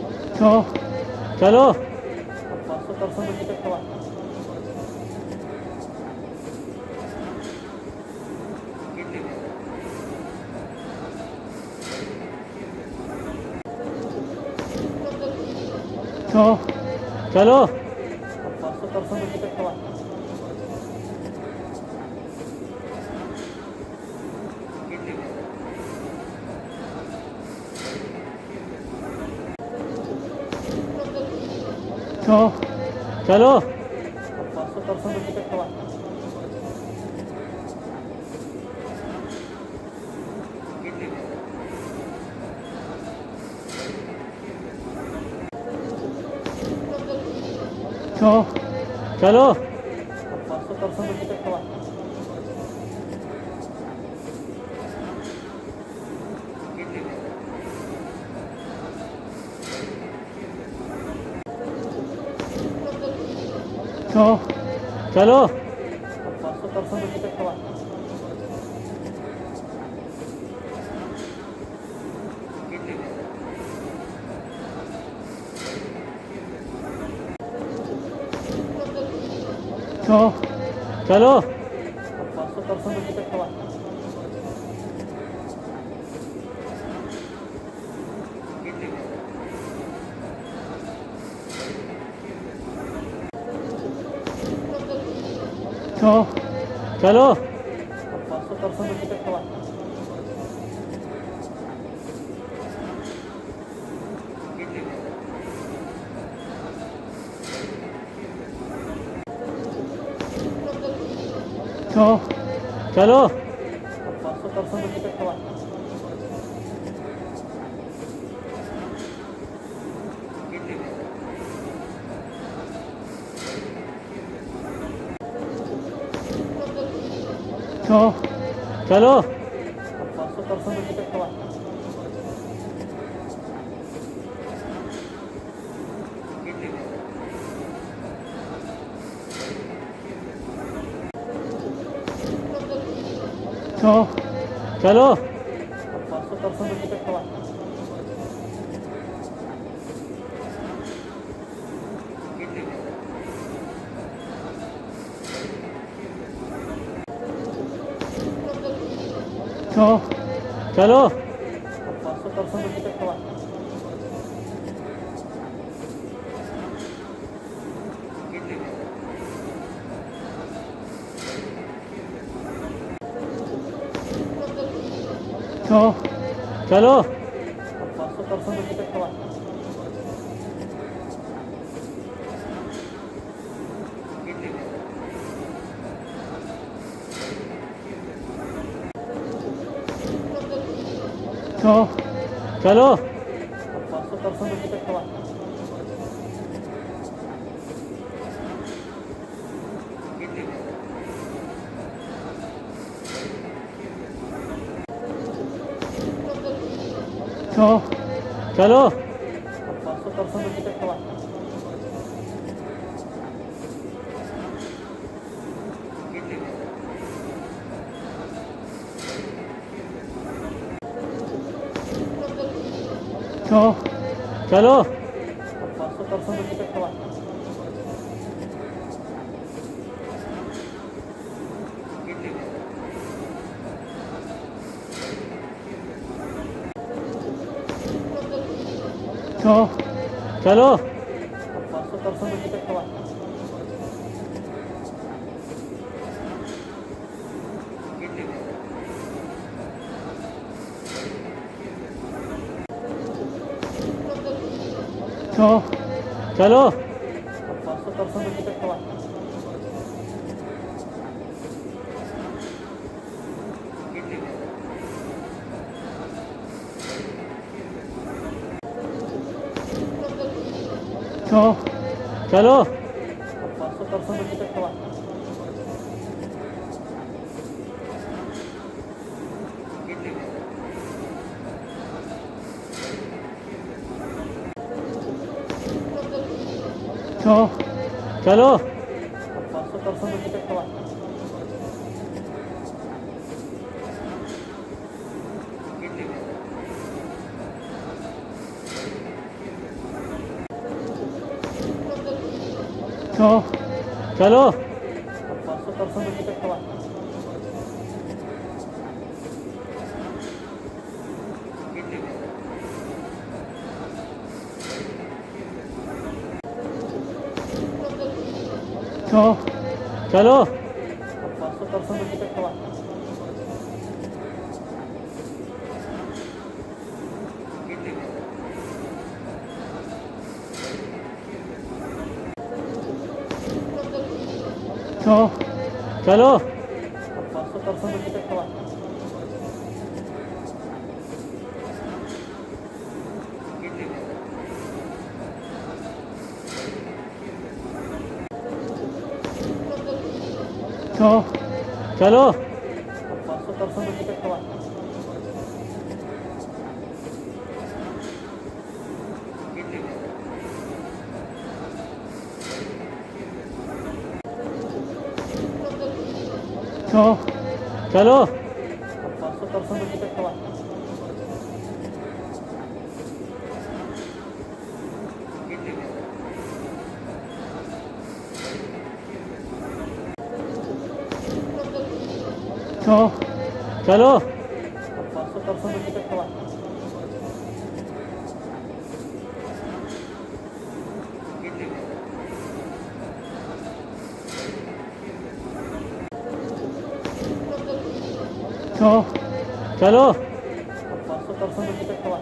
Speaker 1: तो चलो
Speaker 2: 500% रुपये तक हवा
Speaker 1: तो चलो
Speaker 2: 500% रुपये तक हवा
Speaker 1: तो चलो
Speaker 2: 500% रुपये तक हवा
Speaker 1: तो चलो
Speaker 2: 500% रुपये तक हवा
Speaker 1: तो चलो
Speaker 2: 500% रुपये तक हवा
Speaker 1: तो चलो
Speaker 2: 500% रुपये तक हवा
Speaker 1: चलो चलो
Speaker 2: 500% रुपये तक हवा
Speaker 1: चलो
Speaker 2: 500% रुपये तक हवा
Speaker 1: चलो
Speaker 2: 500% रुपये तक हवा
Speaker 1: चलो
Speaker 2: 500% रुपये तक हवा
Speaker 1: चलो
Speaker 2: 500% रुपये तक हवा
Speaker 1: चलो
Speaker 2: 500% रुपये तक हवा
Speaker 1: चलो
Speaker 2: 500% रुपये तक हवा
Speaker 1: चलो
Speaker 2: 500% रुपये तक हवा
Speaker 1: चलो
Speaker 2: 500% रुपये तक हवा
Speaker 1: चलो
Speaker 2: 500% रुपये तक हवा
Speaker 1: चलो
Speaker 2: 500% रुपये तक हवा
Speaker 1: चलो
Speaker 2: 500% रुपये तक हवा
Speaker 1: चलो
Speaker 2: 500% रुपये तक हवा
Speaker 1: चलो
Speaker 2: 500% रुपये तक हवा
Speaker 1: चलो
Speaker 2: 500% रुपये तक हवा
Speaker 1: चलो
Speaker 2: 500% रुपये तक हवा
Speaker 1: चलो
Speaker 2: 500% रुपये तक हवा
Speaker 1: चलो
Speaker 2: 500% रुपये तक हवा
Speaker 1: चलो
Speaker 2: 500% रुपये तक हवा
Speaker 1: तो चलो
Speaker 2: 500% रुपये तक कमा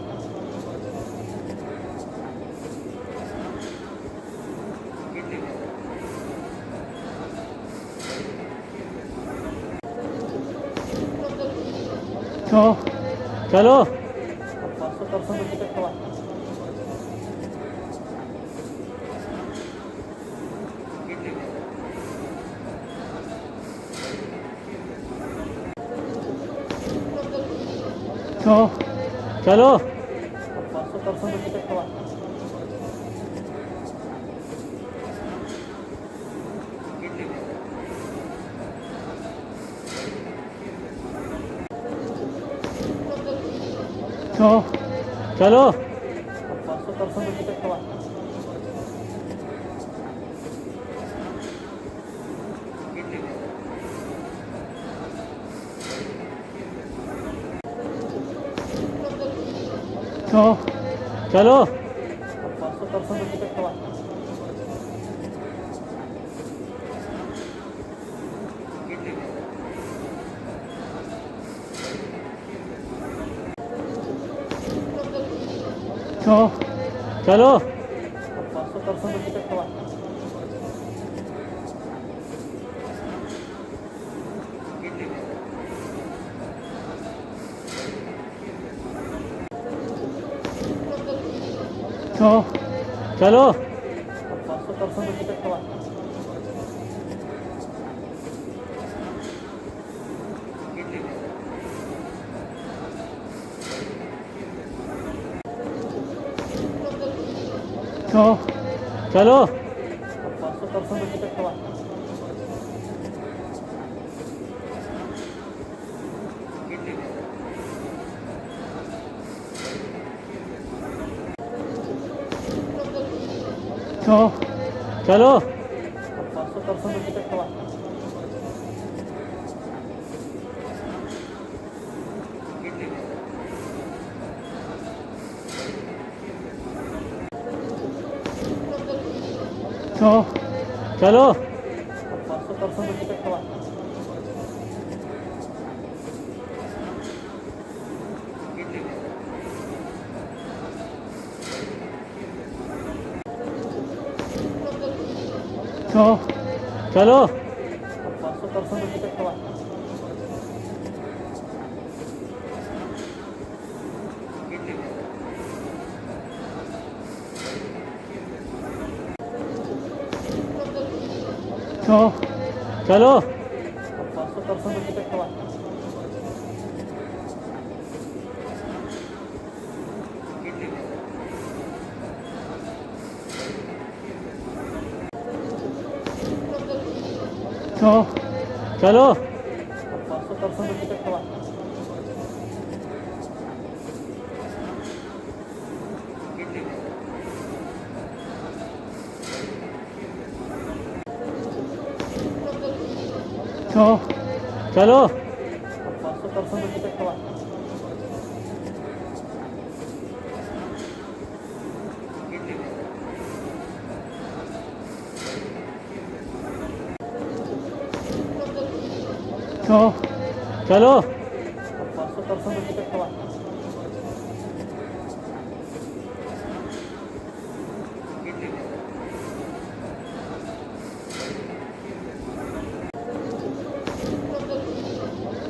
Speaker 1: तो चलो
Speaker 2: 500% रुपये तक कमा
Speaker 1: तो चलो
Speaker 2: 500% रुपये तक कमा
Speaker 1: तो चलो
Speaker 2: 500% रुपये तक कमा
Speaker 1: तो चलो
Speaker 2: 500% रुपये तक कमा
Speaker 1: तो चलो
Speaker 2: 500% रुपये तक कमा
Speaker 1: तो चलो
Speaker 2: 500% रुपये तक कमा
Speaker 1: तो चलो
Speaker 2: 500% रुपये तक कमा
Speaker 1: तो चलो
Speaker 2: 500% रुपये तक कमा
Speaker 1: तो चलो
Speaker 2: 500% रुपये तक कमा
Speaker 1: तो चलो
Speaker 2: 500% रुपये तक कमा
Speaker 1: तो चलो
Speaker 2: 500% रुपये तक कमा
Speaker 1: तो चलो
Speaker 2: 500% रुपये तक कमा
Speaker 1: तो चलो
Speaker 2: 500% रुपये तक कमा
Speaker 1: तो चलो
Speaker 2: 500% रुपये तक कमा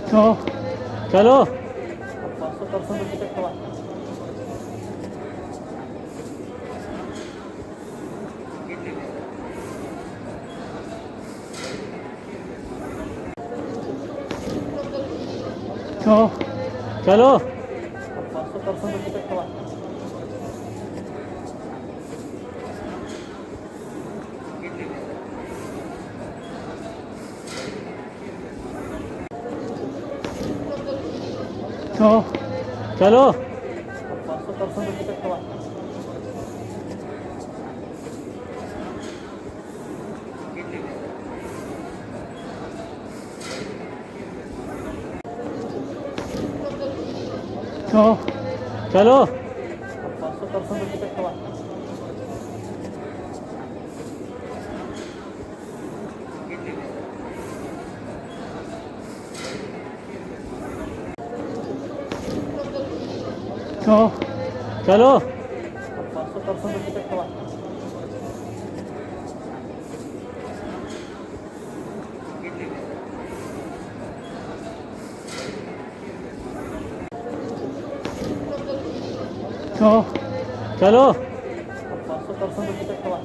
Speaker 1: तो चलो
Speaker 2: 500% रुपये तक कमा
Speaker 1: तो चलो
Speaker 2: 500% रुपये तक कमा
Speaker 1: तो चलो
Speaker 2: 500% रुपये तक कमा
Speaker 1: तो चलो
Speaker 2: 500% रुपये तक कमा
Speaker 1: तो चलो
Speaker 2: 500% टिकट हुआ
Speaker 1: तो चलो
Speaker 2: 500% टिकट हुआ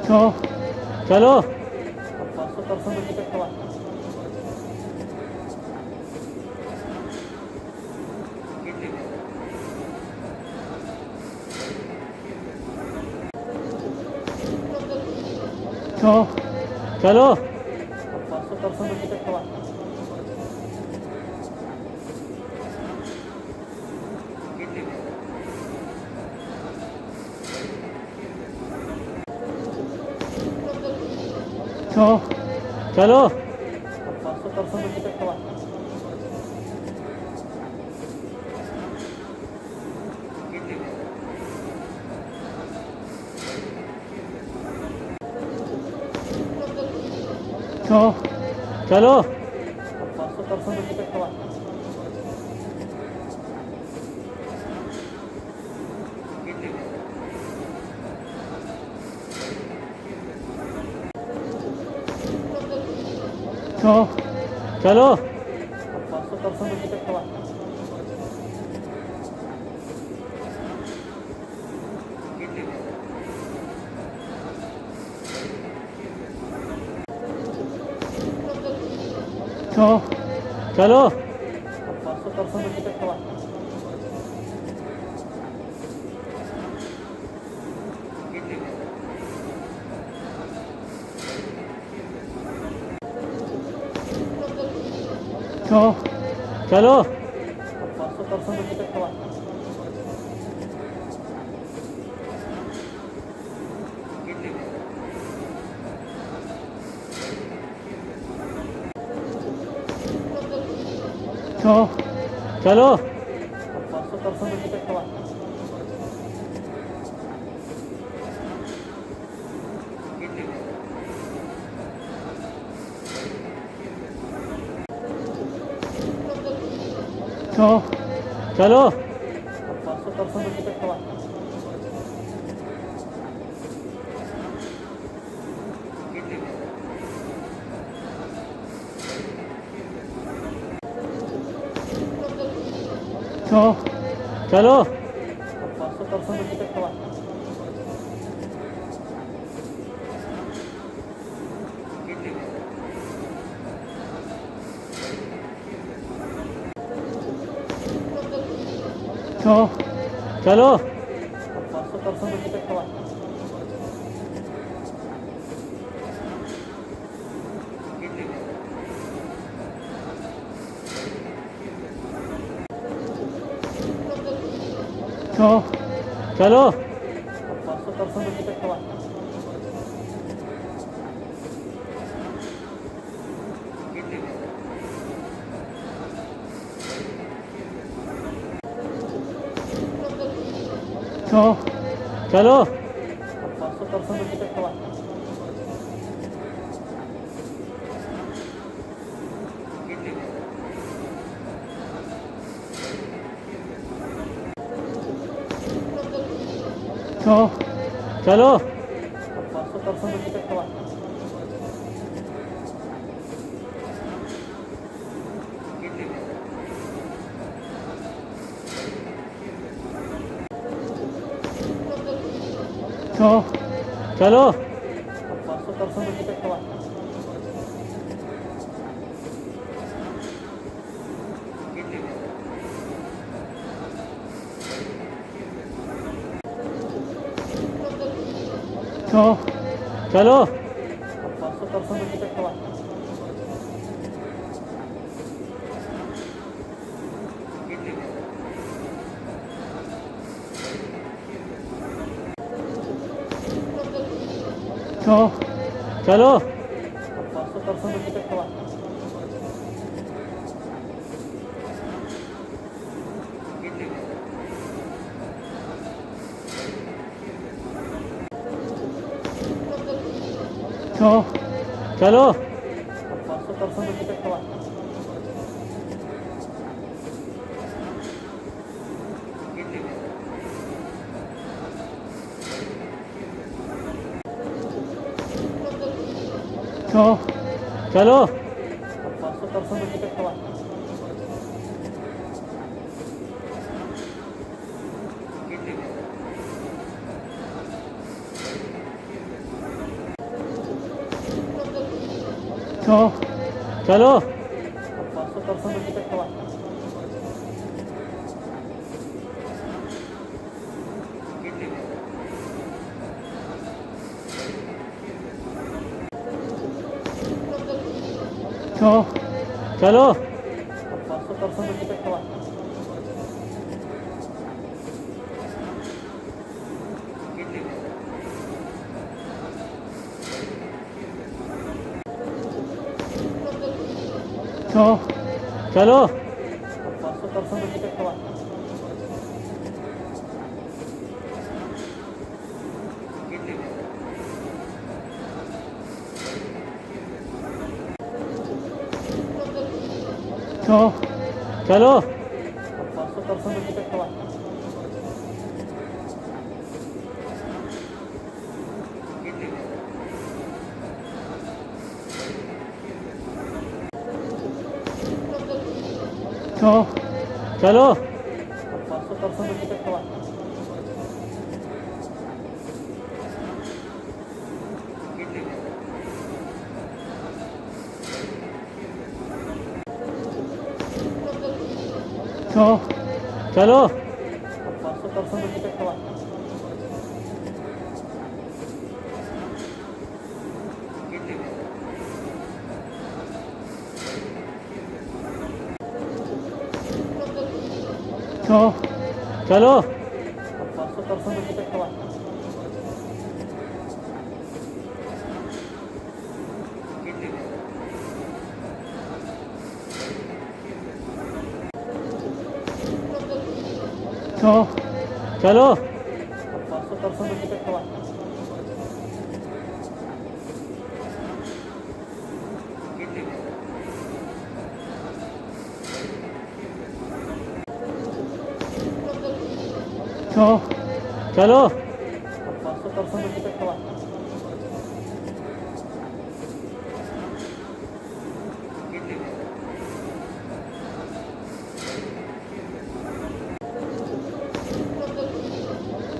Speaker 1: तो चलो
Speaker 2: 500% टिकट हुआ
Speaker 1: とचलो
Speaker 2: 500% टिकट हुआ
Speaker 1: とचलो
Speaker 2: 500% टिकट हुआ
Speaker 1: तो चलो
Speaker 2: 500% टिकट हुआ
Speaker 1: तो चलो
Speaker 2: 500% टिकट हुआ
Speaker 1: तो चलो
Speaker 2: 500% टिकट हुआ
Speaker 1: तो चलो
Speaker 2: 500% टिकट हुआ
Speaker 1: तो चलो
Speaker 2: 500% टिकट हुआ
Speaker 1: तो चलो
Speaker 2: 500% टिकट हुआ
Speaker 1: तो चलो
Speaker 2: 500% टिकट हुआ
Speaker 1: तो चलो
Speaker 2: 500% टिकट हुआ
Speaker 1: तो चलो
Speaker 2: 500% टिकट हुआ
Speaker 1: तो चलो
Speaker 2: 500% टिकट हुआ
Speaker 1: तो चलो
Speaker 2: 500% टिकट हुआ
Speaker 1: तो चलो
Speaker 2: 500% टिकट हुआ
Speaker 1: तो चलो
Speaker 2: 500% टिकट हुआ
Speaker 1: तो चलो
Speaker 2: 500% टिकट हुआ
Speaker 1: तो चलो
Speaker 2: 500% टिकट हुआ
Speaker 1: तो चलो
Speaker 2: 500% टिकट हुआ
Speaker 1: तो चलो
Speaker 2: 500% टिकट हुआ
Speaker 1: तो चलो
Speaker 2: 500% टिकट हुआ
Speaker 1: तो चलो
Speaker 2: 500% टिकट हुआ
Speaker 1: तो चलो
Speaker 2: 500% टिकट हुआ
Speaker 1: तो चलो
Speaker 2: 500% टिकट हुआ
Speaker 1: तो चलो
Speaker 2: 500% टिकट हुआ
Speaker 1: तो चलो
Speaker 2: 500% टिकट हुआ
Speaker 1: तो चलो
Speaker 2: 500% टिकट हुआ
Speaker 1: तो चलो
Speaker 2: 500% टिकट हुआ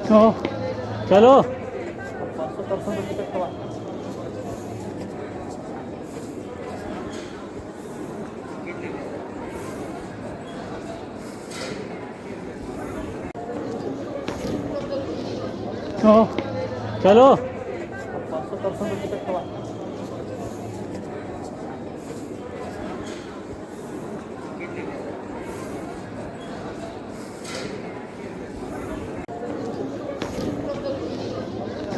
Speaker 1: तो चलो
Speaker 2: 500% टिकट हुआ
Speaker 1: तो चलो
Speaker 2: 500% टिकट हुआ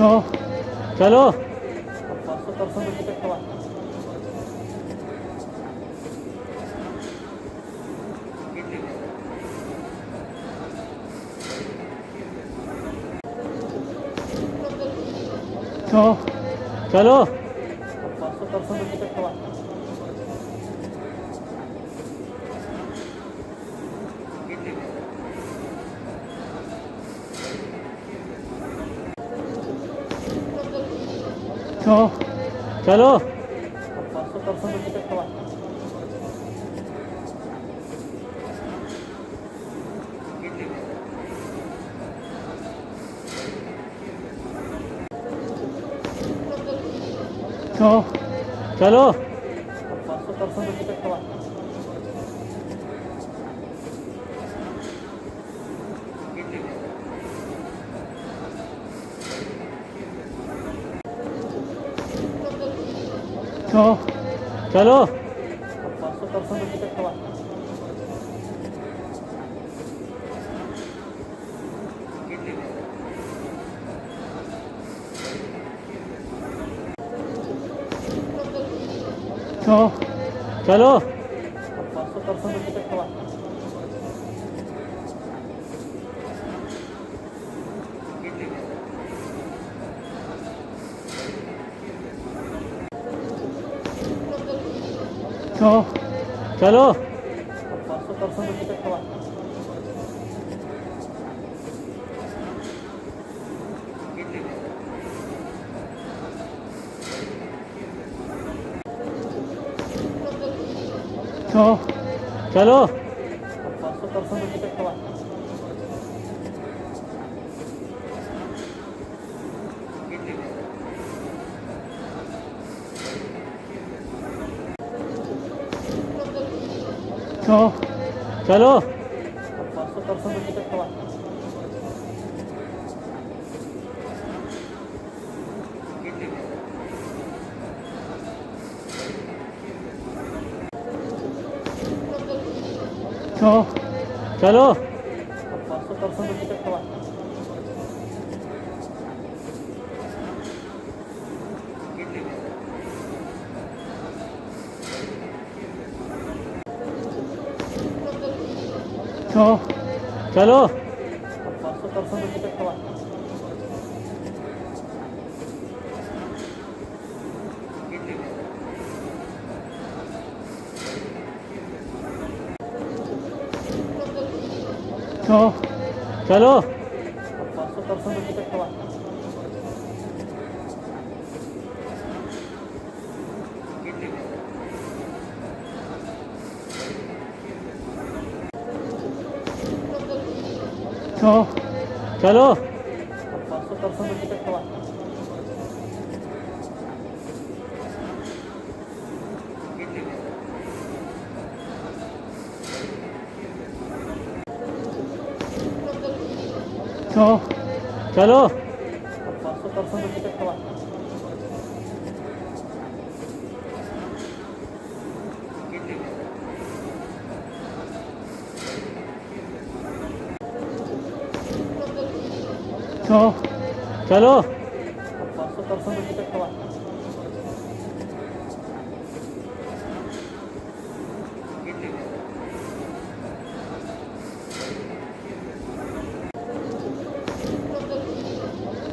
Speaker 1: तो चलो
Speaker 2: 500% टिकट हुआ
Speaker 1: तो चलो
Speaker 2: 500% टिकट हुआ
Speaker 1: तो चलो
Speaker 2: 500% टिकट हुआ
Speaker 1: तो चलो
Speaker 2: 500% टिकट हुआ
Speaker 1: तो चलो
Speaker 2: 500% टिकट हुआ
Speaker 1: तो चलो
Speaker 2: 500% टिकट हुआ
Speaker 1: तो चलो
Speaker 2: 500% do ticket हुआ
Speaker 1: तो चलो
Speaker 2: 500% do ticket हुआ
Speaker 1: तो चलो
Speaker 2: 500% do ticket हुआ
Speaker 1: तो चलो
Speaker 2: 500% do ticket हुआ
Speaker 1: तो चलो
Speaker 2: 500% do ticket हुआ
Speaker 1: तो चलो
Speaker 2: 500% do ticket हुआ
Speaker 1: तो चलो
Speaker 2: 500% do ticket हुआ
Speaker 1: तो चलो
Speaker 2: 500% do ticket हुआ
Speaker 1: तो चलो
Speaker 2: 500% do ticket हुआ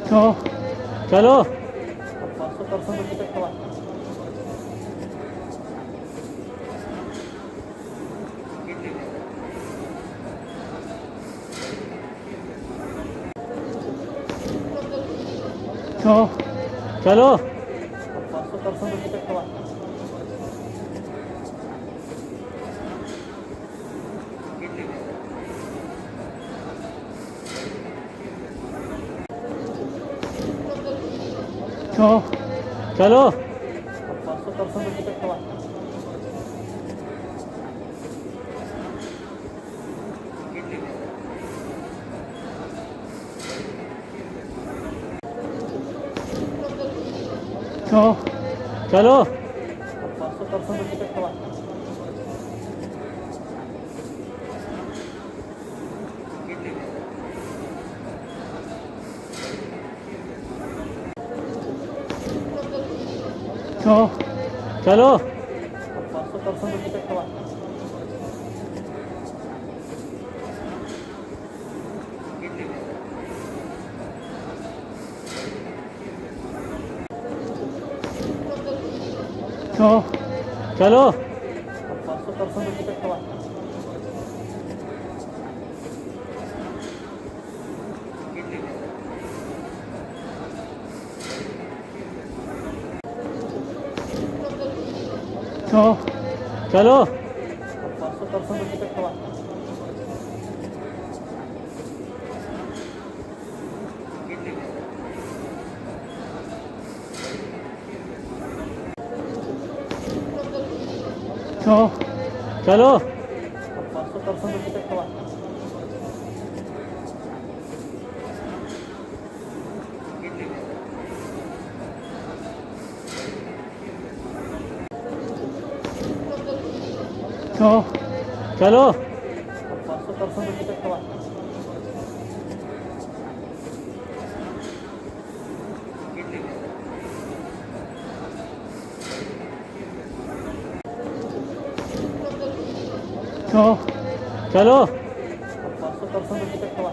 Speaker 1: तो चलो
Speaker 2: 500% do ticket हुआ
Speaker 1: तो चलो
Speaker 2: 500% do ticket हुआ
Speaker 1: तो चलो
Speaker 2: 500% do ticket हुआ
Speaker 1: तो चलो
Speaker 2: 500% do ticket हुआ
Speaker 1: तो चलो
Speaker 2: 500% do ticket हुआ
Speaker 1: तो चलो
Speaker 2: 500% do ticket हुआ
Speaker 1: तो चलो
Speaker 2: 500% do ticket हुआ
Speaker 1: तो चलो
Speaker 2: 500% do ticket हुआ
Speaker 1: तो चलो
Speaker 2: 500% do ticket हुआ
Speaker 1: तो चलो
Speaker 2: 500% do ticket हुआ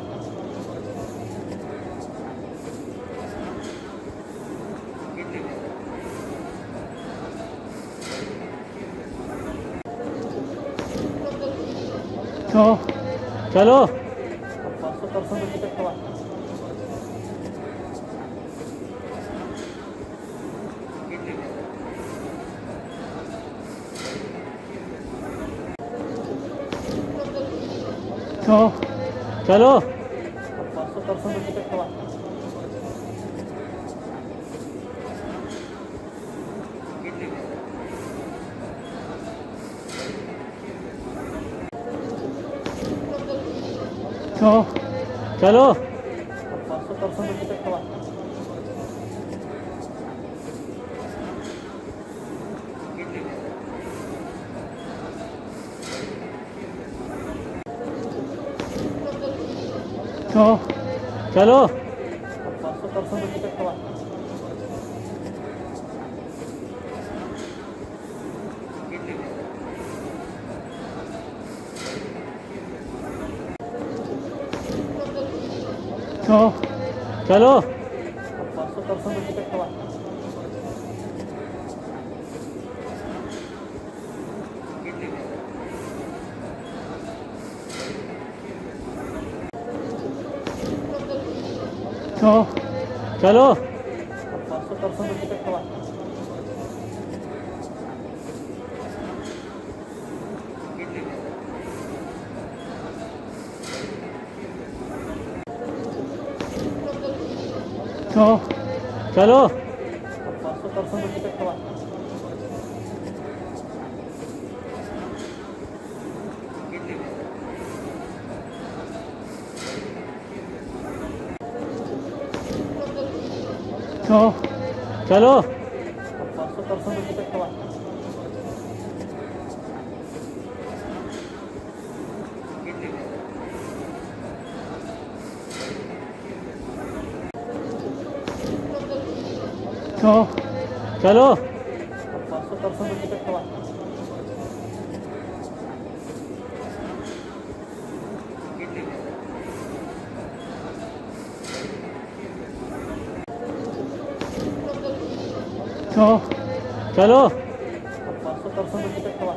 Speaker 1: हो चलो
Speaker 2: 500% टिकट हुआ
Speaker 1: हो चलो
Speaker 2: 500% टिकट हुआ
Speaker 1: हो चलो
Speaker 2: 500% टिकट हुआ
Speaker 1: हो चलो
Speaker 2: 500% टिकट हुआ
Speaker 1: हो चलो
Speaker 2: 500% टिकट हुआ
Speaker 1: हो चलो
Speaker 2: 500% टिकट हुआ
Speaker 1: हो चलो
Speaker 2: 500% टिकट हुआ
Speaker 1: हो चलो
Speaker 2: 500% टिकट हुआ
Speaker 1: हो चलो
Speaker 2: 500% टिकट हुआ
Speaker 1: हो चलो
Speaker 2: 500% टिकट हुआ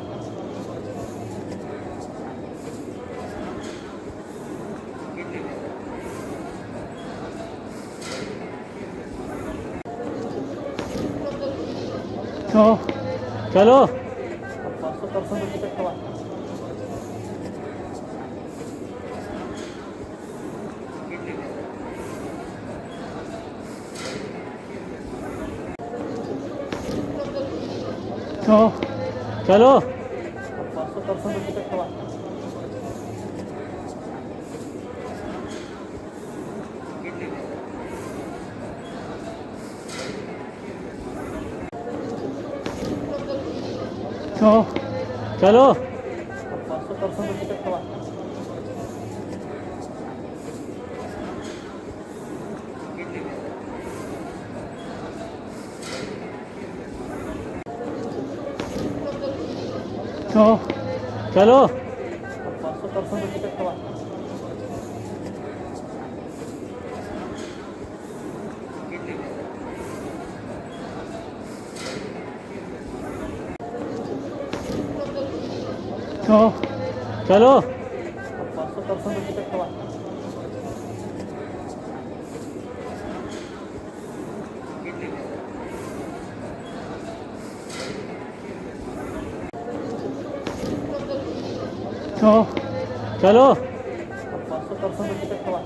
Speaker 1: हो चलो
Speaker 2: 500% टिकट हुआ
Speaker 1: हो चलो
Speaker 2: 500% टिकट हुआ
Speaker 1: हो चलो
Speaker 2: 500% टिकट हुआ
Speaker 1: हो चलो
Speaker 2: 500% टिकट हुआ
Speaker 1: हो चलो
Speaker 2: 500% टिकट हुआ
Speaker 1: हो चलो
Speaker 2: 500% टिकट हुआ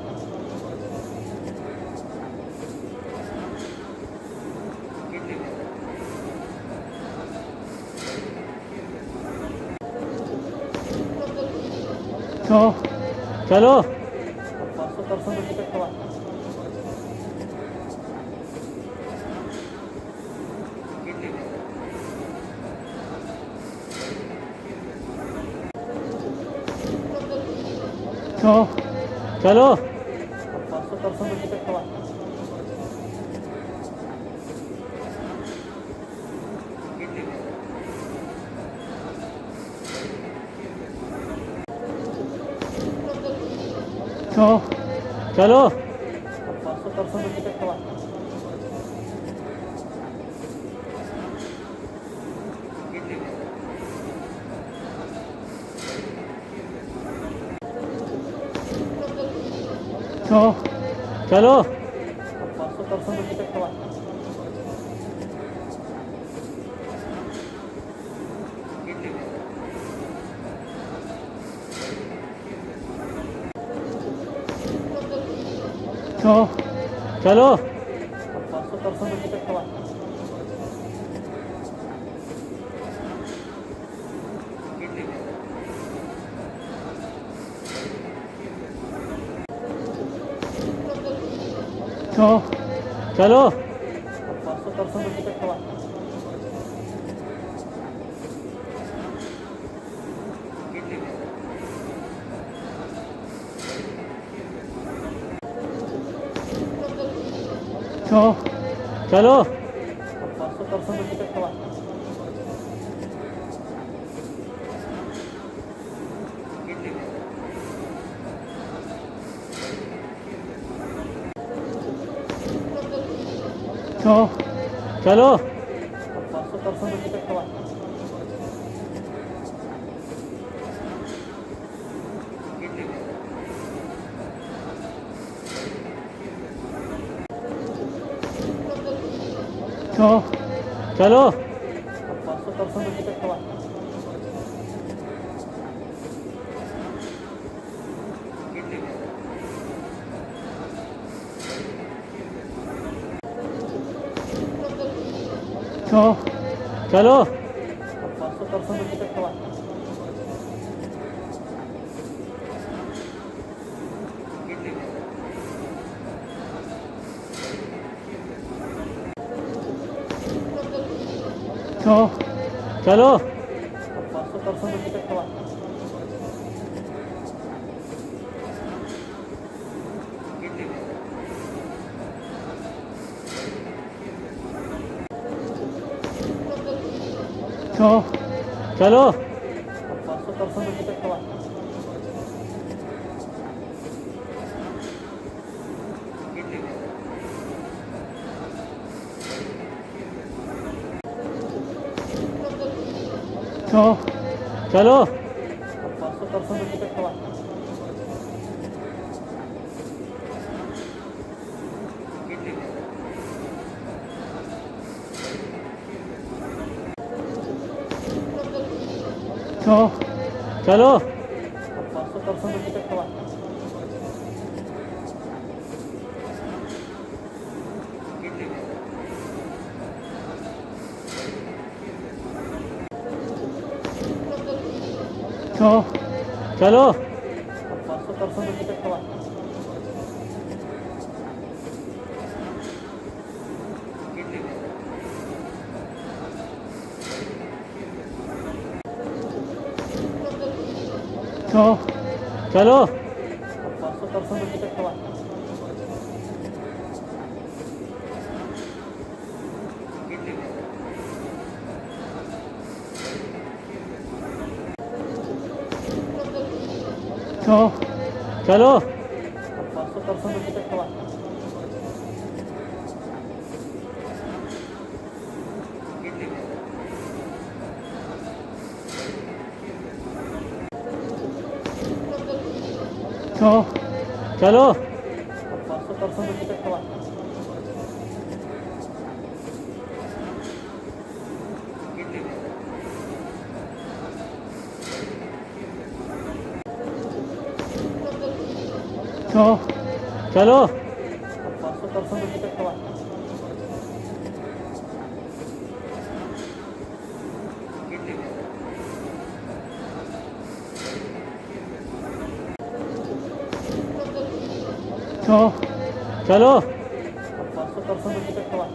Speaker 1: हो चलो
Speaker 2: 500% टिकट हुआ
Speaker 1: हो चलो
Speaker 2: 500% टिकट हुआ
Speaker 1: हो चलो
Speaker 2: 500% टिकट हुआ
Speaker 1: चलो चलो
Speaker 2: 500% टिकट हुआ
Speaker 1: चलो
Speaker 2: 500% टिकट हुआ
Speaker 1: चलो
Speaker 2: 500% टिकट हुआ
Speaker 1: चलो
Speaker 2: 500% टिकट हुआ
Speaker 1: चलो
Speaker 2: 500% टिकट हुआ
Speaker 1: चलो
Speaker 2: 500% टिकट हुआ
Speaker 1: चलो
Speaker 2: 500% टिकट हुआ
Speaker 1: चलो
Speaker 2: 500% टिकट हुआ
Speaker 1: चलो
Speaker 2: 500% टिकट हुआ
Speaker 1: चलो
Speaker 2: 500% टिकट हुआ
Speaker 1: चलो
Speaker 2: 500% टिकट हुआ
Speaker 1: चलो
Speaker 2: 500% टिकट हुआ
Speaker 1: चलो
Speaker 2: 500% टिकट हुआ
Speaker 1: चलो
Speaker 2: 500% टिकट हुआ
Speaker 1: चलो
Speaker 2: 500% टिकट हुआ
Speaker 1: चलो
Speaker 2: 500% टिकट हुआ
Speaker 1: चलो
Speaker 2: 500% टिकट हुआ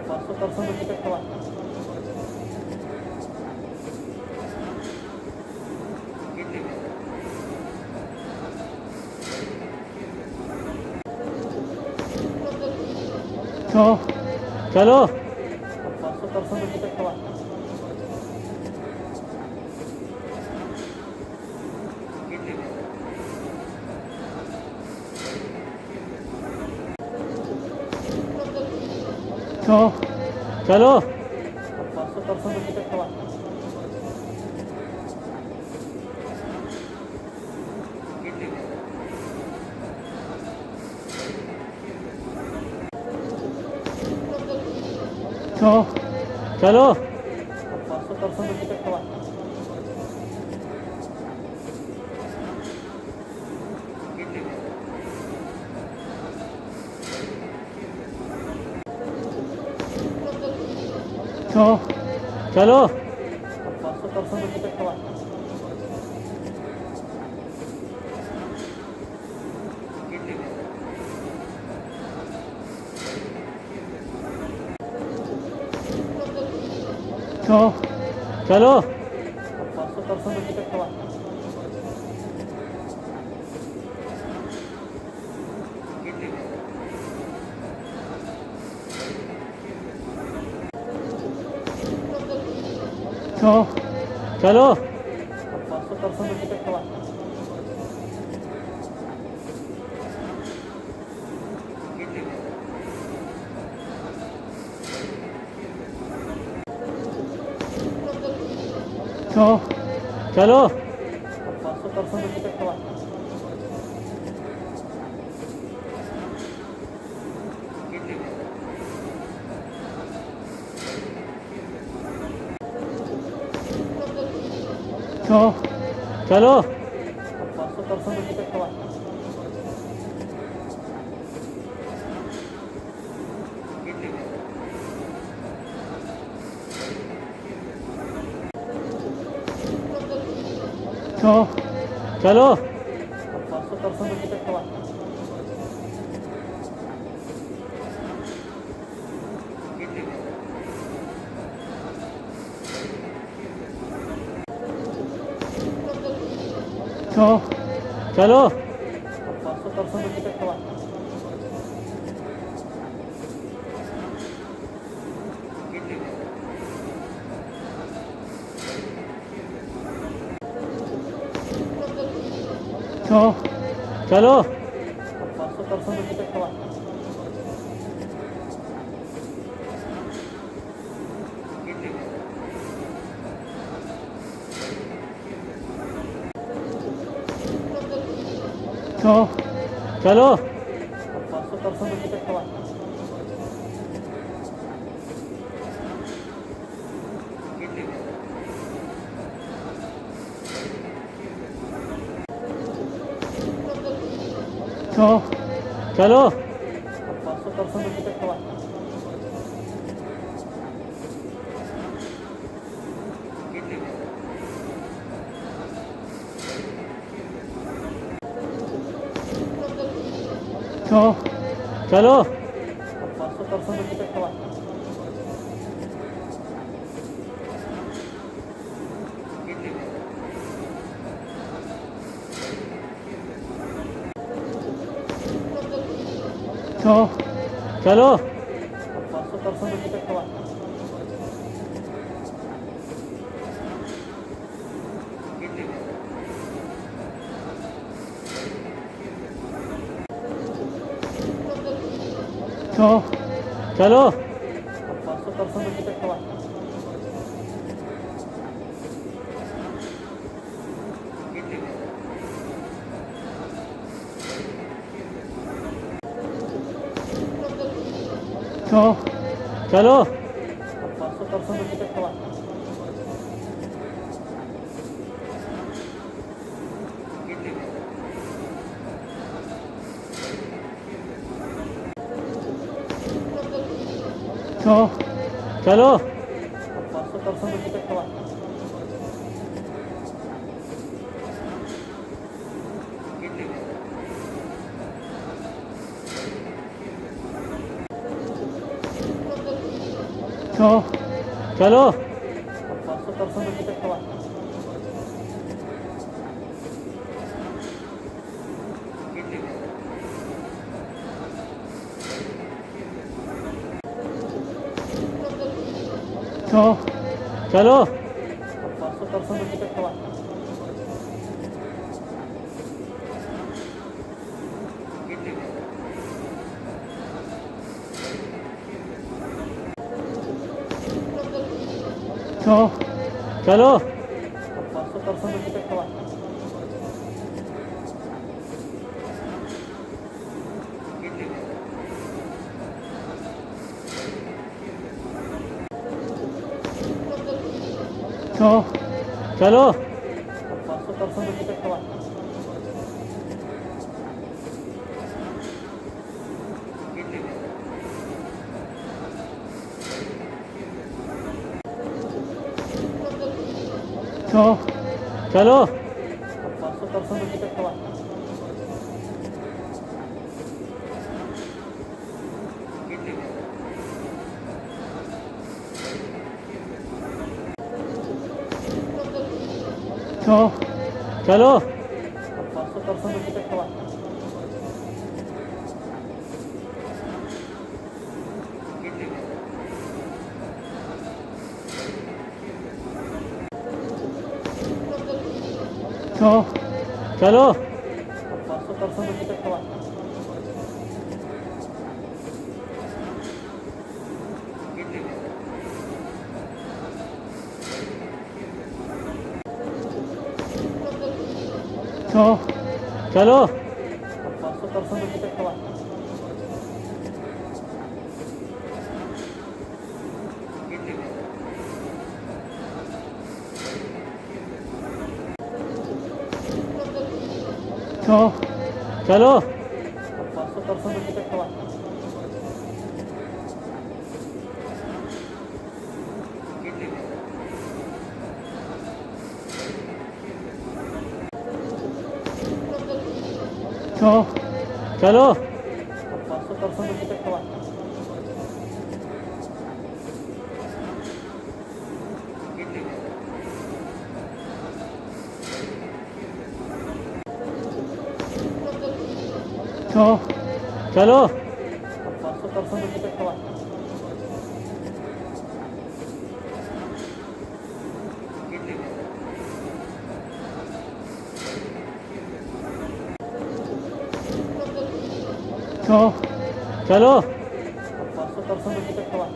Speaker 2: 500% टिकट हुआ
Speaker 1: चलो
Speaker 2: 500% टिकट हुआ
Speaker 1: तो चलो
Speaker 2: 500% टिकट करा
Speaker 1: तो चलो
Speaker 2: 500% टिकट करा
Speaker 1: तो चलो
Speaker 2: 500% टिकट करा
Speaker 1: तो चलो
Speaker 2: 500% टिकट करा
Speaker 1: तो चलो
Speaker 2: 500% टिकट करा
Speaker 1: तो चलो
Speaker 2: 500% टिकट करा
Speaker 1: तो चलो
Speaker 2: 500% टिकट करा
Speaker 1: तो चलो
Speaker 2: 500% टिकट करा
Speaker 1: तो चलो
Speaker 2: 500% टिकट करा
Speaker 1: तो चलो
Speaker 2: 500% टिकट करा
Speaker 1: तो चलो
Speaker 2: 500% टिकट करा
Speaker 1: तो चलो
Speaker 2: 500% टिकट करा
Speaker 1: तो चलो
Speaker 2: 500% टिकट करा
Speaker 1: तो चलो
Speaker 2: 500% टिकट करा
Speaker 1: तो चलो
Speaker 2: 500% टिकट करा
Speaker 1: तो चलो
Speaker 2: 500% टिकट करा
Speaker 1: तो चलो
Speaker 2: 500% टिकट करा
Speaker 1: तो चलो
Speaker 2: 500% टिकट करा
Speaker 1: तो चलो
Speaker 2: 500% टिकट करा
Speaker 1: तो चलो
Speaker 2: 500% टिकट हवा
Speaker 1: तो चलो
Speaker 2: 500% टिकट हवा
Speaker 1: तो चलो
Speaker 2: 500% टिकट हवा
Speaker 1: तो चलो
Speaker 2: 500% टिकट हवा
Speaker 1: तो चलो
Speaker 2: 500% टिकट हवा
Speaker 1: तो चलो
Speaker 2: 500% टिकट हवा
Speaker 1: तो चलो
Speaker 2: 500% टिकट हवा
Speaker 1: तो चलो
Speaker 2: 500% टिकट हवा
Speaker 1: तो चलो
Speaker 2: 500% टिकट हवा
Speaker 1: तो चलो
Speaker 2: 500% टिकट हवा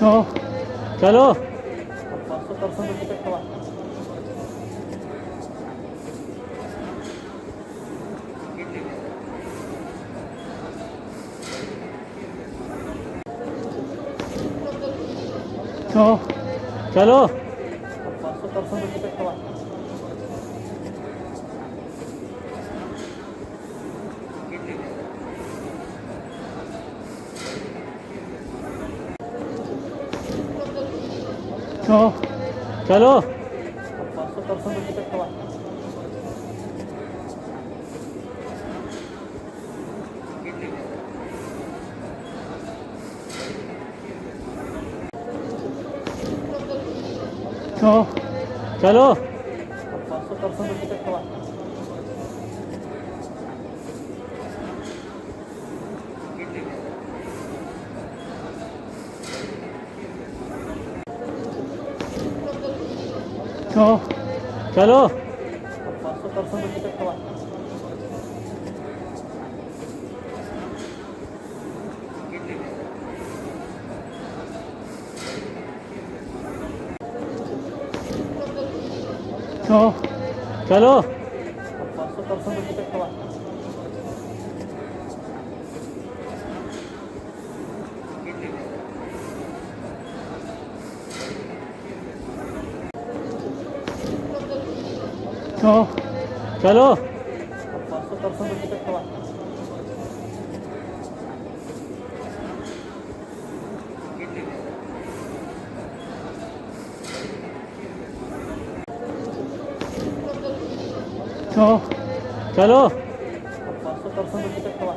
Speaker 1: तो चलो
Speaker 2: 500% टिकट हवा
Speaker 1: तो चलो
Speaker 2: 500% टिकट हवा
Speaker 1: तो चलो
Speaker 2: 500% टिकट हवा
Speaker 1: तो चलो
Speaker 2: 500% टिकट हवा
Speaker 1: तो चलो
Speaker 2: 500% टिकट हवा
Speaker 1: तो चलो
Speaker 2: 500% टिकट हवा
Speaker 1: तो चलो
Speaker 2: 500% टिकट हवा
Speaker 1: तो चलो
Speaker 2: 500% टिकट हवा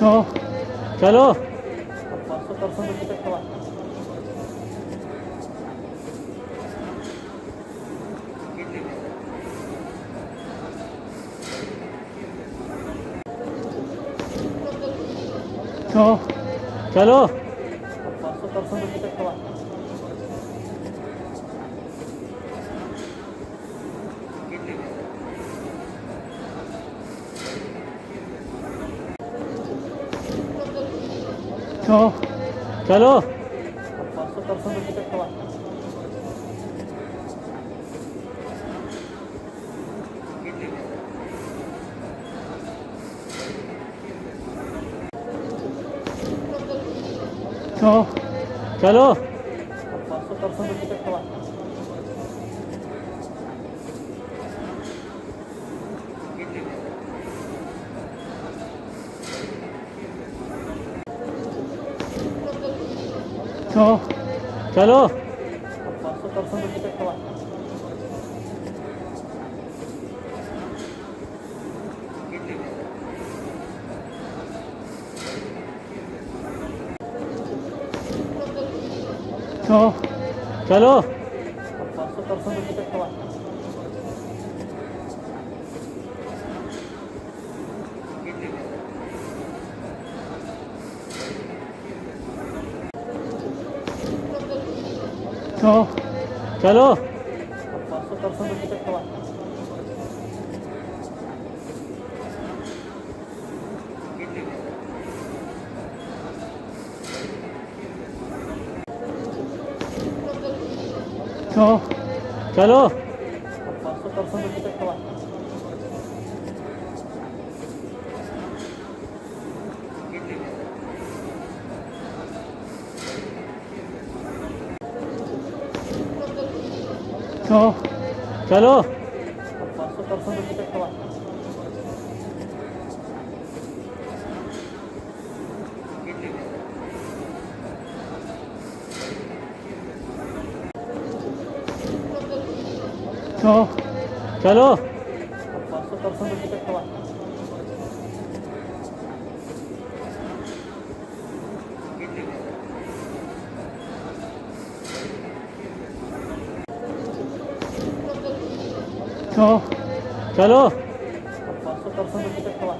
Speaker 1: तो चलो
Speaker 2: 500% टिकट हवा
Speaker 1: तो तो चलो
Speaker 2: 500% टिकट हुआ
Speaker 1: तो चलो
Speaker 2: 500% टिकट हुआ
Speaker 1: तो चलो
Speaker 2: 500% टिकट हुआ
Speaker 1: तो चलो
Speaker 2: 500% टिकट हुआ
Speaker 1: तो चलो
Speaker 2: 500% टिकट हुआ
Speaker 1: तो चलो
Speaker 2: 500% टिकट हुआ
Speaker 1: तो चलो
Speaker 2: 500% टिकट हुआ
Speaker 1: तो चलो
Speaker 2: 500% टिकट हुआ
Speaker 1: तो चलो
Speaker 2: 500% टिकट हुआ
Speaker 1: तो चलो
Speaker 2: 500% टिकट हुआ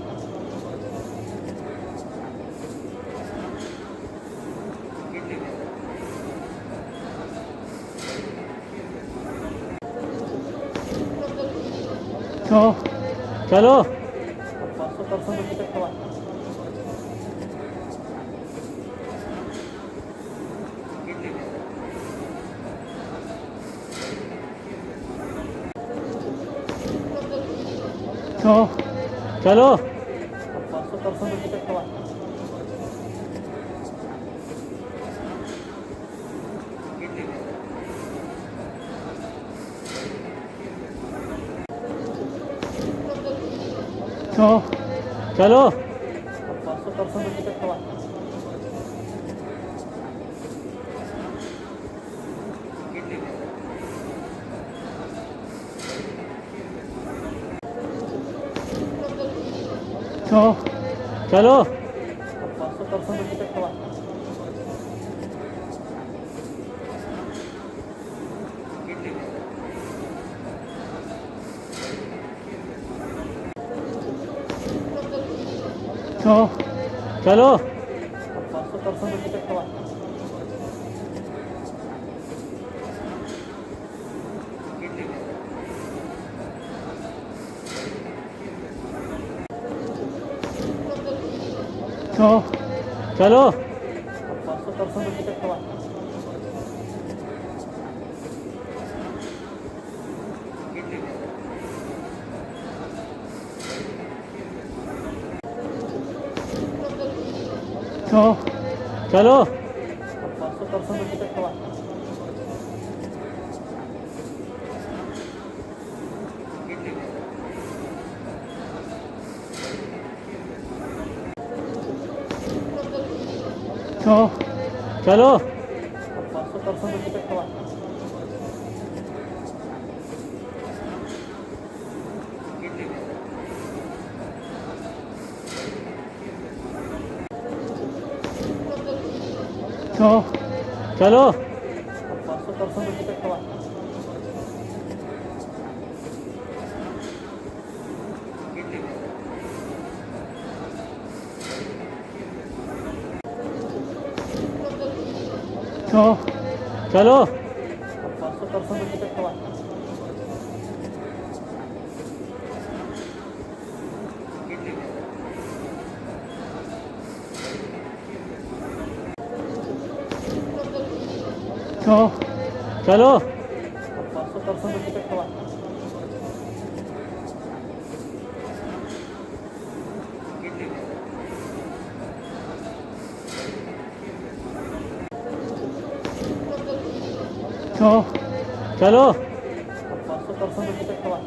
Speaker 1: तो चलो
Speaker 2: 500% टिकट हुआ
Speaker 1: तो चलो
Speaker 2: 500% टिकट हुआ
Speaker 1: तो चलो
Speaker 2: 500% टिकट हुआ
Speaker 1: तो चलो
Speaker 2: 500% टिकट हुआ
Speaker 1: तो चलो
Speaker 2: 500% टिकट हुआ
Speaker 1: तो चलो
Speaker 2: 500% टिकट हुआ
Speaker 1: तो चलो
Speaker 2: 500% टिकट हुआ
Speaker 1: तो चलो
Speaker 2: 500% टिकट हुआ
Speaker 1: तो चलो
Speaker 2: 500% टिकट हुआ
Speaker 1: तो चलो
Speaker 2: 500% टिकट हुआ
Speaker 1: तो चलो
Speaker 2: 500% टिकट हुआ
Speaker 1: तो चलो
Speaker 2: 500% टिकट हुआ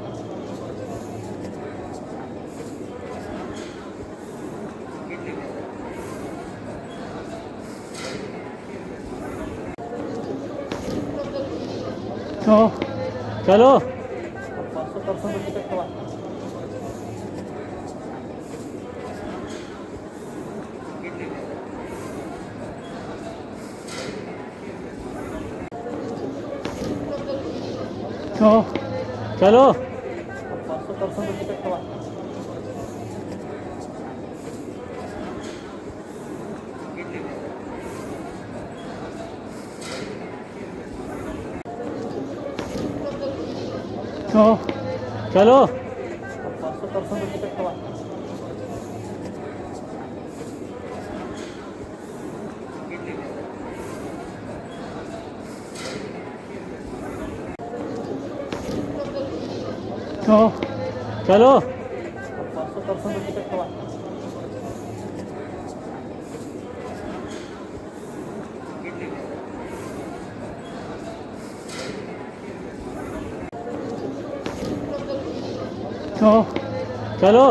Speaker 1: तो चलो
Speaker 2: 500% टिकट हुआ
Speaker 1: तो चलो
Speaker 2: 500% टिकट हुआ
Speaker 1: तो चलो
Speaker 2: 500% टिकट हुआ
Speaker 1: तो चलो
Speaker 2: 500% टिकट हुआ
Speaker 1: तो चलो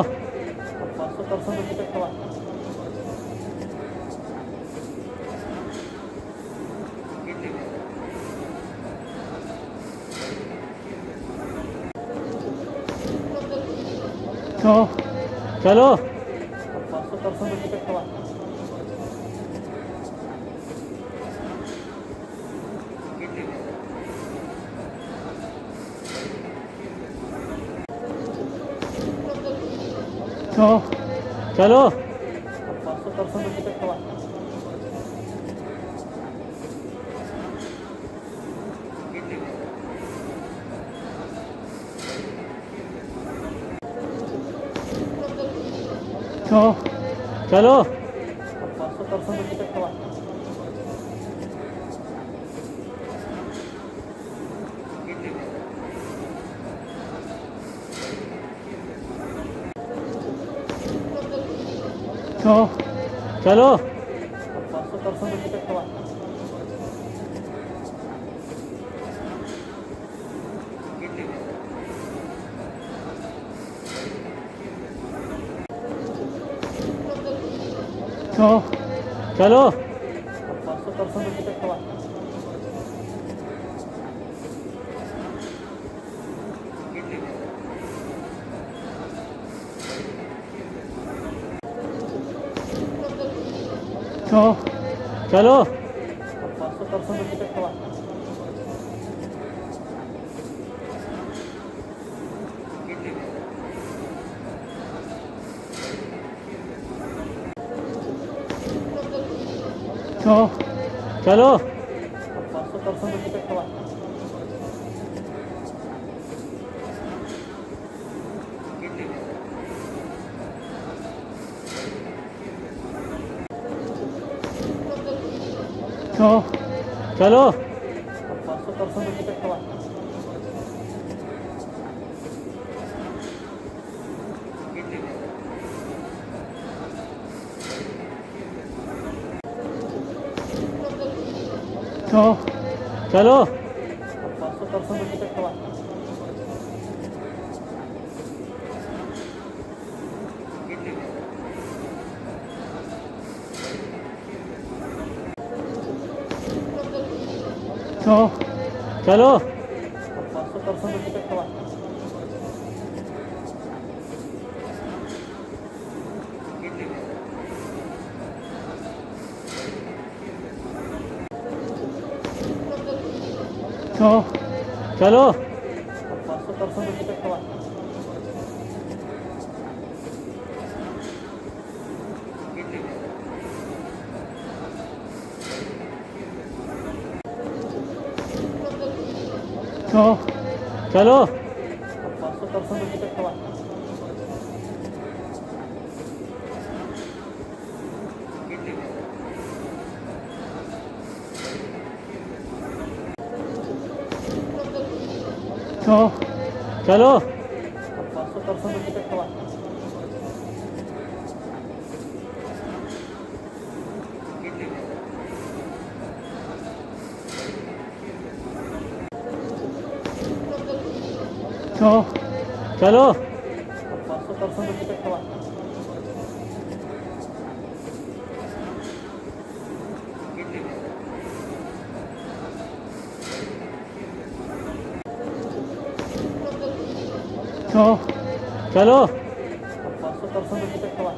Speaker 2: 500% टिकट हुआ
Speaker 1: तो चलो
Speaker 2: 500% टिकट हुआ
Speaker 1: तो चलो
Speaker 2: 500% टिकट हुआ
Speaker 1: तो चलो
Speaker 2: 500% टिकट हुआ
Speaker 1: तो चलो
Speaker 2: 500% टिकट हुआ
Speaker 1: तो चलो
Speaker 2: 500% टिकट हुआ
Speaker 1: तो चलो
Speaker 2: 500% टिकट हुआ
Speaker 1: तो चलो
Speaker 2: 500% टिकट हुआ
Speaker 1: तो चलो
Speaker 2: 500% टिकट हुआ
Speaker 1: तो चलो
Speaker 2: 500% टिकट हुआ
Speaker 1: तो चलो
Speaker 2: 500% टिकट हुआ
Speaker 1: तो चलो
Speaker 2: 500% टिकट हुआ
Speaker 1: हाँ चलो
Speaker 2: 500% रुपये तक हवा
Speaker 1: हाँ चलो
Speaker 2: 500% रुपये तक हवा
Speaker 1: 100 चलो
Speaker 2: 500% रुपये तक हवा
Speaker 1: 100 चलो
Speaker 2: 500% रुपये तक हवा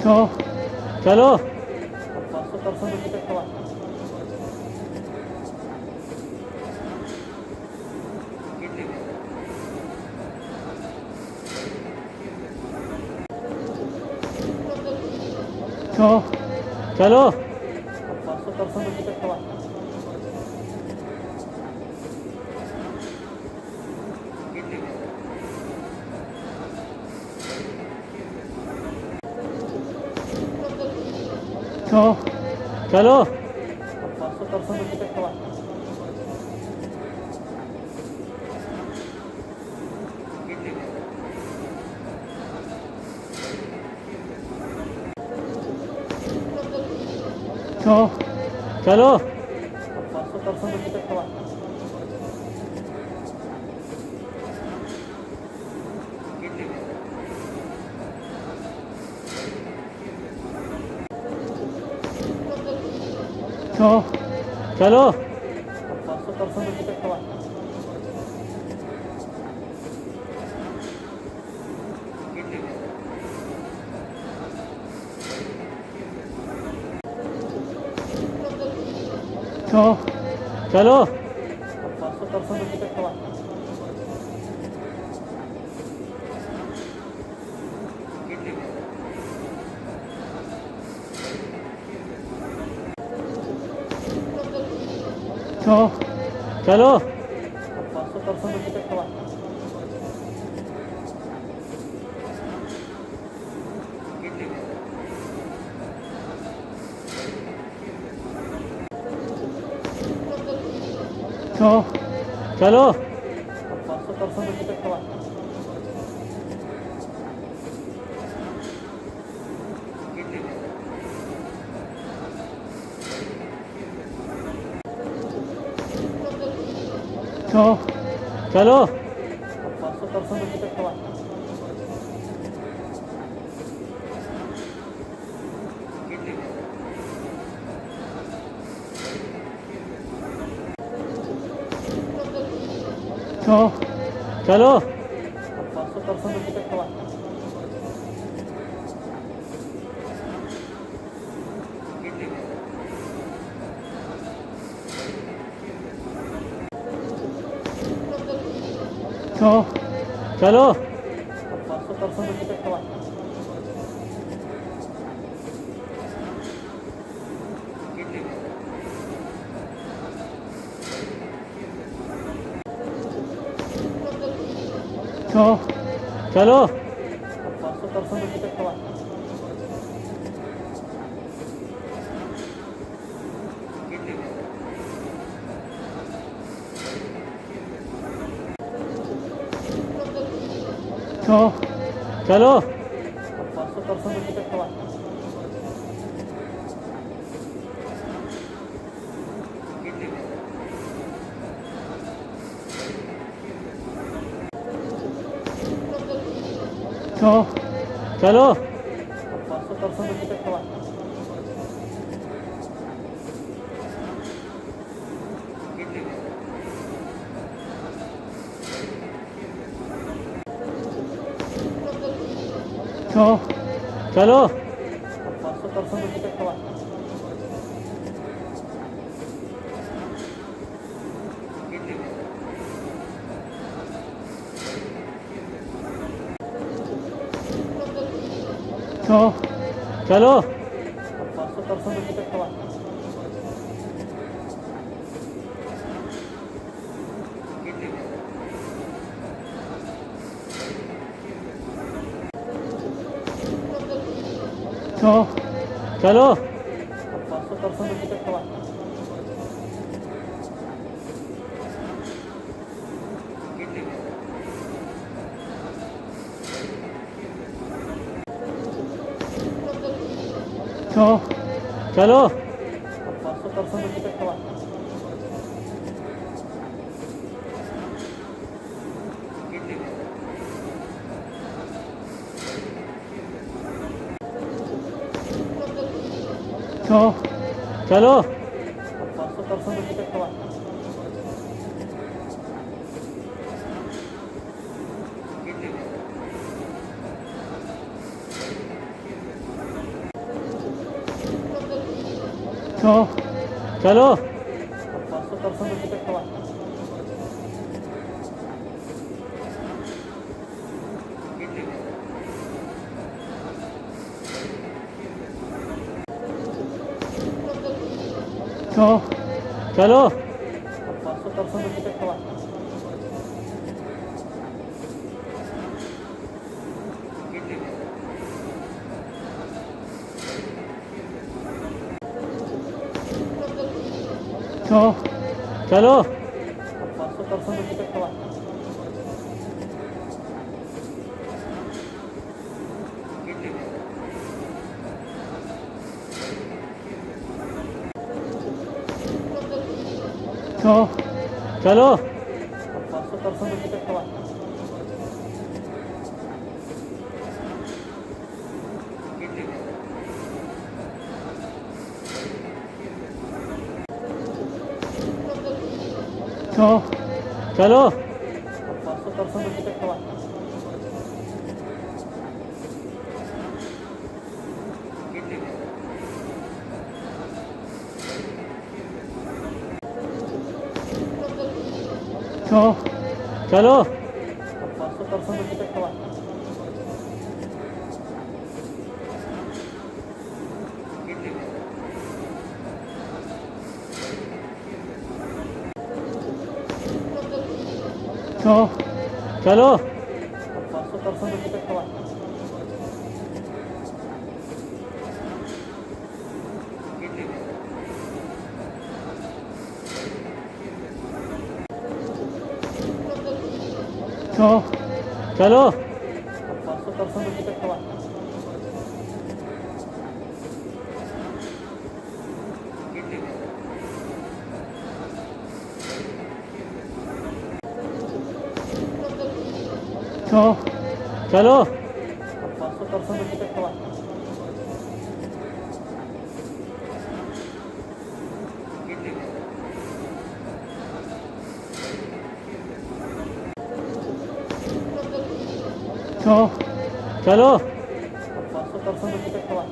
Speaker 1: 100 चलो
Speaker 2: 500% रुपये तक हवा
Speaker 1: 100 चलो
Speaker 2: 500% रुपये तक हवा
Speaker 1: 100 चलो
Speaker 2: 500% रुपये तक हवा
Speaker 1: 100 चलो
Speaker 2: 500% रुपये तक हवा
Speaker 1: 100 चलो
Speaker 2: 500% रुपये तक हवा
Speaker 1: 100 चलो
Speaker 2: 500% रुपये तक हवा
Speaker 1: 100 चलो
Speaker 2: 500% रुपये तक हवा
Speaker 1: 100 चलो
Speaker 2: 500% रुपये तक हवा
Speaker 1: 100 चलो
Speaker 2: 500% रुपये तक हवा
Speaker 1: 100 चलो
Speaker 2: 500% रुपये तक हवा
Speaker 1: 100 चलो
Speaker 2: 500% रुपये तक हवा
Speaker 1: 100 चलो
Speaker 2: 500% रुपये तक हवा
Speaker 1: 100 चलो
Speaker 2: 500% रुपये तक हवा
Speaker 1: 100 चलो
Speaker 2: 500% रुपये तक हवा
Speaker 1: 100 चलो
Speaker 2: 500% रुपये तक हवा
Speaker 1: 100 तो चलो
Speaker 2: 500% रुपये तक हवा
Speaker 1: तो चलो
Speaker 2: 500% रुपये तक हवा
Speaker 1: तो चलो
Speaker 2: 500% रुपये तक हवा
Speaker 1: तो चलो
Speaker 2: 500% रुपये तक हवा
Speaker 1: तो चलो
Speaker 2: 500% रुपये तक हवा
Speaker 1: तो चलो
Speaker 2: 500% रुपये तक हवा
Speaker 1: तो चलो
Speaker 2: 500% रुपये तक हवा
Speaker 1: तो चलो
Speaker 2: 500% रुपये तक हवा
Speaker 1: तो चलो
Speaker 2: 500% रुपये तक हवा
Speaker 1: तो चलो
Speaker 2: 500% रुपये तक हवा
Speaker 1: तो चलो
Speaker 2: 500% रुपये तक हवा
Speaker 1: तो चलो
Speaker 2: 500% रुपये तक हवा
Speaker 1: तो चलो
Speaker 2: 500% रुपये तक हवा
Speaker 1: तो चलो
Speaker 2: 500% रुपये तक हवा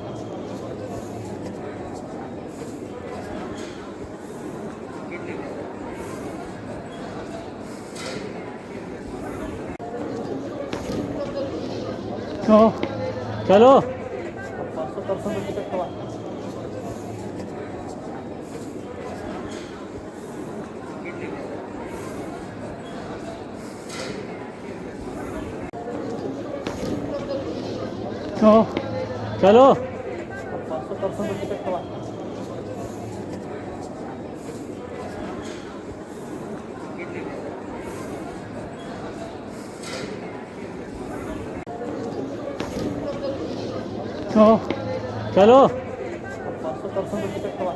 Speaker 1: तो चलो
Speaker 2: 500% रुपये तक हवा
Speaker 1: तो चलो
Speaker 2: 500% रुपये तक हवा
Speaker 1: तो चलो
Speaker 2: 500% रुपये तक हवा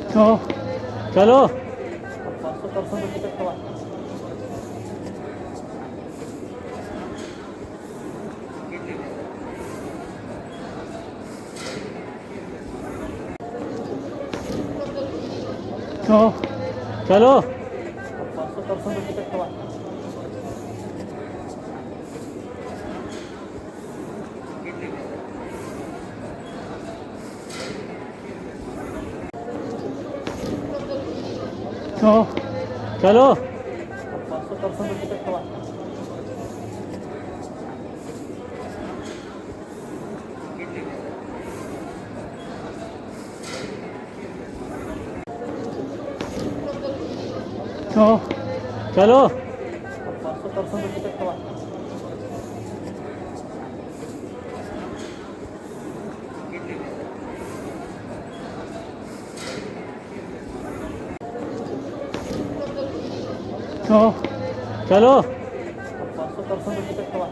Speaker 1: तो चलो
Speaker 2: 500% रुपये तक हवा
Speaker 1: तो चलो
Speaker 2: 500% रुपये तक हवा
Speaker 1: तो चलो
Speaker 2: 500% टिकट हुआ
Speaker 1: तो चलो
Speaker 2: 500% टिकट हुआ
Speaker 1: तो चलो
Speaker 2: 500% टिकट हुआ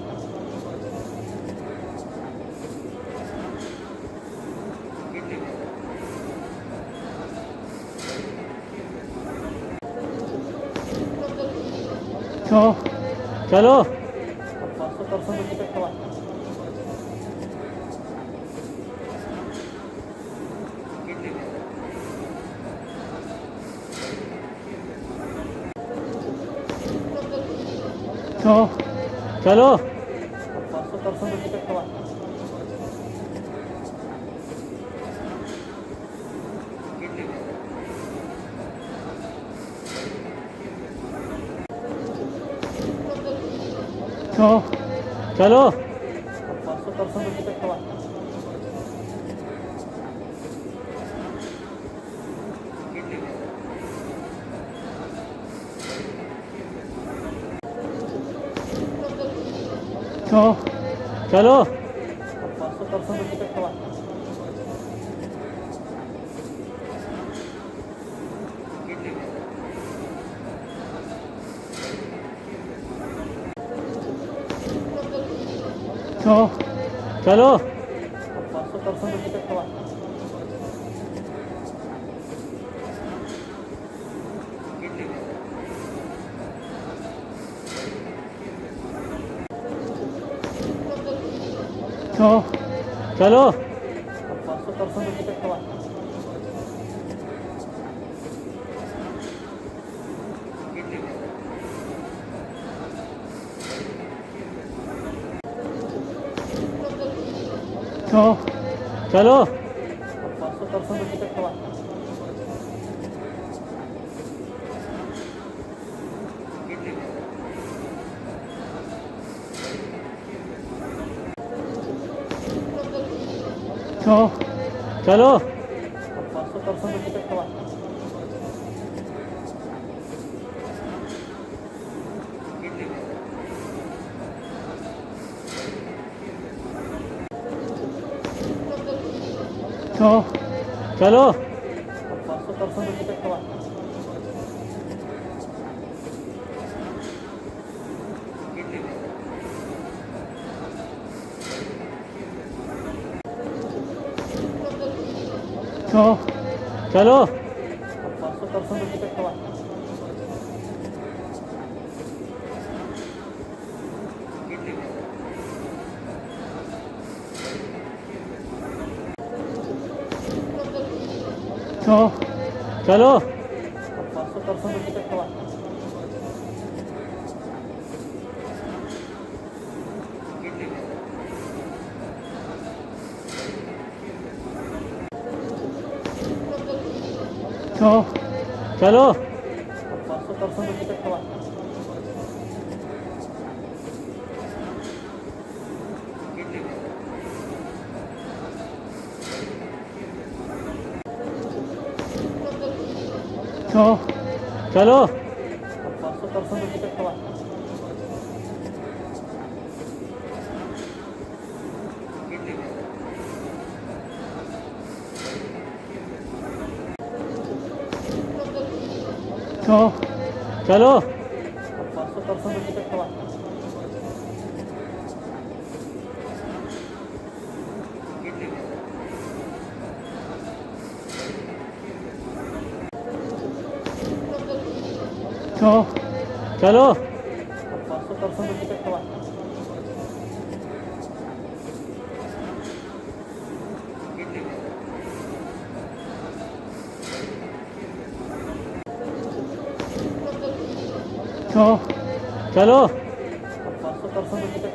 Speaker 1: तो चलो
Speaker 2: 500% टिकट हुआ
Speaker 1: तो चलो
Speaker 2: 500% टिकट हुआ
Speaker 1: तो चलो
Speaker 2: 500% टिकट हुआ
Speaker 1: तो चलो
Speaker 2: 500% टिकट हुआ
Speaker 1: तो चलो
Speaker 2: 500% टिकट हुआ
Speaker 1: तो चलो
Speaker 2: 500% टिकट हुआ
Speaker 1: तो चलो
Speaker 2: 500% टिकट हुआ
Speaker 1: तो चलो
Speaker 2: 500% टिकट हुआ
Speaker 1: तो चलो
Speaker 2: 500% टिकट हुआ
Speaker 1: तो चलो
Speaker 2: 500% टिकट हुआ
Speaker 1: तो चलो
Speaker 2: 500% टिकट हुआ
Speaker 1: तो चलो
Speaker 2: 500% टिकट हुआ
Speaker 1: तो चलो
Speaker 2: 500% टिकट हुआ
Speaker 1: तो चलो
Speaker 2: 500% टिकट हुआ
Speaker 1: तो चलो
Speaker 2: 500% टिकट हुआ
Speaker 1: तो चलो
Speaker 2: 500% टिकट